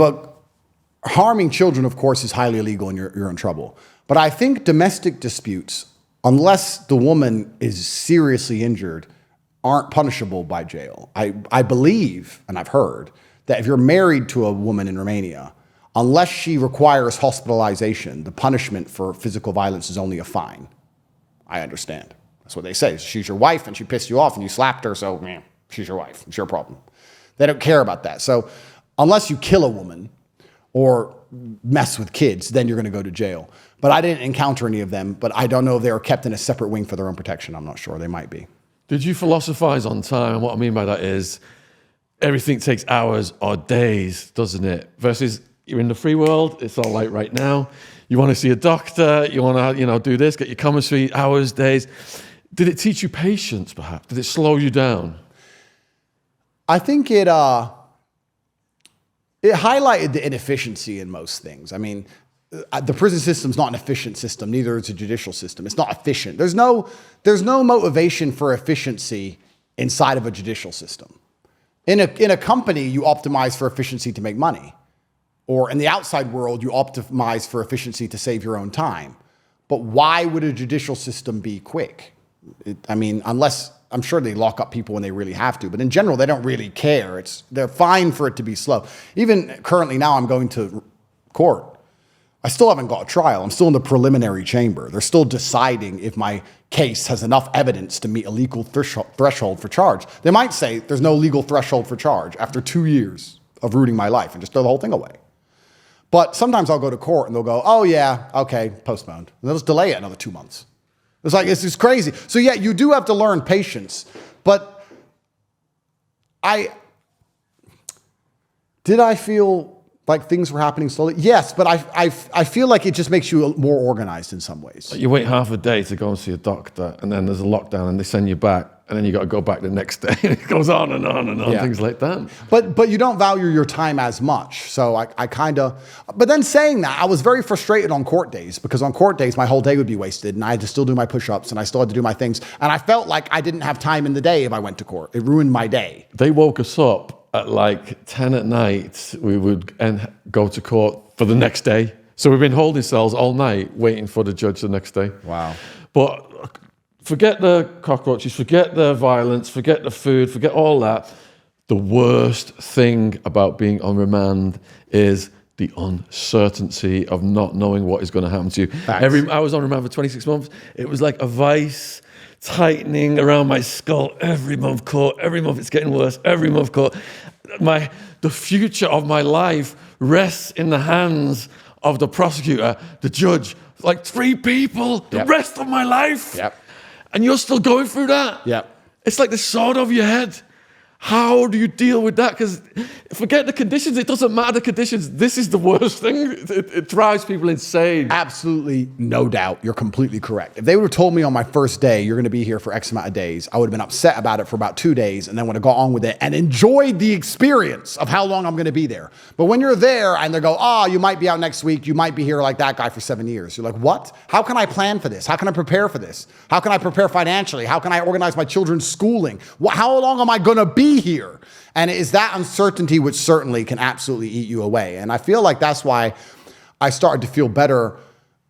harming children, of course, is highly illegal and you're in trouble. But I think domestic disputes, unless the woman is seriously injured, aren't punishable by jail. I believe, and I've heard, that if you're married to a woman in Romania, unless she requires hospitalization, the punishment for physical violence is only a fine. I understand. That's what they say. She's your wife and she pissed you off and you slapped her, so she's your wife. It's your problem. They don't care about that. So unless you kill a woman or mess with kids, then you're going to go to jail. But I didn't encounter any of them, but I don't know if they were kept in a separate wing for their own protection. I'm not sure. They might be. Did you philosophize on time? And what I mean by that is everything takes hours or days, doesn't it? Versus you're in the free world. It's all like right now. You want to see a doctor. You want to, do this, get your commissary, hours, days. Did it teach you patience, perhaps? Did it slow you down? I think it highlighted the inefficiency in most things. I mean, the prison system's not an efficient system. Neither is the judicial system. It's not efficient. There's no motivation for efficiency inside of a judicial system. In a company, you optimize for efficiency to make money. Or in the outside world, you optimize for efficiency to save your own time. But why would a judicial system be quick? Unless, I'm sure they lock up people when they really have to, but in general, they don't really care. They're fine for it to be slow. Even currently now, I'm going to court. I still haven't got a trial. I'm still in the preliminary chamber. They're still deciding if my case has enough evidence to meet a legal threshold for charge. They might say there's no legal threshold for charge after 2 years of rooting my life and just throw the whole thing away. But sometimes I'll go to court and they'll go, oh yeah, okay, postponed. And they'll just delay it another 2 months. It's crazy. So yeah, you do have to learn patience, but did I feel like things were happening slowly? Yes, but I feel like it just makes you more organized in some ways. You wait half a day to go and see a doctor, and then there's a lockdown, and they send you back, and then you got to go back the next day. And it goes on and on and on, things like that. But you don't value your time as much. So I kind of, but then saying that, I was very frustrated on court days, because on court days, my whole day would be wasted, and I had to still do my push-ups, and I still had to do my things. And I felt like I didn't have time in the day if I went to court. It ruined my day. They woke us up at like 10 at night. We would go to court for the next day. So we've been holding cells all night, waiting for the judge the next day. Wow. But forget the cockroaches, forget the violence, forget the food, forget all that. The worst thing about being on remand is the uncertainty of not knowing what is going to happen to you. I was on remand for 26 months. It was like a vice tightening around my skull. Every month court, every month it's getting worse, every month court. The future of my life rests in the hands of the prosecutor, the judge, like 3 people, the rest of my life. Yep. And you're still going through that. Yep. It's like the sword over your head. How do you deal with that? Because forget the conditions. It doesn't matter the conditions. This is the worst thing. It drives people insane. Absolutely, no doubt. You're completely correct. If they would have told me on my first day, you're going to be here for X amount of days, I would have been upset about it for about 2 days, and then would have got on with it and enjoyed the experience of how long I'm going to be there. But when you're there and they go, you might be out next week, you might be here like that guy for 7 years. You're like, what? How can I plan for this? How can I prepare for this? How can I prepare financially? How can I organize my children's schooling? How long am I going to be here? And it is that uncertainty which certainly can absolutely eat you away. And I feel like that's why I started to feel better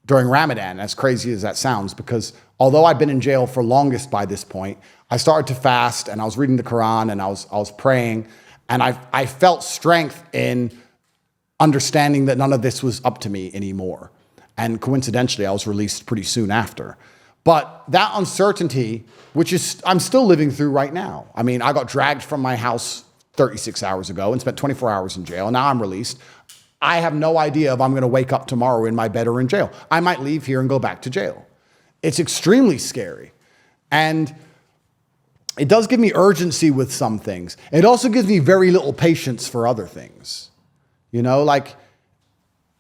during Ramadan, as crazy as that sounds, because although I've been in jail for longest by this point, I started to fast, and I was reading the Quran, and I was praying, and I felt strength in understanding that none of this was up to me anymore. And coincidentally, I was released pretty soon after. But that uncertainty, which is I'm still living through right now. I mean, I got dragged from my house 36 hours ago and spent 24 hours in jail. Now I'm released. I have no idea if I'm going to wake up tomorrow in my bed or in jail. I might leave here and go back to jail. It's extremely scary. And it does give me urgency with some things. It also gives me very little patience for other things. You know, like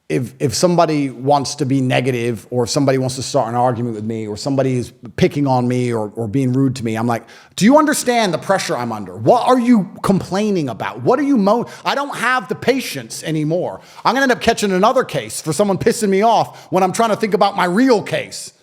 if somebody wants to be negative, or if somebody wants to start an argument with me, or somebody is picking on me or being rude to me, I'm like, do you understand the pressure I'm under? What are you complaining about? What are you I don't have the patience anymore. I'm going to end up catching another case for someone pissing me off when I'm trying to think about my real case.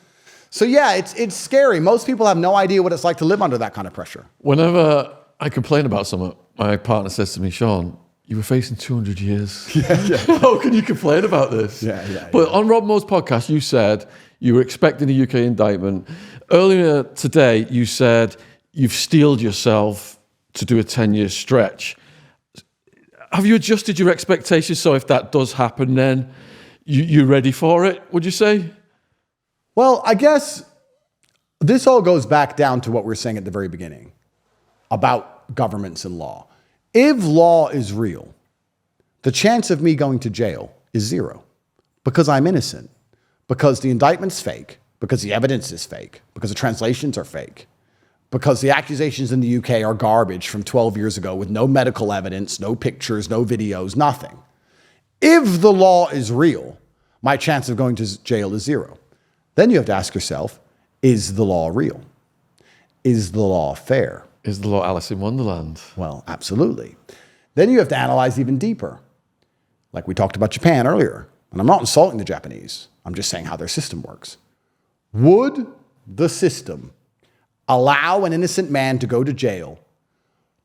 So yeah, it's scary. Most people have no idea what it's like to live under that kind of pressure. Whenever I complain about something, my partner says to me, Sean, you were facing 200 years. Yeah. How can you complain about this? Yeah. But on Rob Moore's podcast, you said you were expecting a UK indictment. Earlier today, you said you've steeled yourself to do a 10-year stretch. Have you adjusted your expectations so if that does happen, then you're ready for it, would you say? Well, I guess this all goes back down to what we were saying at the very beginning about governments and law. If law is real, the chance of me going to jail is 0, because I'm innocent, because the indictment's fake, because the evidence is fake, because the translations are fake, because the accusations in the UK are garbage from 12 years ago with no medical evidence, no pictures, no videos, nothing. If the law is real, my chance of going to jail is 0. Then you have to ask yourself, is the law real? Is the law fair? Is the law Alice in Wonderland? Well, absolutely. Then you have to analyze even deeper. Like we talked about Japan earlier. And I'm not insulting the Japanese. I'm just saying how their system works. Would the system allow an innocent man to go to jail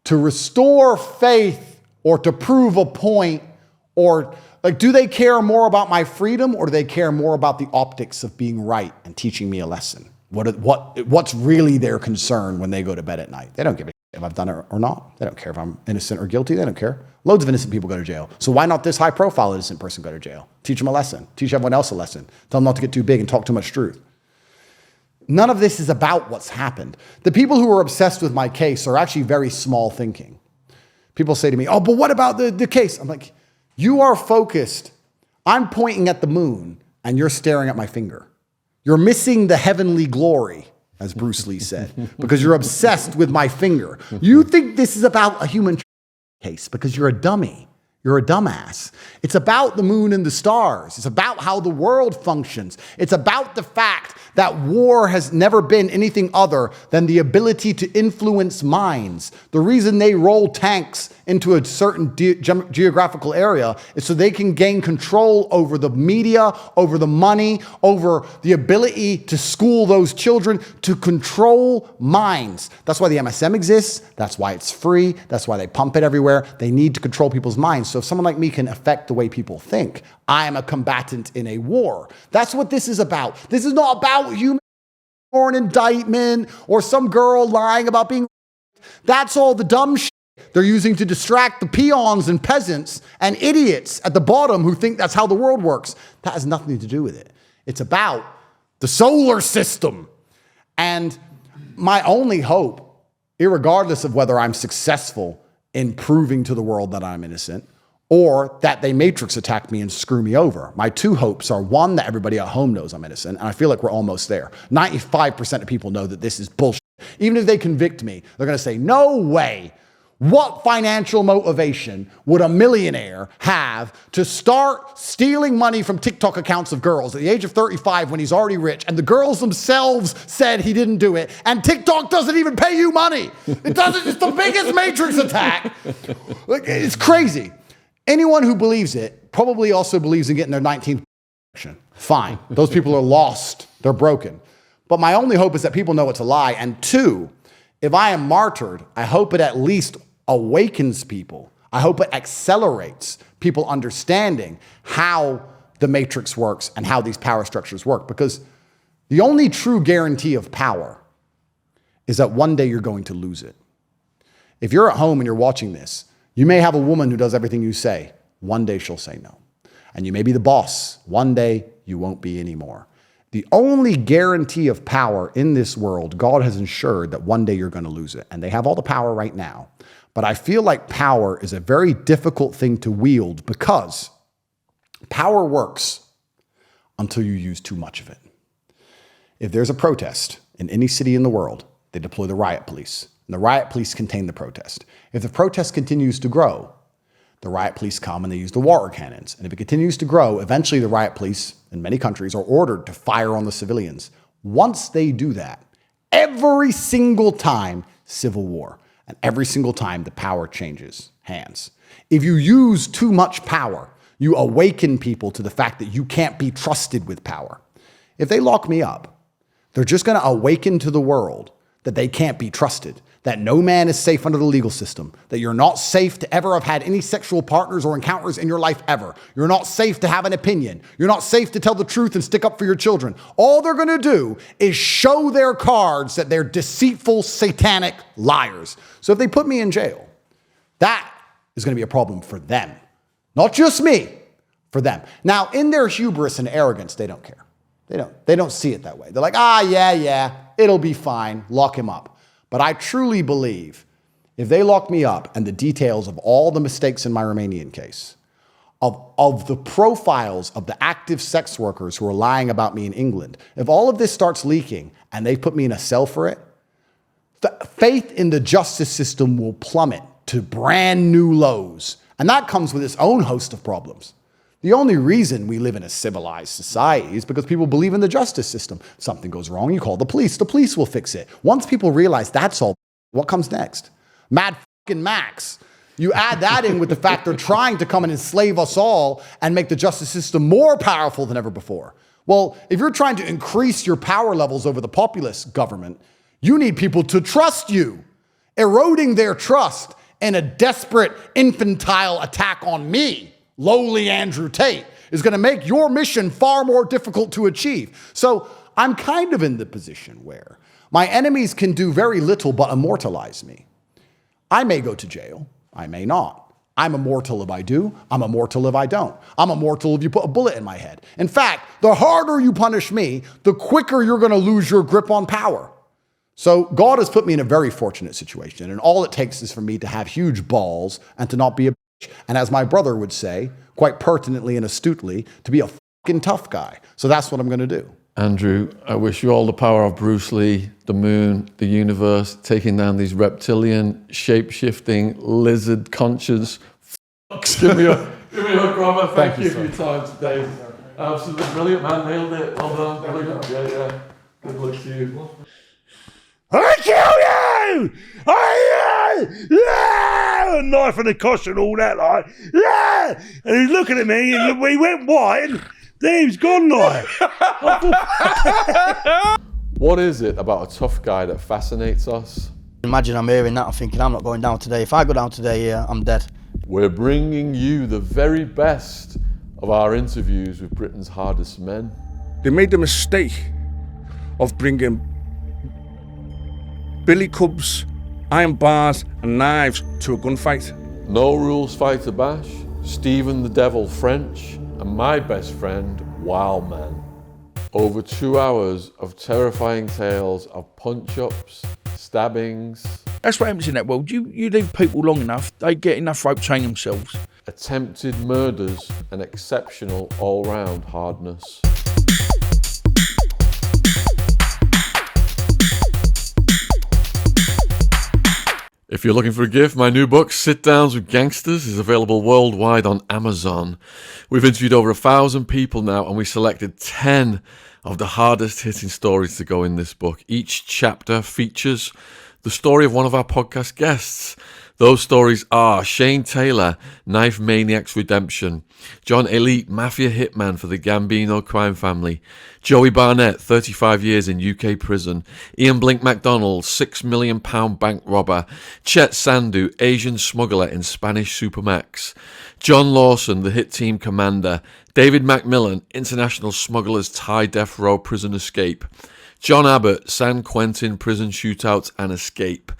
to restore faith or to prove a point? Or like, do they care more about my freedom, or do they care more about the optics of being right and teaching me a lesson? What's really their concern when they go to bed at night? They don't give a shit if I've done it or not. They don't care if I'm innocent or guilty. They don't care. Loads of innocent people go to jail. So why not this high-profile innocent person go to jail? Teach them a lesson. Teach everyone else a lesson. Tell them not to get too big and talk too much truth. None of this is about what's happened. The people who are obsessed with my case are actually very small thinking. People say to me, but what about the case? I'm like, you are focused. I'm pointing at the moon, and you're staring at my finger. You're missing the heavenly glory. as Bruce Lee said, because you're obsessed with my finger. You think this is about a human case because you're a dummy. You're a dumbass. It's about the moon and the stars. It's about how the world functions. It's about the fact that war has never been anything other than the ability to influence minds. The reason they roll tanks into a certain geographical area is so they can gain control over the media, over the money, over the ability to school those children, to control minds. That's why the MSM exists. That's why it's free. That's why they pump it everywhere. They need to control people's minds. So if someone like me can affect the way people think, I am a combatant in a war. That's what this is about. This is not about human or an indictment or some girl lying about being. That's all the dumb shit they're using to distract the peons and peasants and idiots at the bottom who think that's how the world works. That has nothing to do with it. It's about the solar system. And my only hope, irregardless of whether I'm successful in proving to the world that I'm innocent, or that they matrix attack me and screw me over. My two hopes are, one, that everybody at home knows I'm innocent, and I feel like we're almost there. 95% of people know that this is bullshit. Even if they convict me, they're gonna say, no way. What financial motivation would a millionaire have to start stealing money from TikTok accounts of girls at the age of 35 when he's already rich, and the girls themselves said he didn't do it, and TikTok doesn't even pay you money? It doesn't, it's the biggest matrix attack. It's crazy. Anyone who believes it probably also believes in getting their 19th election. Fine. Those people are lost. They're broken. But my only hope is that people know it's a lie. And two, if I am martyred, I hope it at least awakens people. I hope it accelerates people understanding how the matrix works and how these power structures work. Because the only true guarantee of power is that one day you're going to lose it. If you're at home and you're watching this, you may have a woman who does everything you say. One day she'll say no. And you may be the boss. One day you won't be anymore. The only guarantee of power in this world, God has ensured that one day you're going to lose it. And they have all the power right now. But I feel like power is a very difficult thing to wield because power works until you use too much of it. If there's a protest in any city in the world, they deploy the riot police. And the riot police contain the protest. If the protest continues to grow, the riot police come and they use the water cannons. And if it continues to grow, eventually the riot police in many countries are ordered to fire on the civilians. Once they do that, every single time, civil war. And every single time the power changes hands. If you use too much power, you awaken people to the fact that you can't be trusted with power. If they lock me up, they're just going to awaken to the world that they can't be trusted, that no man is safe under the legal system, that you're not safe to ever have had any sexual partners or encounters in your life ever. You're not safe to have an opinion. You're not safe to tell the truth and stick up for your children. All they're going to do is show their cards that they're deceitful, satanic liars. So if they put me in jail, that is going to be a problem for them. Not just me, for them. Now, in their hubris and arrogance, they don't care. They don't see it that way. They're like, yeah, it'll be fine. Lock him up. But I truly believe if they lock me up and the details of all the mistakes in my Romanian case, of the profiles of the active sex workers who are lying about me in England, if all of this starts leaking and they put me in a cell for it, the faith in the justice system will plummet to brand new lows. And that comes with its own host of problems. The only reason we live in a civilized society is because people believe in the justice system. Something goes wrong, you call the police. The police will fix it. Once people realize that's all, what comes next? Mad fucking Max. You add that in with the fact they're trying to come and enslave us all and make the justice system more powerful than ever before. Well, if you're trying to increase your power levels over the populist government, you need people to trust you. Eroding their trust in a desperate, infantile attack on me, lowly Andrew Tate, is going to make your mission far more difficult to achieve. So I'm kind of in the position where my enemies can do very little but immortalize me. I may go to jail. I may not. I'm immortal if I do. I'm immortal if I don't. I'm immortal if you put a bullet in my head. In fact, the harder you punish me, the quicker you're going to lose your grip on power. So God has put me in a very fortunate situation, and all it takes is for me to have huge balls and to not be a bitch. And as my brother would say, quite pertinently and astutely, to be a fucking tough guy. So that's what I'm going to do. Andrew, I wish you all the power of Bruce Lee, the moon, the universe, taking down these reptilian, shape-shifting, lizard-conscious fucks. Give me a hug, Robert. Thank you for your time today. Absolutely brilliant, man. Nailed it. Well done. Brilliant. Yeah. Good luck to you. I kill you! Yeah! Knife and the cosh and all that, like, yeah! And he's looking at me, and we went white, and then he's gone, like. What is it about a tough guy that fascinates us? Imagine I'm hearing that, I'm thinking I'm not going down today. If I go down today, yeah, I'm dead. We're bringing you the very best of our interviews with Britain's hardest men. They made the mistake of bringing billy clubs, iron bars, and knives to a gunfight. No Rules Fighter Bash, Stephen the Devil French, and my best friend, Wild Man. Over 2 hours of terrifying tales of punch-ups, stabbings. That's what happens in that world. You leave people long enough, they get enough rope to hang themselves. Attempted murders, and exceptional all-round hardness. If you're looking for a gift, my new book, Sit Downs with Gangsters, is available worldwide on Amazon. We've interviewed over 1,000 people now, and we selected 10 of the hardest hitting stories to go in this book. Each chapter features the story of one of our podcast guests. Those stories are Shane Taylor, Knife Maniac's Redemption; John Elite, Mafia Hitman for the Gambino crime family; Joey Barnett, 35 years in UK prison; Ian Blink MacDonald, £6 million bank robber; Chet Sandu, Asian smuggler in Spanish Supermax; John Lawson, the hit team commander; David Macmillan, international smugglers Thai death row prison escape; John Abbott, San Quentin prison shootouts and escape;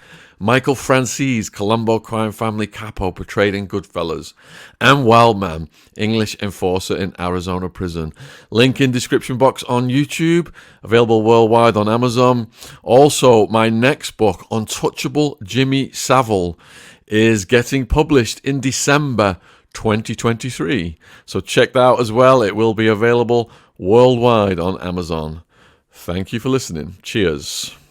Michael Francis, Colombo crime family capo portrayed in Goodfellas; and Wildman, English enforcer in Arizona prison. Link in description box on YouTube, available worldwide on Amazon. Also, my next book, Untouchable Jimmy Savile, is getting published in December 2023. So check that out as well. It will be available worldwide on Amazon. Thank you for listening. Cheers.